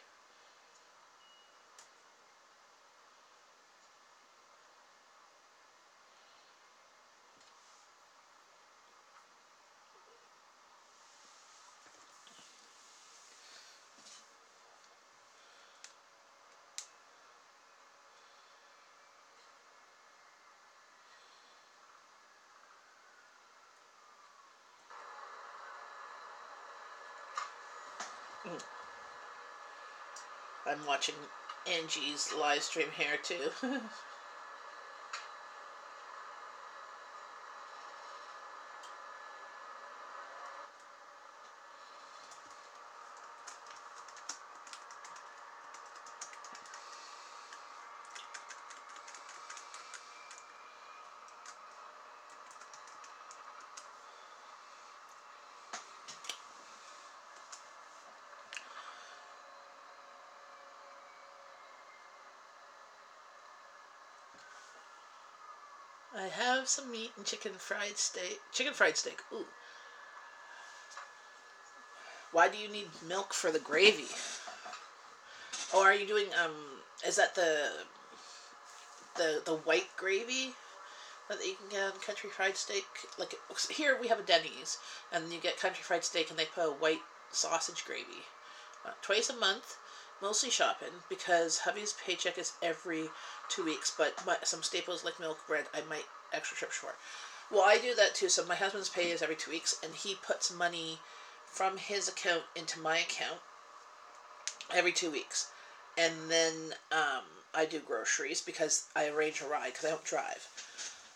I'm watching Angie's live stream here too. I have some meat and chicken fried steak. Chicken fried steak. Ooh. Why do you need milk for the gravy? Oh, are you doing is that the white gravy that you can get on country fried steak? Like here we have a Denny's and you get country fried steak and they put a white sausage gravy. Twice a month, mostly shopping because hubby's paycheck is every 2 weeks, but some staples like milk, bread, I might extra trip short. Well, I do that too. So my husband's pay is every 2 weeks, and he puts money from his account into my account every 2 weeks, and then I do groceries because I arrange a ride because I don't drive.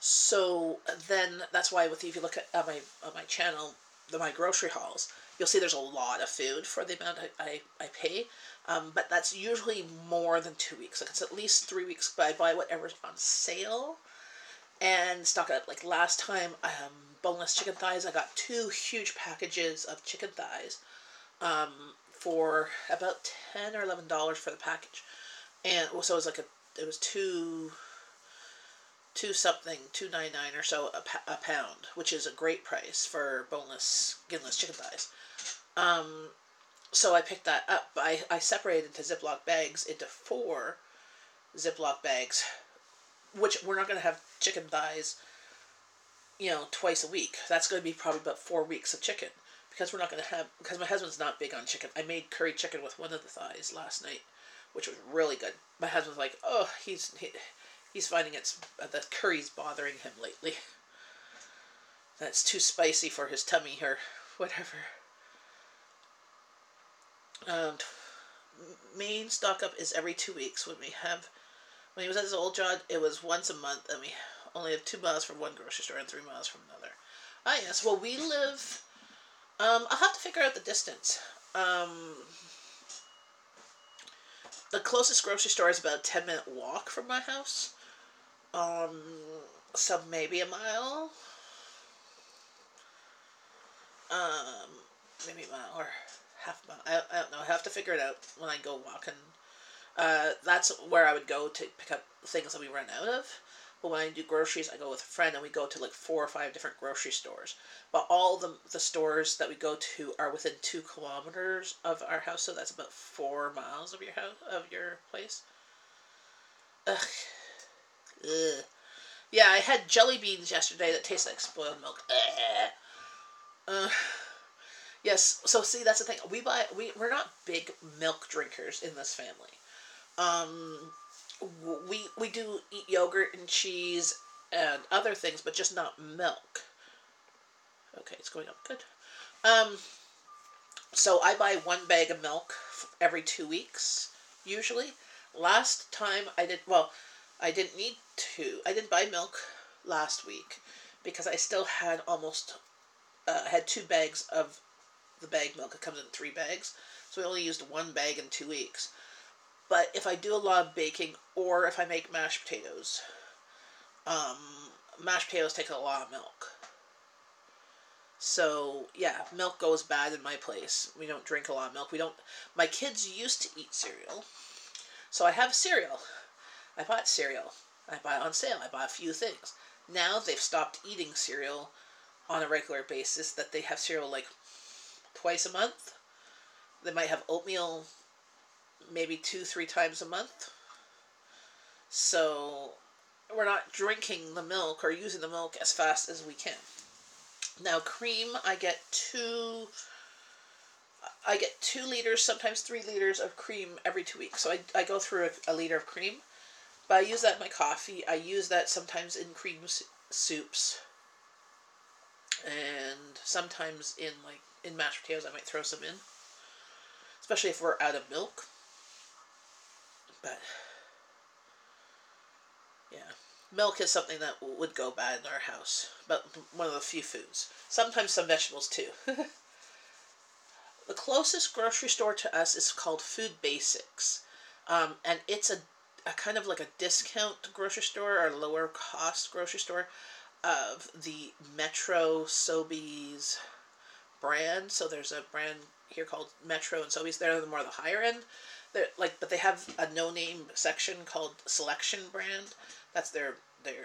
So then that's why if you look at my channel, my grocery hauls, you'll see there's a lot of food for the amount I pay. But that's usually more than 2 weeks. Like, it's at least 3 weeks, but I buy whatever's on sale and stock it up. Like last time, boneless chicken thighs, I got 2 huge packages of chicken thighs for about $10 or $11 for the package. And so it was like it was two something, $2.99 or so a pound, which is a great price for boneless, skinless chicken thighs. So I picked that up. I separated into Ziploc bags into 4 Ziploc bags, which we're not going to have chicken thighs, twice a week. That's going to be probably about 4 weeks of chicken, because we're not going to have, because my husband's not big on chicken. I made curry chicken with one of the thighs last night, which was really good. My husband's like, oh, he's finding the curry's bothering him lately. That's too spicy for his tummy or whatever. Main stock up is every 2 weeks. When he was at his old job, it was once a month, and we only have 2 miles from one grocery store and 3 miles from another. Ah, yes. Well, we live. I'll have to figure out the distance. The closest grocery store is about a 10-minute walk from my house. So maybe a mile. Maybe a mile or half a mile. I don't know. I have to figure it out when I go walking. That's where I would go to pick up things that we run out of. But when I do groceries, I go with a friend, and we go to like 4 or 5 different grocery stores. But all the stores that we go to are within 2 kilometers of our house, so that's about 4 miles of your house, of your place. Ugh. Ugh. Yeah, I had jelly beans yesterday that taste like spoiled milk. Yes, so see, that's the thing. We're not big milk drinkers in this family. We do eat yogurt and cheese and other things, but just not milk. Okay, it's going up good. So I buy 1 bag of milk every 2 weeks, usually. Last time I didn't need to. I didn't buy milk last week because I still had had 2 bags of the bag milk. It comes in 3 bags. So I only used 1 bag in 2 weeks. But if I do a lot of baking, or if I make mashed potatoes take a lot of milk. So, yeah, milk goes bad in my place. We don't drink a lot of milk. My kids used to eat cereal. So I have cereal. I bought cereal. I bought it on sale. I bought a few things. Now they've stopped eating cereal on a regular basis, that they have cereal like twice a month. They might have oatmeal maybe 2-3 times a month. So we're not drinking the milk or using the milk as fast as we can. Now cream, I get 2 liters, sometimes 3 liters of cream every 2 weeks. So I go through a liter of cream. But I use that in my coffee. I use that sometimes in cream soups. And sometimes in mashed potatoes I might throw some in. Especially if we're out of milk. But, yeah. Milk is something that would go bad in our house. But one of the few foods. Sometimes some vegetables too. The closest grocery store to us is called Food Basics. And it's a kind of like a discount grocery store or lower cost grocery store of the Metro Sobeys brand. So there's a brand here called Metro and Sobeys. They're more the higher end. But they have a no-name section called Selection brand. That's their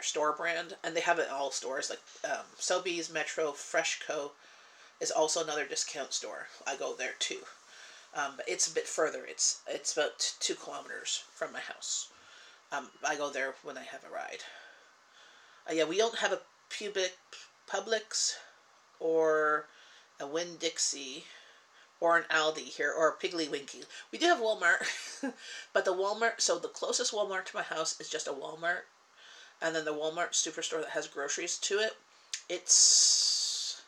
store brand, and they have it in all stores. Like Sobeys, Metro, Freshco is also another discount store. I go there too. But it's a bit further. It's about 2 kilometers from my house. I go there when I have a ride. Yeah, we don't have a Publix or a Winn-Dixie or an Aldi here, or a Piggly Winky. We do have Walmart, but the closest Walmart to my house is just a Walmart, and then the Walmart superstore that has groceries to it, it's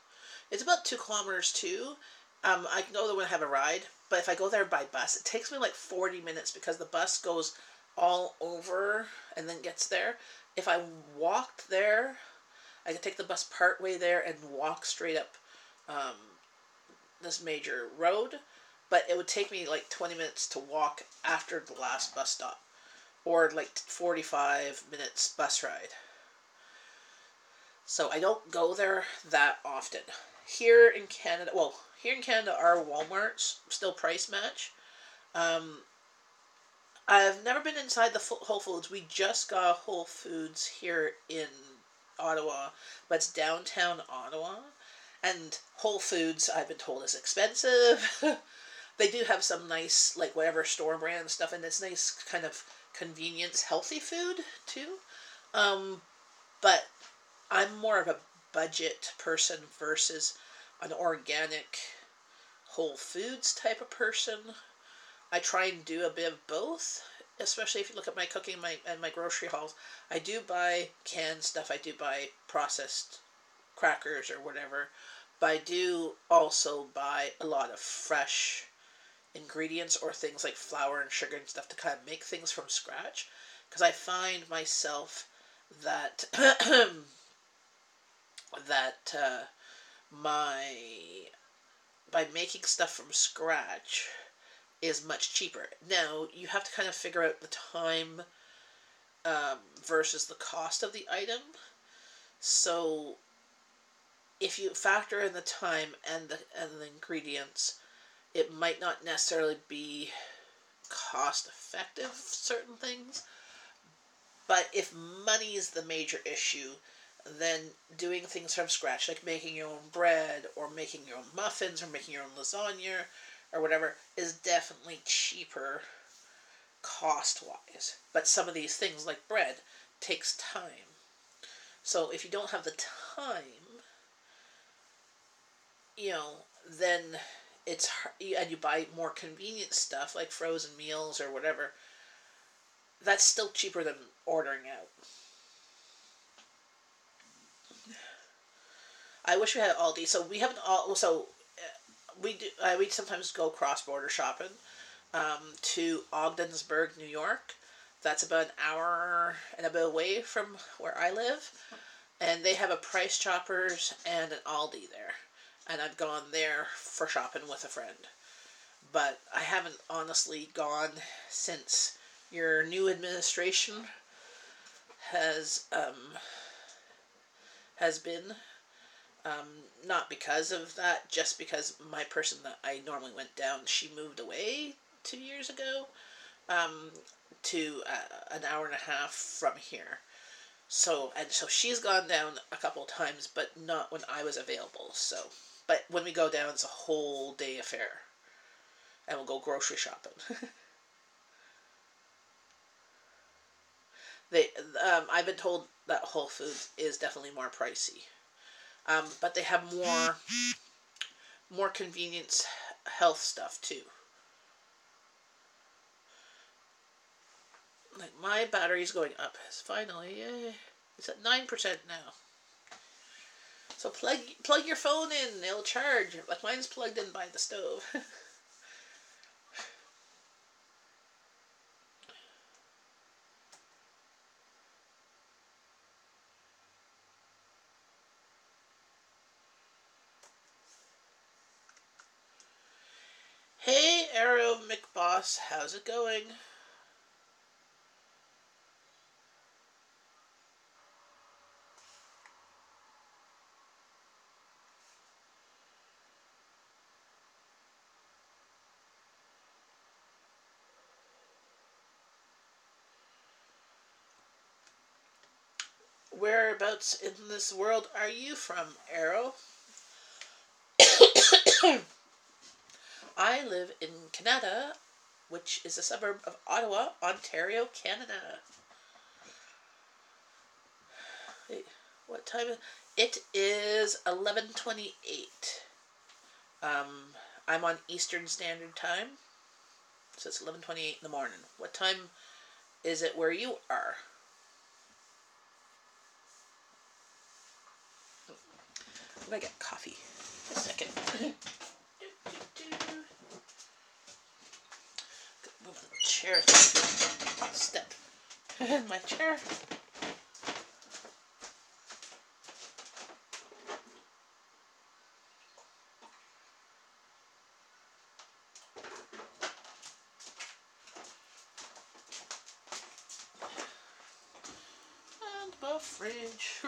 about 2 kilometers too. I can go there when I have a ride, but if I go there by bus, it takes me like 40 minutes because the bus goes all over and then gets there. If I walked there, I could take the bus part way there and walk straight up um, this major road, but it would take me like 20 minutes to walk after the last bus stop, or like 45 minutes bus ride. So I don't go there that often. Here in Canada, our Walmarts still price match. I've never been inside the Whole Foods. We just got Whole Foods here in Ottawa, but it's downtown Ottawa. And Whole Foods, I've been told, is expensive. They do have some nice, like, whatever store brand stuff, and it's nice kind of convenience, healthy food, too. But I'm more of a budget person versus an organic Whole Foods type of person. I try and do a bit of both, especially if you look at my cooking and my grocery hauls. I do buy canned stuff. I do buy processed crackers or whatever. But I do also buy a lot of fresh ingredients or things like flour and sugar and stuff to kind of make things from scratch. Because I find myself that by making stuff from scratch is much cheaper. Now, you have to kind of figure out the time versus the cost of the item. So, if you factor in the time and the ingredients, it might not necessarily be cost effective, certain things. But if money is the major issue, then doing things from scratch, like making your own bread, or making your own muffins, or making your own lasagna, or whatever, is definitely cheaper cost-wise. But some of these things, like bread, takes time. So if you don't have the time, then it's hard, and you buy more convenient stuff, like frozen meals or whatever, that's still cheaper than ordering out. I wish we had Aldi. So we haven't all. So we do. We sometimes go cross-border shopping to Ogdensburg, New York. That's about an hour and a bit away from where I live, and they have a Price Choppers and an Aldi there. And I've gone there for shopping with a friend, but I haven't honestly gone since your new administration has been. Not because of that, just because my person that I normally went down, she moved away 2 years ago, to an hour and a half from here. So she's gone down a couple of times, but not when I was available. So, but when we go down, it's a whole day affair, and we'll go grocery shopping. I've been told that Whole Foods is definitely more pricey. But they have more convenience health stuff too. Like, my battery's going up. It's finally, yay. It's at 9% now. So plug your phone in, it'll charge. Like, mine's plugged in by the stove. Hey, Arrow McBoss, how's it going? Whereabouts in this world are you from, Arrow? I live in Canada, which is a suburb of Ottawa, Ontario, Canada. Wait, what time is it? Is 11:28. I'm on Eastern Standard Time, so it's 11:28 in the morning. What time is it where you are? I'm gonna get coffee. A second. Move the chair. Step in my chair. the fridge,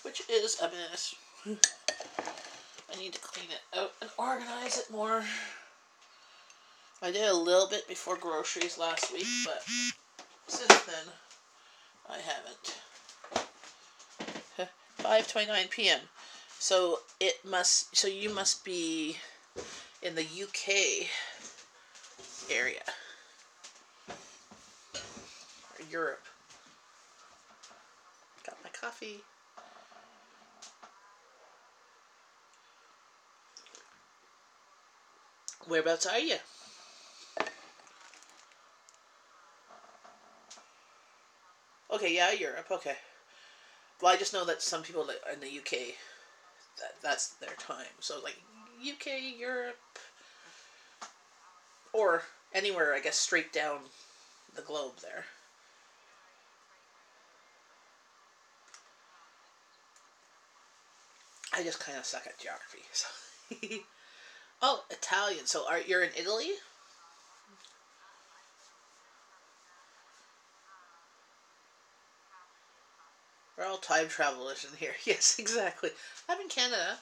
which is a mess. I need to clean it out and organize it more. I did a little bit before groceries last week, but since then, I haven't. 5:29 p.m. So you must be in the UK area or Europe. Got my coffee. Whereabouts are you? Okay, yeah, Europe. Okay. Well, I just know that some people in the UK, that's their time. So like UK, Europe, or anywhere, I guess, straight down the globe there. I just kind of suck at geography. So. Oh, Italian. So you're in Italy? We're all time travelers in here. Yes, exactly. I'm in Canada.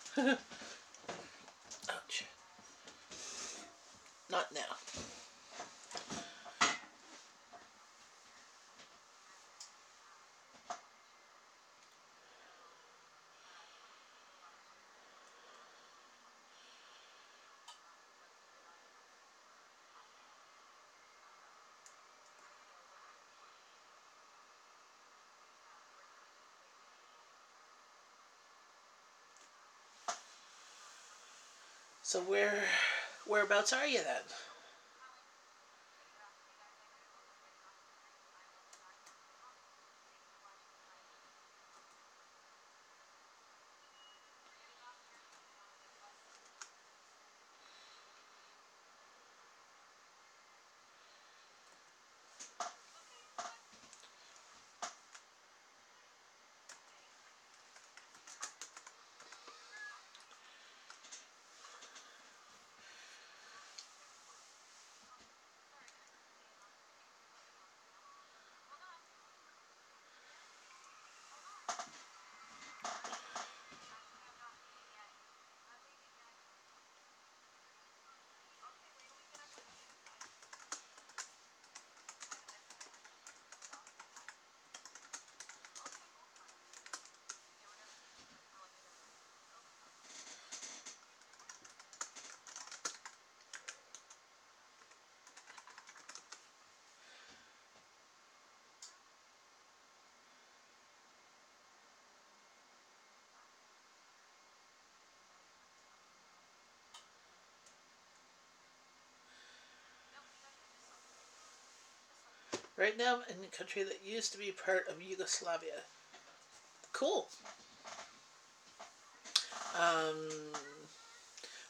Ouch. Not now. So whereabouts are you then? Right now, I'm in a country that used to be part of Yugoslavia. Cool. Um,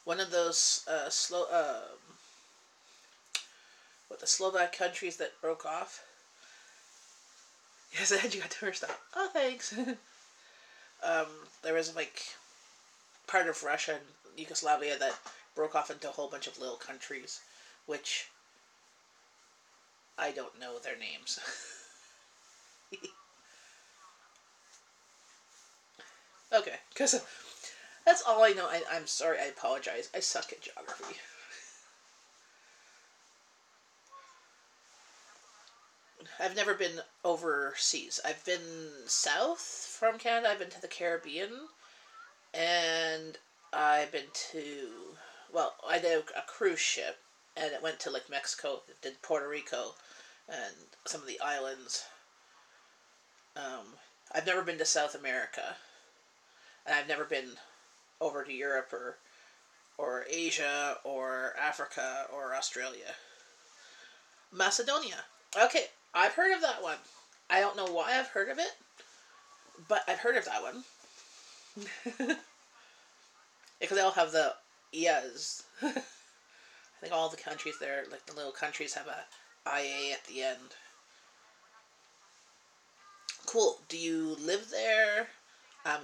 one of those the Slovak countries that broke off. Yes, you got to stop. Oh, thanks. um, there was like part of Russia and Yugoslavia that broke off into a whole bunch of little countries, which I don't know their names. Okay, because that's all I know. I'm sorry, I apologize. I suck at geography. I've never been overseas. I've been south from Canada. I've been to the Caribbean. And I've been to, well, I did a cruise ship. And it went to like Mexico. It did Puerto Rico. And some of the islands. Um, I've never been to South America. And I've never been over to Europe or Asia or Africa or Australia. Macedonia. Okay, I've heard of that one. I don't know why I've heard of it, but I've heard of that one. Because they all have the IAs. I think all the countries there, like the little countries, have a IA at the end. Cool. Do you live there?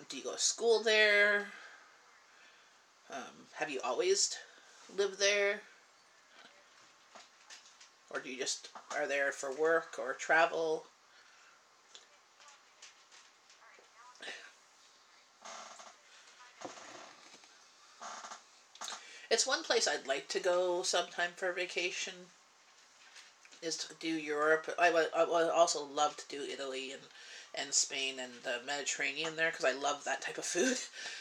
Do you go to school there? Have you always lived there? Or do you just are there for work or travel? It's one place I'd like to go sometime for a vacation, is to do Europe. I would also love to do Italy and Spain and the Mediterranean there, because I love that type of food.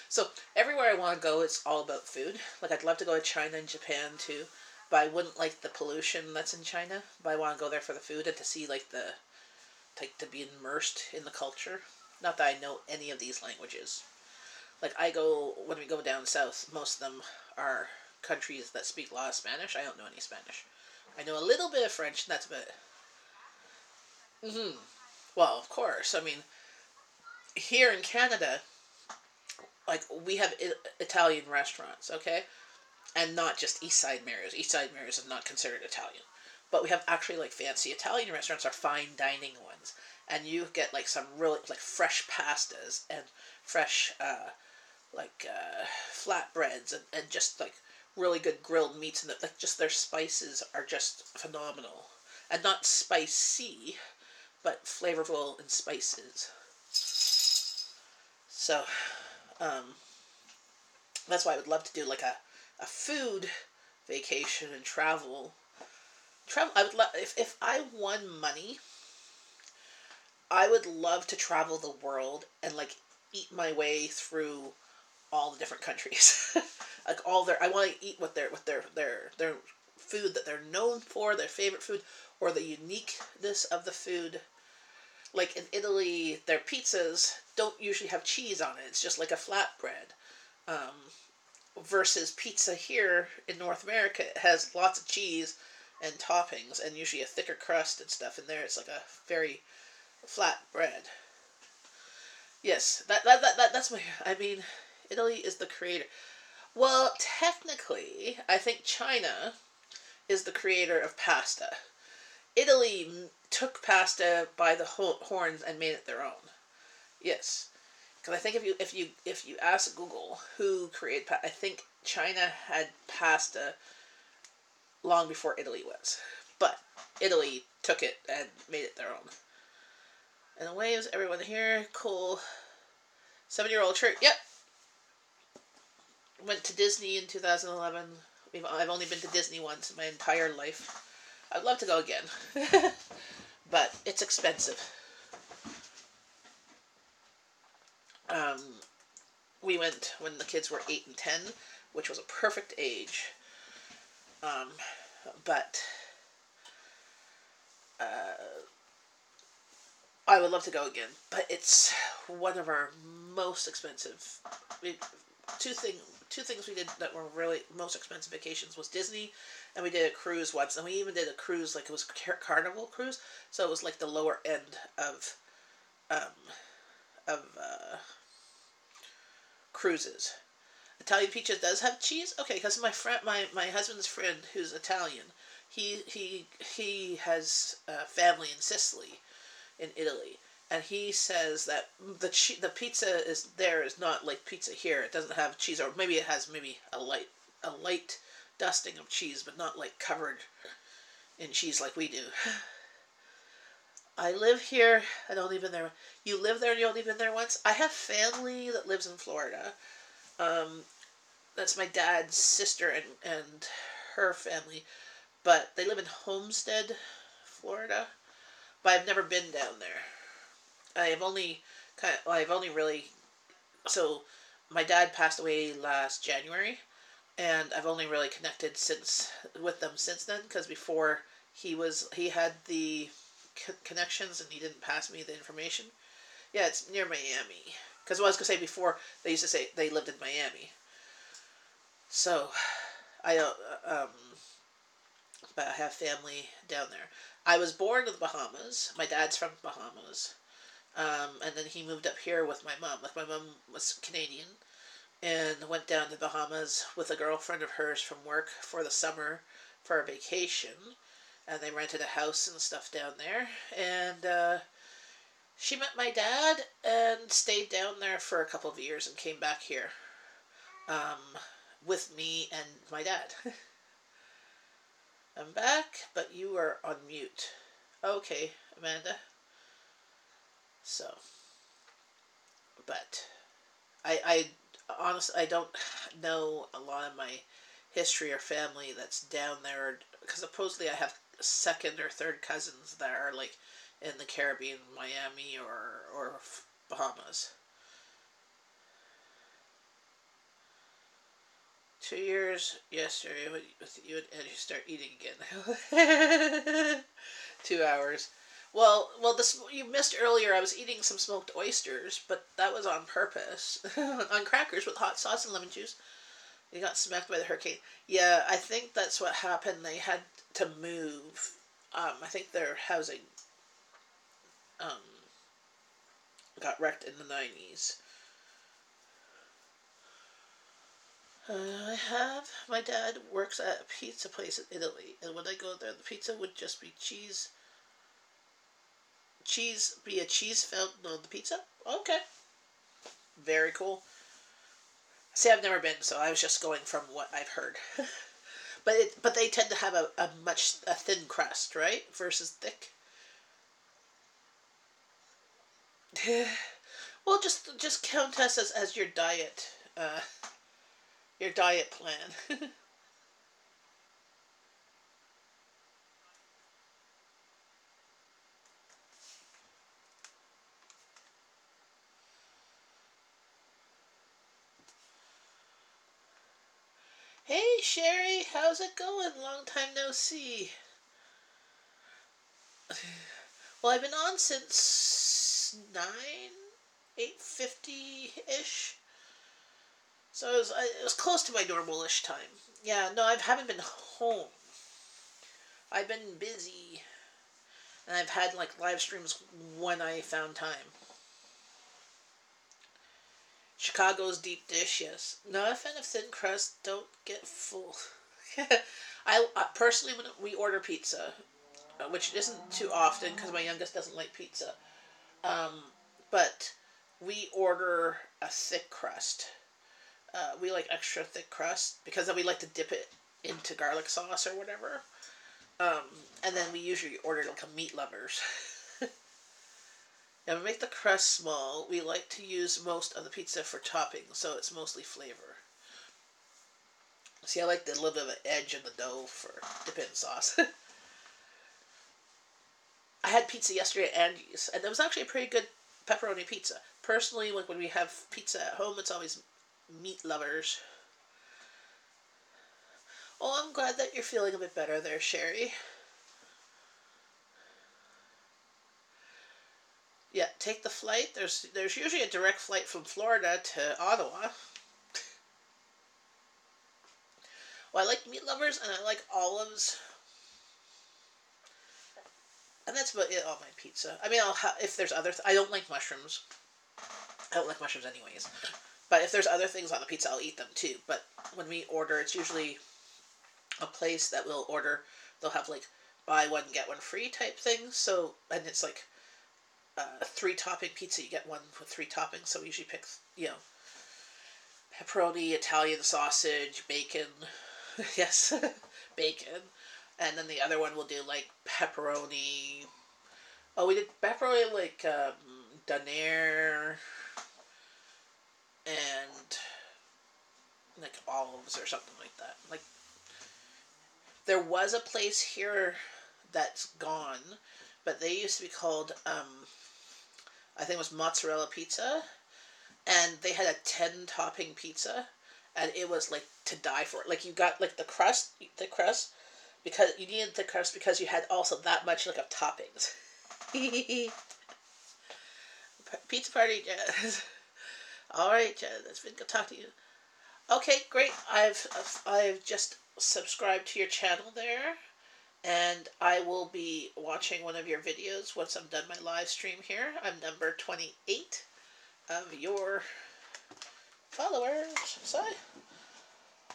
So everywhere I want to go, it's all about food. Like, I'd love to go to China and Japan too, but I wouldn't like the pollution that's in China. But I want to go there for the food and to see to be immersed in the culture. Not that I know any of these languages. Like, when we go down south, most of them are countries that speak a lot of Spanish. I don't know any Spanish. I know a little bit of French, and that's about it. Well, of course. I mean, here in Canada, like, we have Italian restaurants, okay? And not just East Side Mario's. East Side Mario's is not considered Italian. But we have actually, like, fancy Italian restaurants, are fine dining ones. And you get, like, some really, like, fresh pastas and fresh, flatbreads and just, like, really good grilled meats. And, like, just their spices are just phenomenal. And not spicy, but flavorful and spices. So, that's why I would love to do, like, a food vacation and travel. I would love, if I won money, I would love to travel the world and, like, eat my way through all the different countries. Like, I want to eat what their food that they're known for, their favorite food, or the uniqueness of the food. Like, in Italy, their pizzas don't usually have cheese on it. It's just like a flatbread. Versus pizza here in North America, it has lots of cheese and toppings, and usually a thicker crust and stuff. In there, it's like a very flat bread. Yes, that's my. I mean, Italy is the creator. Well, technically, I think China is the creator of pasta. Italy took pasta by the horns and made it their own. Yes, because I think if you ask Google who created pasta, I think China had pasta long before Italy was, but Italy took it and made it their own. And the waves, everyone here, cool. 7-year-old shirt. Yep. Went to Disney in 2011. I've only been to Disney once in my entire life. I'd love to go again, but it's expensive. We went when the kids were 8 and 10, which was a perfect age. But I would love to go again, but it's one of our most expensive. Two things we did that were really most expensive vacations was Disney, and we did a cruise once, and we even did a cruise, like, it was Carnival cruise, so it was like the lower end of cruises. Italian pizza does have cheese, okay? Because my husband's friend who's Italian, he has family in Sicily, in Italy, and he says that the pizza is not like pizza here. It doesn't have cheese, or maybe it has a light dusting of cheese, but not like covered in cheese like we do. I live here. I'd only been there. You live there and you only been there once? I have family that lives in Florida. That's my dad's sister and her family, but they live in Homestead, Florida. But I've never been down there. I've only really, so my dad passed away last January, and I've only really connected with them since then, because before he had the connections and he didn't pass me the information. Yeah, it's near Miami. Because what I was going to say before, they used to say they lived in Miami. So, but I have family down there. I was born in the Bahamas. My dad's from the Bahamas. And then he moved up here with my mom. Like, my mom was Canadian and went down to the Bahamas with a girlfriend of hers from work for the summer for a vacation. And they rented a house and stuff down there. And she met my dad and stayed down there for a couple of years and came back here with me and my dad. I'm back, but you are on mute. Okay, Amanda. So, but I honestly, I don't know a lot of my history or family that's down there, because supposedly I have second or third cousins that are like in the Caribbean, Miami or Bahamas. 2 years yesterday with you and you start eating again. 2 hours. Well, this you missed earlier. I was eating some smoked oysters, but that was on purpose. On crackers with hot sauce and lemon juice. They got smacked by the hurricane. Yeah, I think that's what happened. They had to move. I think their housing um, got wrecked in the 90s. I have. My dad works at a pizza place in Italy, and when I go there, the pizza would just be cheese. Be a cheese fountain on the pizza? Okay. Very cool. See, I've never been, so I was just going from what I've heard. But they tend to have a thin crust, right? Versus thick. Well, just count us as your diet plan. Hey Sherry, how's it going? Long time no see. Well, I've been on since 8:50 ish. So it was close to my normal-ish time. Yeah, no, I haven't been home. I've been busy. And I've had like live streams when I found time. Chicago's deep dish, yes. Not a fan of thin crust, don't get full. I personally, when we order pizza, which isn't too often because my youngest doesn't like pizza, um, but we order a thick crust. We like extra thick crust because then we like to dip it into garlic sauce or whatever. Um, and then we usually order like a meat lovers. And we make the crust small. We like to use most of the pizza for topping, so it's mostly flavor. See, I like the little bit of an edge in the dough for dipping sauce. I had pizza yesterday at Angie's, and it was actually a pretty good pepperoni pizza. Personally, like when we have pizza at home, it's always meat lovers. Oh, I'm glad that you're feeling a bit better there, Sherry. Yeah, take the flight. There's usually a direct flight from Florida to Ottawa. Well, I like meat lovers and I like olives. And that's about it on my pizza. I mean, if there's other... I don't like mushrooms. I don't like mushrooms anyways. But if there's other things on the pizza, I'll eat them too. But when we order, it's usually a place that will order... They'll have like buy one, get one free type things. So, and it's like a 3-topping pizza. You get one with 3 toppings. So we usually pick, pepperoni, Italian sausage, bacon. Yes, bacon. And then the other one will do like pepperoni. Oh, we did pepperoni like Donair and like olives or something like that. Like there was a place here that's gone, but they used to be called I think it was mozzarella pizza, and they had a 10-topping pizza, and it was like to die for. Like you got like the crust, because you needed the crust because you had also that much like of toppings. Pizza party, Jazz. All right, Jazz. It's been good talking to you. Okay, great. I've just subscribed to your channel there, and I will be watching one of your videos once I'm done my live stream here. I'm number 28 of your followers. So,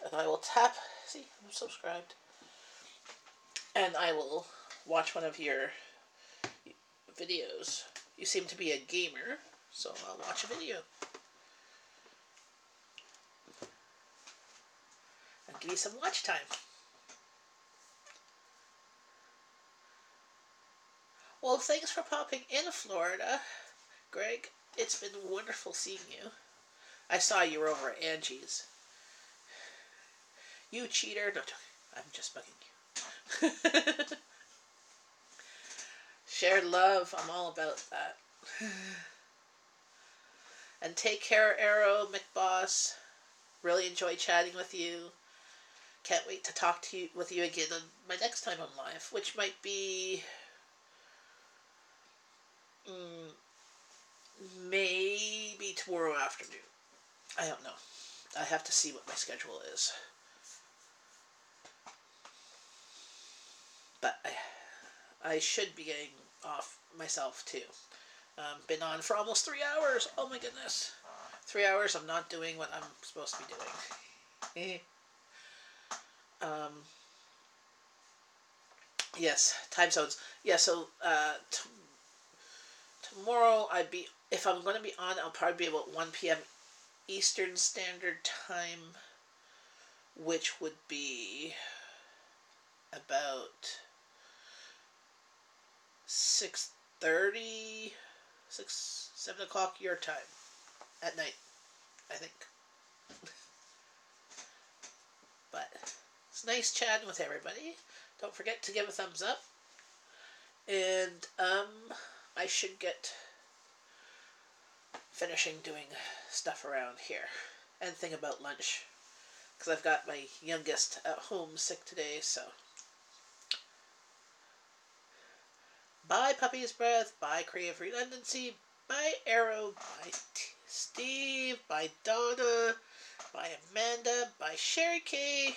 and I will tap. See, I'm subscribed. And I will watch one of your videos. You seem to be a gamer, so I'll watch a video. And give you some watch time. Well, thanks for popping in, Florida. Greg, it's been wonderful seeing you. I saw you were over at Angie's. You cheater. No, I'm just bugging you. Shared love. I'm all about that. And take care, Arrow, McBoss. Really enjoy chatting with you. Can't wait to talk to you with you again on my next time on live, which might be maybe tomorrow afternoon. I don't know. I have to see what my schedule is. But I should be getting off myself too. Been on for almost 3 hours. Oh my goodness. 3 hours I'm not doing what I'm supposed to be doing. Yes, time zones. Yeah, so tomorrow if I'm going to be on, I'll probably be about 1 p.m. Eastern Standard Time, which would be about 6:30, 7 o'clock your time at night, I think. But it's nice chatting with everybody. Don't forget to give a thumbs up. And I should get finishing doing stuff around here and think about lunch, because I've got my youngest at home sick today. So bye Puppy's Breath, bye Creative Redundancy, bye Arrow, bye Steve, bye Donna, bye Amanda, bye Sherry K.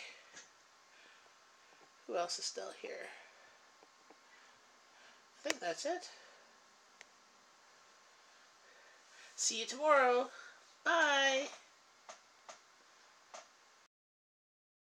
Who else is still here? I think that's it. See you tomorrow. Bye.